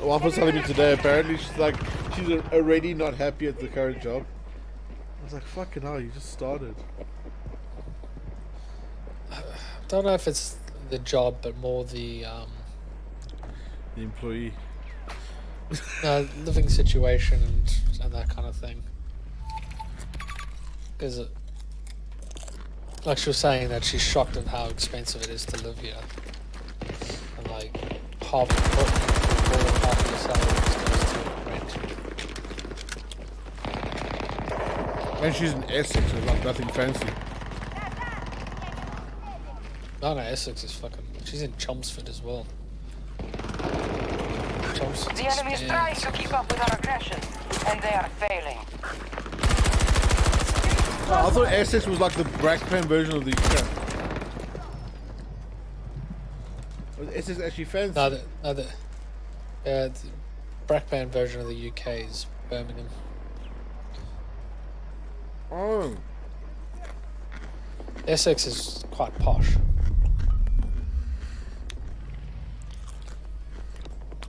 Wife was telling me today, apparently she's already not happy at the current job. I was like, fucking hell, you just started. don't know if it's the job, but more the employee. Living situation and that kind of thing. Because like she was saying that she's shocked at how expensive it is to live here, and like half more than half of the salary just goes to rent. And she's in Essex, so like nothing fancy. No, Essex is fucking. She's in Chelmsford as well. Chelmsford's The enemy is trying to keep up with our aggression, and they are failing. Oh, I thought Essex was like the Brackpan version of the UK. Was Essex actually fancy? The Brackpan version of the UK is Birmingham. Oh. Essex is quite posh.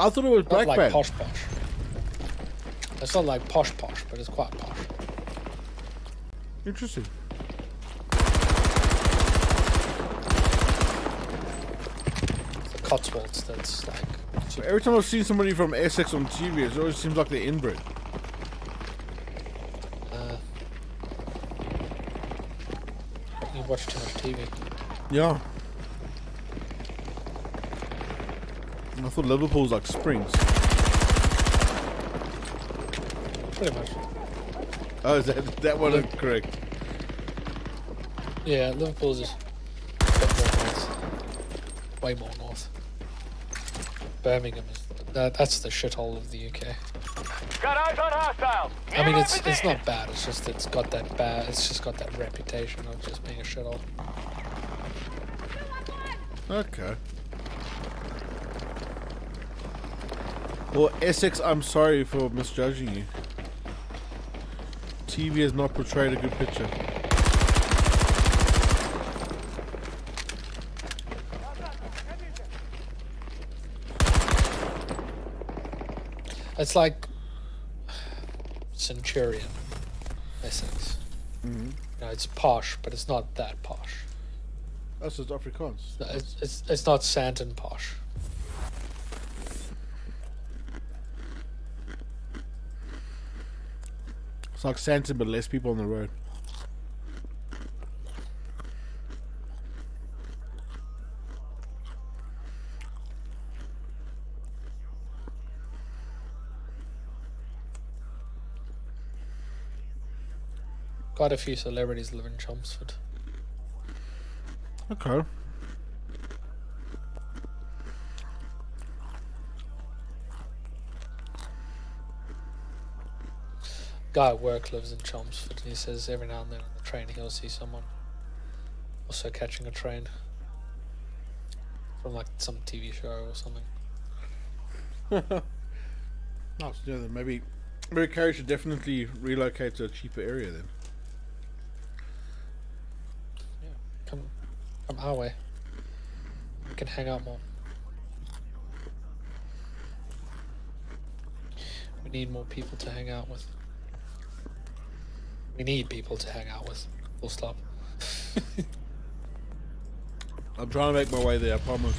I thought it was Not Brackpan. like posh. It's not like posh, but it's quite posh. Interesting. The Cotswolds, that's like. So every time I've seen somebody from Essex on TV, it always seems like they're inbred. You watch too much TV. Yeah. And I thought Liverpool was like Springs. Pretty much. Oh, is that one correct? Yeah, Liverpool's is a bit more north. Way more north. Birmingham is. That's the shithole of the UK. Got eyes on hostiles! I mean, it's not bad. It's just it's got that bad. It's just got that reputation of just being a shithole. Okay. Well, Essex, I'm sorry for misjudging you. TV has not portrayed a good picture. It's like Centurion, Essex. Mm-hmm. You know, it's posh, but it's not that posh. That's just Afrikaans. It's not Santon posh. It's like Santa, but less people on the road. Quite a few celebrities live in Chelmsford. Okay. Guy at work lives in Chelmsford, and he says every now and then on the train he'll see someone also catching a train from like some TV show or something. Nice. Yeah, then maybe Carrie should definitely relocate to a cheaper area then. Yeah, come our way. We can hang out more. We need more people to hang out with. We need people to hang out with. Full stop. I'm trying to make my way there, I promise.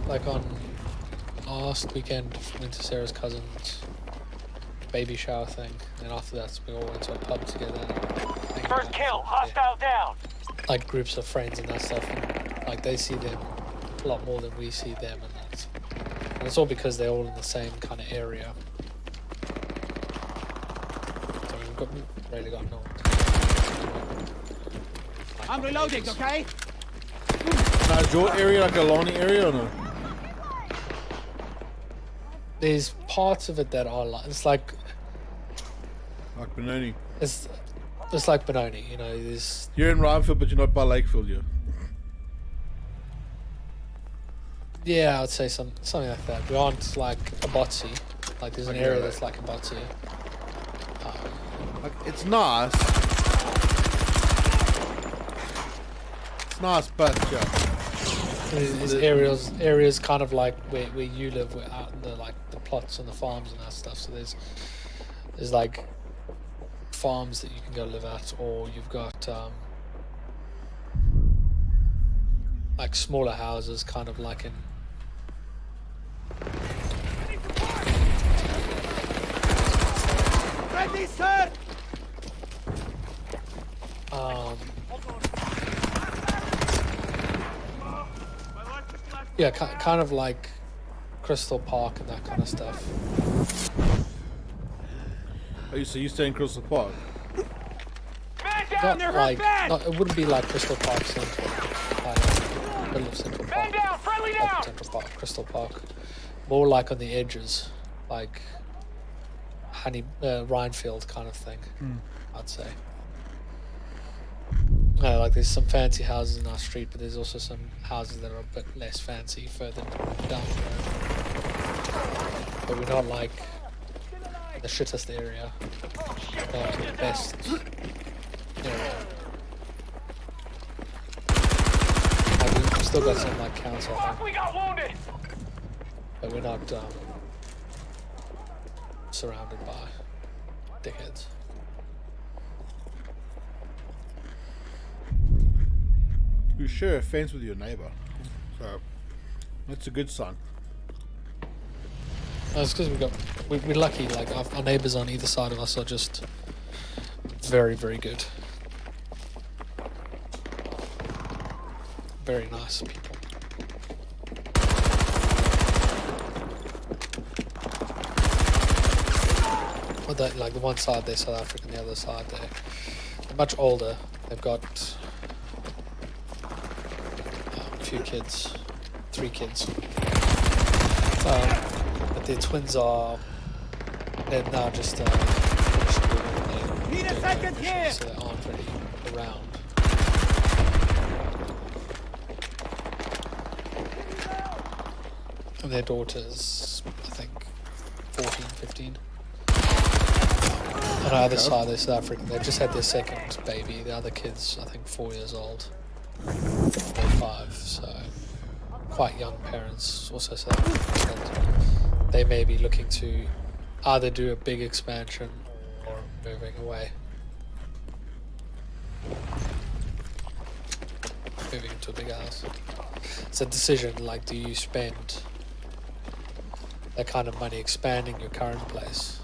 Like on last weekend, went to Sarah's cousin's baby shower thing, and after that we all went to a pub together. And First kill, hostile down. like groups of friends and that stuff, and like they see them a lot more than we see them, and it's all because they're all in the same kind of area. So we've really got no one. I'm reloading, okay? Now, is your area like a Lonnie area or no? There's parts of it that are like Like Benoni. it's like Benoni, you know. There's You're in Rhinefield, but you're not by Lakefield yet. yeah, I'd say something like that. We aren't like a Botsy. Like there's an Okay, area right. that's like a Botsy. Like, it's nice. It's nice, but yeah. There's areas kind of like where you live, we're out in the like the plots and the farms and that stuff. So there's like farms that you can go live at, or you've got like smaller houses, kind of like in. Ready, sir! Yeah, kind of like Crystal Park and that kind of stuff. Oh, so you stay in Crystal Park? Man down, they're hurt bad! It wouldn't be like Crystal Park Central, like middle of Central Man Park, down, friendly not down! Central Park, Crystal Park. More like on the edges, like Rhinefield kind of thing, I'd say. No, like there's some fancy houses in our street, but there's also some houses that are a bit less fancy further down the road. But we're not like the shittest area, not the best area. Like, we've still got some like council, Fuck, we got wounded! but we're not surrounded by dickheads. You share a fence with your neighbor, so that's a good sign. No, it's because we're lucky. Like our neighbors on either side of us are just very, very good, very nice people. But that, like the one side they're South African, the other side they're much older. They've got a few kids, 3 kids. But their twins are they're now just finished doing Need a second here! so they aren't really around. And their daughter's, I think, 14, 15. On the other side, they're South African. They've just had their second baby. The other kid's, I think, 4 years old. Or 5, so quite young parents. Also South African. They may be looking to either do a big expansion or moving away. Moving into a big house. It's a decision, like, do you spend that kind of money expanding your current place?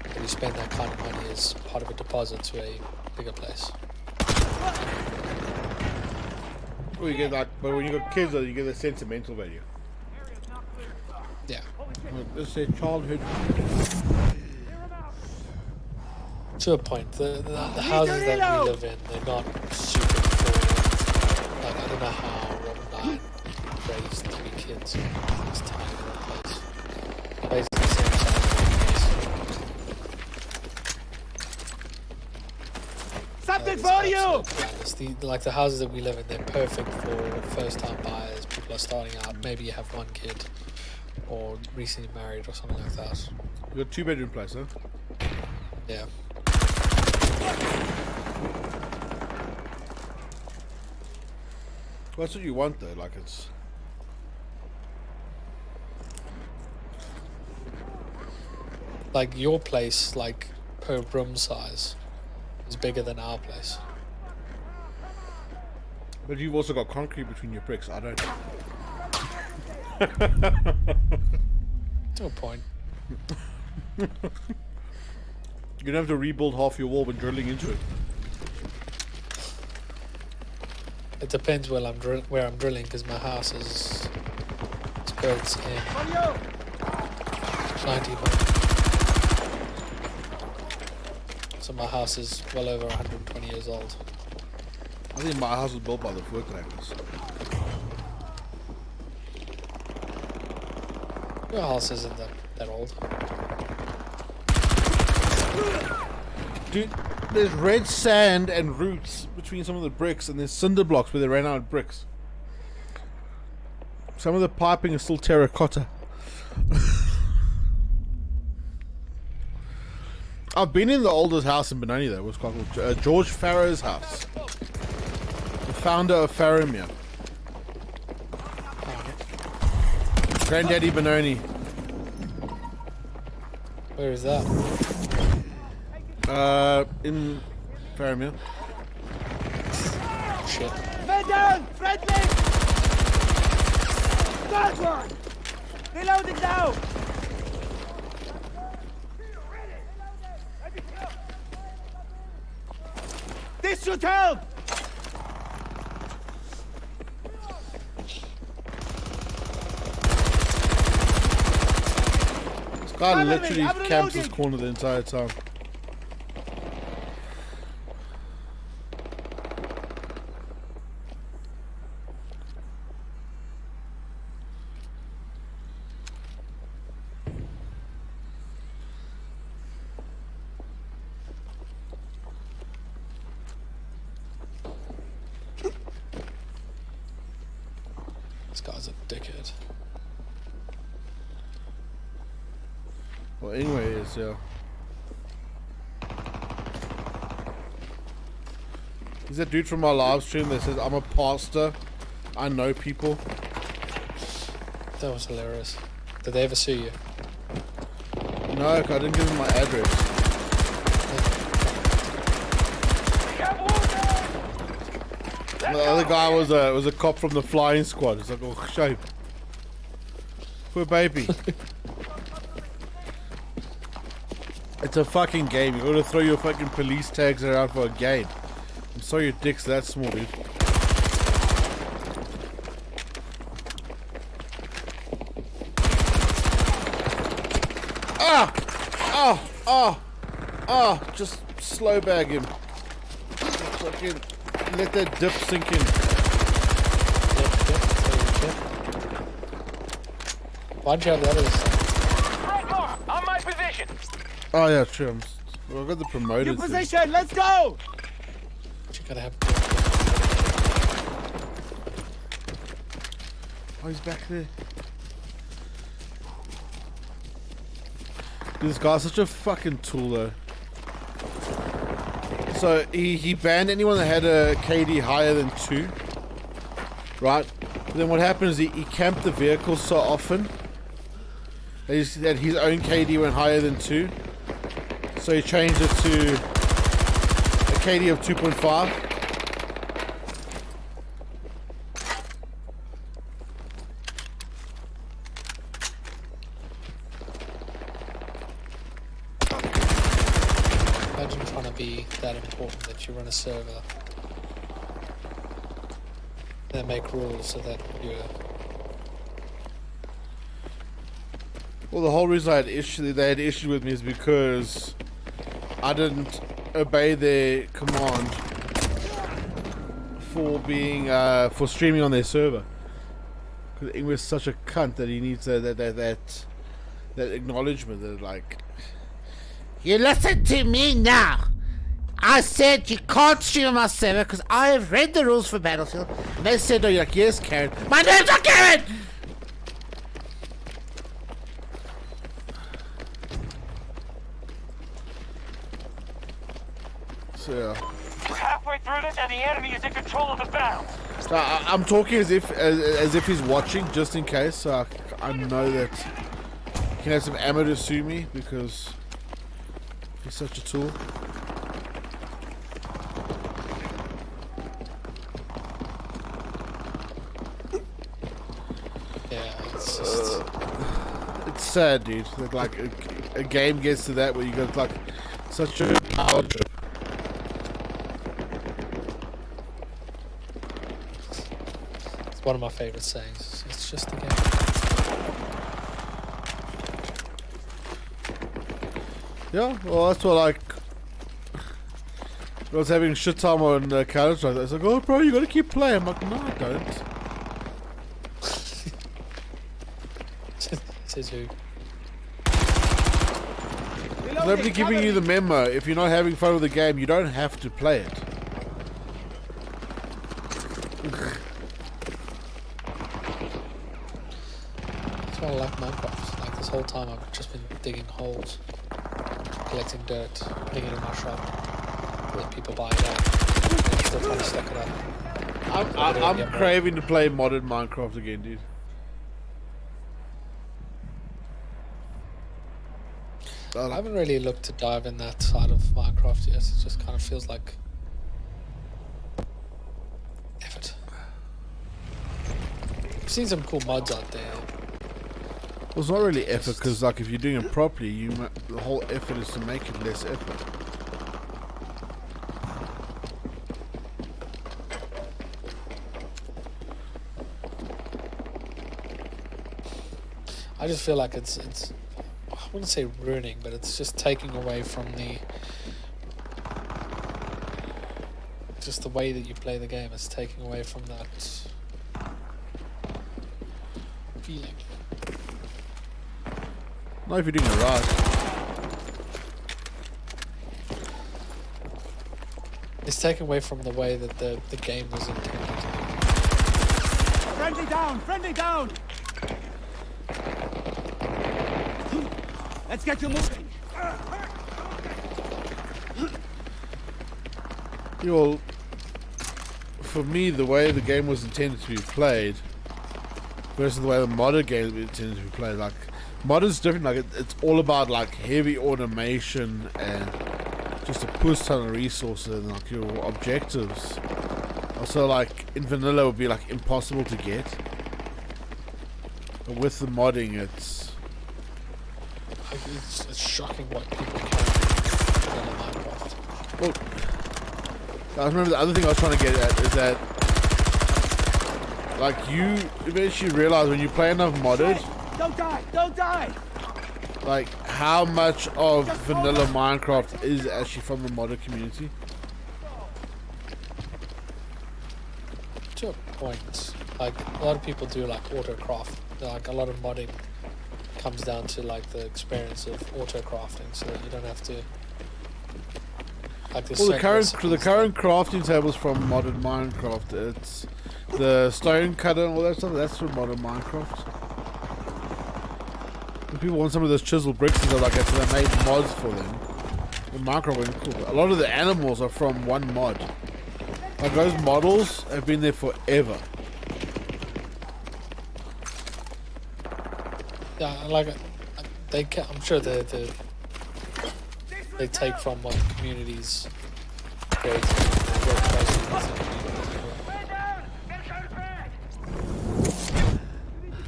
Or do you spend that kind of money as part of a deposit to a bigger place? Well, you get like, but when you got kids, though, you get the sentimental value. Yeah. Let's say childhood. To a point. The houses that we live in, they're not super full. Like, I don't know how Robin raised 3 kids in this tiny little place. Basically the same size. Something for you! Like the houses that we live in, they're perfect for first-time buyers. People are starting out. Maybe you have 1 kid, or recently married, or something like that. You got 2-bedroom place, huh? Yeah. Well, that's what you want, though. Like it's. Like your place, like per room size, is bigger than our place. But you've also got concrete between your bricks. I don't. To a point. You don't have to rebuild half your wall when drilling into it. It depends where I'm drilling, because my house is built in 1900. So my house is well over 120 years old. I think my house was built by the workers. Your house isn't that old. Dude, there's red sand and roots between some of the bricks, and there's cinder blocks where they ran out of bricks. Some of the piping is still terracotta. I've been in the oldest house in Benoni though. It was called George Farrow's house. The founder of Farrowmere. Granddaddy Benoni. Where is that? In Farrowmere. Shit. Man down! Friendly! That one! Reloading now! This should help! This guy literally camps this corner the entire time. This guy's a dickhead. Well, anyway, it's he's that dude from our live stream that says, "I'm a pastor, I know people." That was hilarious. Did they ever sue you? No, I didn't give him my address. The other guy was a cop from the flying squad. It's like, oh, shame. Poor baby. It's a fucking game. You gotta throw your fucking police tags around for a game. I'm sorry your dick's that small, dude. Just slow bag him. Fucking let that dip sink in. Why'd you have the others? Claymore, on my position. Oh yeah, true. I've got the promoted. New position, let's go! You gotta have. Oh, he's back there. This guy's such a fucking tool though. So he banned anyone that had a KD higher than 2. Right? But then what happened is he camped the vehicle so often that his own KD went higher than 2. So he changed it to a KD of 2.5. Imagine trying to be that important that you run a server. They make rules so that Well, the whole reason they had issue with me is because I didn't obey their command for being for streaming on their server. Because Ingwer's such a cunt that he needs that acknowledgement. That like, You listen to me now. I said you can't stream on my server because I have read the rules for Battlefield. and they said, "No." You're like, "Yes, Karen. My name's not Karen." So yeah. We're halfway through this and the enemy is in control of the battle. I'm talking as if he's watching, just in case. So I know that he can have some ammo to sue me because he's such a tool. Yeah, it's just... It's sad, dude. That like a game gets to that where you got like such a power trip. It's one of my favorite sayings. It's just a game. Yeah, well, that's what like. I was having shit time on Counter-Strike. I was like, "Oh, bro, you gotta keep playing." I'm like, "No, I don't." Says who? Nobody giving you the memo. If you're not having fun with the game, you don't have to play it. That's why I like Minecraft. Like this whole time I've just been digging holes, collecting dirt, putting it in my shop, let people buy it out, and I'm still trying to stack it up. I'm craving to play modded Minecraft again, dude. I haven't really looked to dive in that side of Minecraft yet. It just kind of feels like effort. I've seen some cool mods out there. Well, it's not really effort because, like, if you're doing it properly, the whole effort is to make it less effort. I just feel like it's I wouldn't say ruining, but it's just taking away from just the way that you play the game. It's taking away from that feeling. Not if you're doing it right. It's taken away from the way that the game was intended. Friendly down! Friendly down! Let's get you moving. Well, for me, the way the game was intended to be played versus the way the modded game was intended to be played, like, modded's different. Like, it's all about like heavy automation and just a push ton of resources and like your objectives. Also, like in vanilla, would be like impossible to get. But with the modding, it's shocking what people can do in Minecraft. Well, I remember the other thing I was trying to get at is that, like, you eventually realize when you play enough modded, Don't die! Don't die! like, how much of vanilla Minecraft is actually from the modded community. To a point, like a lot of people do like autocraft. Like a lot of modding comes down to like the experience of auto crafting, so that you don't have to. Like Well, the current crafting tables from modded Minecraft, it's the stone cutter and all that stuff. That's from modded Minecraft. When people want some of those chisel bricks and stuff like that, so they made mods for them. In Minecraft wasn't cool. But a lot of the animals are from one mod. Like those models have been there forever. Yeah, like they can, I'm sure they take from what the communities create.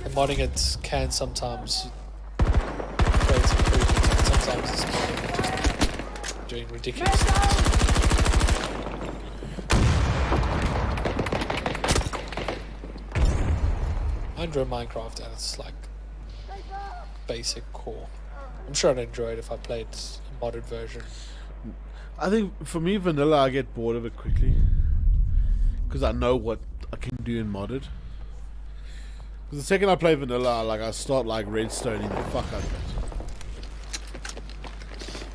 And modding it can sometimes create improvements, and sometimes it's just doing ridiculous things. I enjoy Minecraft, and it's like basic core. I'm sure I'd enjoy it if I played a modded version. I think for me, vanilla, I get bored of it quickly because I know what I can do in modded. Because the second I play vanilla, I start redstoning the fuck out of it.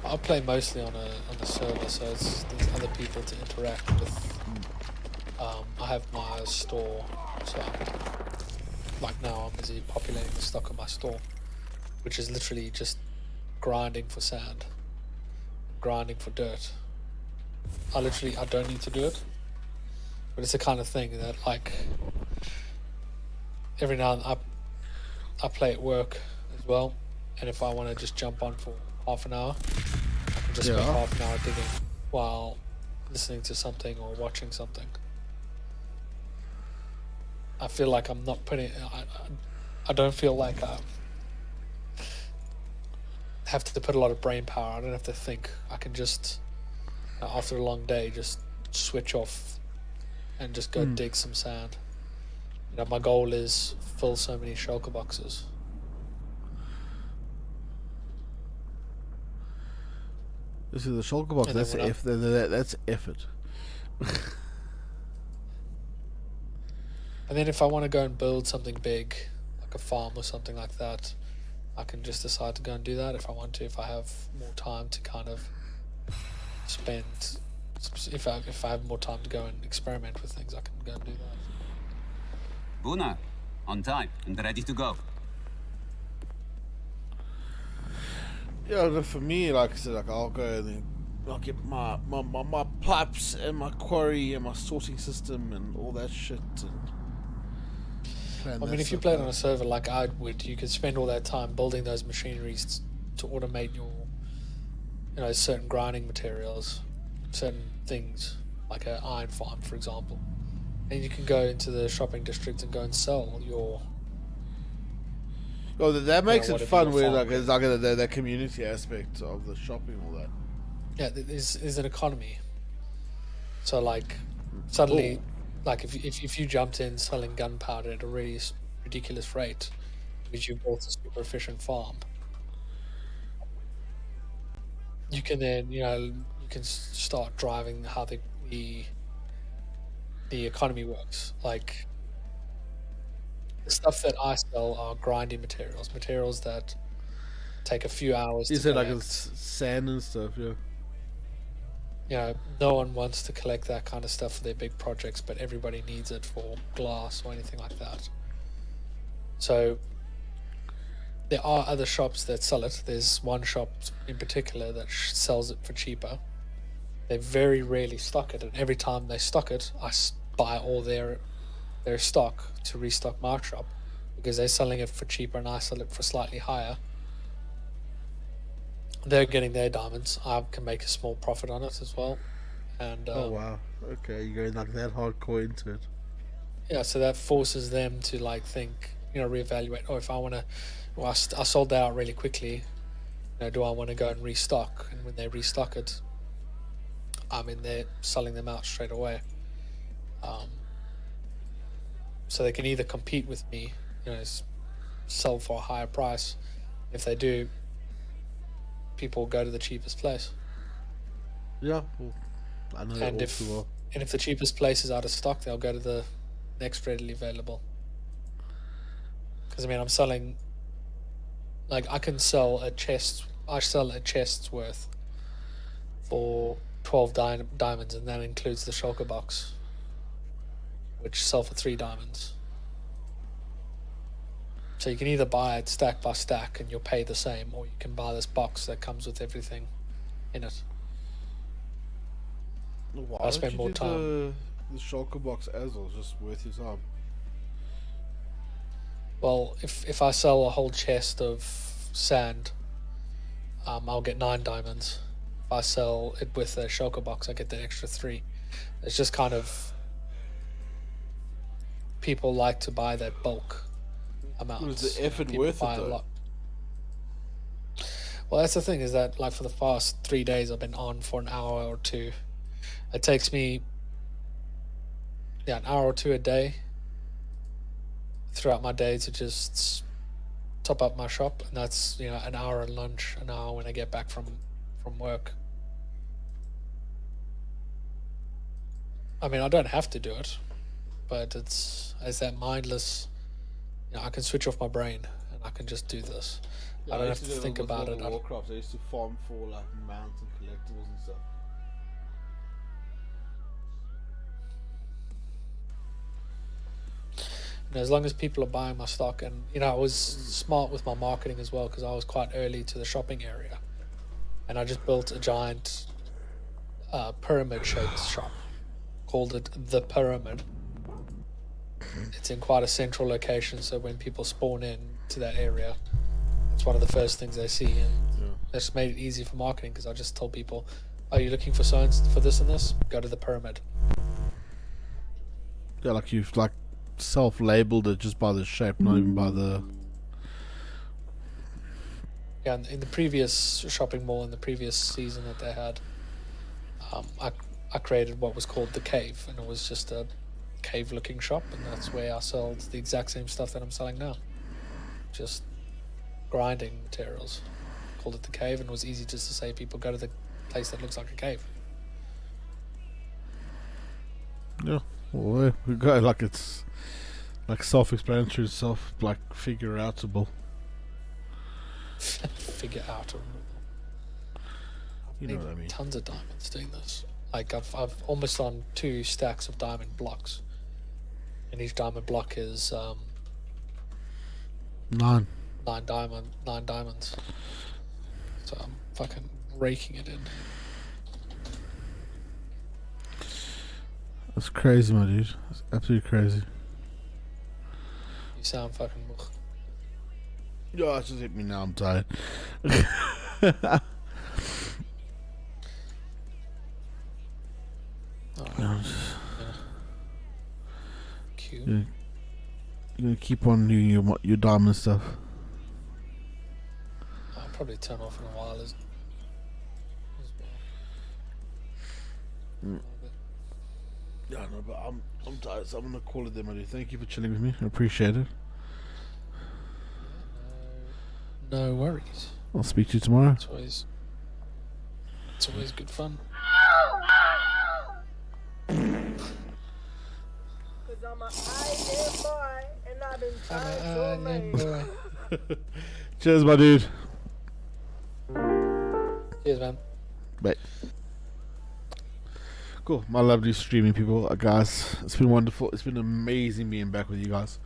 I play mostly on a server, so there's other people to interact with. I have my store, so now I'm busy populating the stock of my store, which is literally just grinding for sand, grinding for dirt. I don't need to do it, but it's the kind of thing that every now and then I play at work as well, and if I want to just jump on for half an hour, I can just spend half an hour digging while listening to something or watching something. I feel like I'm not putting. I don't feel like I have to put a lot of brain power. I don't have to think. I can just, after a long day, just switch off and just go dig some sand. My goal is fill so many shulker boxes. This is the shulker box. That's that's effort. And then if I want to go and build something big, like a farm or something like that, I can just decide to go and do that if I want to. If I have more time to kind of spend, if I have more time to go and experiment with things, I can go and do that. Buna, on time and ready to go. Yeah, for me, like I said, I'll go and then I'll get my pipes and my quarry and my sorting system and all that shit. I mean, if you played on a server like I would, you could spend all that time building those machineries to automate your, certain grinding materials, certain things, like an iron farm, for example. And you can go into the shopping district and go and sell your... Oh, that makes it fun where it's that community aspect of the shopping, all that. Yeah, there's an economy. So suddenly, if you jumped in selling gunpowder at a really ridiculous rate because you built a super efficient farm, you can then you can start driving how the economy works. Like, the stuff that I sell are grinding materials that take a few hours. You said it's sand and stuff, yeah. No one wants to collect that kind of stuff for their big projects, but everybody needs it for glass or anything like that. So there are other shops that sell it. There's one shop in particular that sells it for cheaper. They very rarely stock it, and every time they stock it, I buy all their stock to restock my shop, because they're selling it for cheaper and I sell it for slightly higher. They're getting their diamonds. I can make a small profit on it as well. And oh wow, okay, you're going that hardcore into it. Yeah, so that forces them to think, reevaluate. Oh, if I want to, I sold that out really quickly. Do I want to go and restock? And when they restock it, I'm in there selling them out straight away. So they can either compete with me, sell for a higher price. If they do, people go to the cheapest place. Yeah, well, I know that all too well. And if the cheapest place is out of stock, they'll go to the next readily available. Because I'm selling, I can sell a chest. I sell a chest's worth for 12 diamonds, and that includes the shulker box, which sell for 3 diamonds. So you can either buy it stack by stack and you'll pay the same, or you can buy this box that comes with everything in it. Why I spend more time. The shulker box as well, just worth your time. Well, if I sell a whole chest of sand, I'll get 9 diamonds. If I sell it with a shulker box, I get the extra 3. It's just kind of, people like to buy that bulk amount. Was the effort worth it though? Well, that's the thing, is that for the past 3 days I've been on for an hour or 2. It takes me an hour or 2 a day throughout my day to just top up my shop, and that's an hour at lunch, an hour when I get back from work. I mean, I don't have to do it, but it's that mindless. I can switch off my brain and I can just do this. I don't have to think about it. Warcraft, I used to farm for like mounts and collectibles and stuff. As long as people are buying my stock, and I was smart with my marketing as well, because I was quite early to the shopping area, and I just built a giant pyramid-shaped shop, called it the Pyramid. It's in quite a central location, so when people spawn in to that area, it's one of the first things they see, and that's made it easy for marketing, because I just told people, "Are you looking for signs for this and this? Go to the Pyramid." Yeah, like you've self-labeled it just by the shape, not even by the. Yeah, in the previous shopping mall, in the previous season that they had, I created what was called the Cave, and it was just a cave-looking shop, and that's where I sold the exact same stuff that I'm selling now, just grinding materials. Called it the Cave, and it was easy just to say people go to the place that looks like a cave. Yeah, well, we got it's self-explanatory, figure-outable. Figure out. You know what I mean. Tons of diamonds doing this. I've almost on 2 stacks of diamond blocks, and each diamond block is 9 diamonds. So I'm fucking raking it in. That's crazy, my dude. That's absolutely crazy. You sound fucking. Yeah, it just hit me now. I'm tired. Cute. You're gonna keep on doing your diamond stuff. I'll probably turn off in a while as well. Yeah, no, but I'm tired, so I'm gonna call it there, my dude. Thank you for chilling with me. I appreciate it. No worries. I'll speak to you tomorrow. It's always good fun. Cause I'm an I-am boy, and I've been trying to make. Cheers, my dude. Cheers, man. Bye. Cool, my lovely streaming people, guys. It's been wonderful. It's been amazing being back with you guys.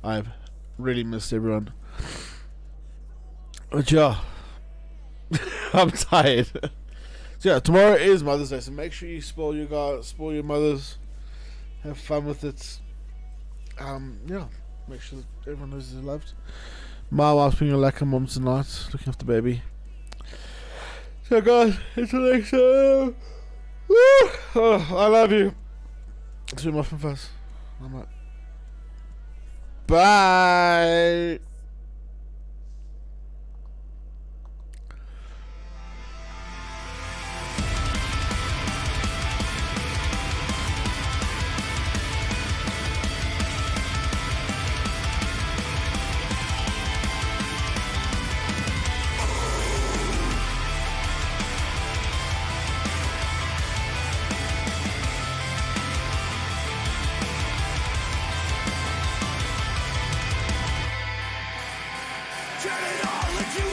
I've really missed everyone. But yeah, I'm tired. So yeah, tomorrow is Mother's Day, so make sure you spoil your mothers. Have fun with it. Yeah, make sure that everyone knows they're loved. My wife's being a lacquer mom tonight, looking after baby. So guys, until next time. Woo! Oh, I love you. See you muffin fast. I'm out. Bye. Turn it on, let you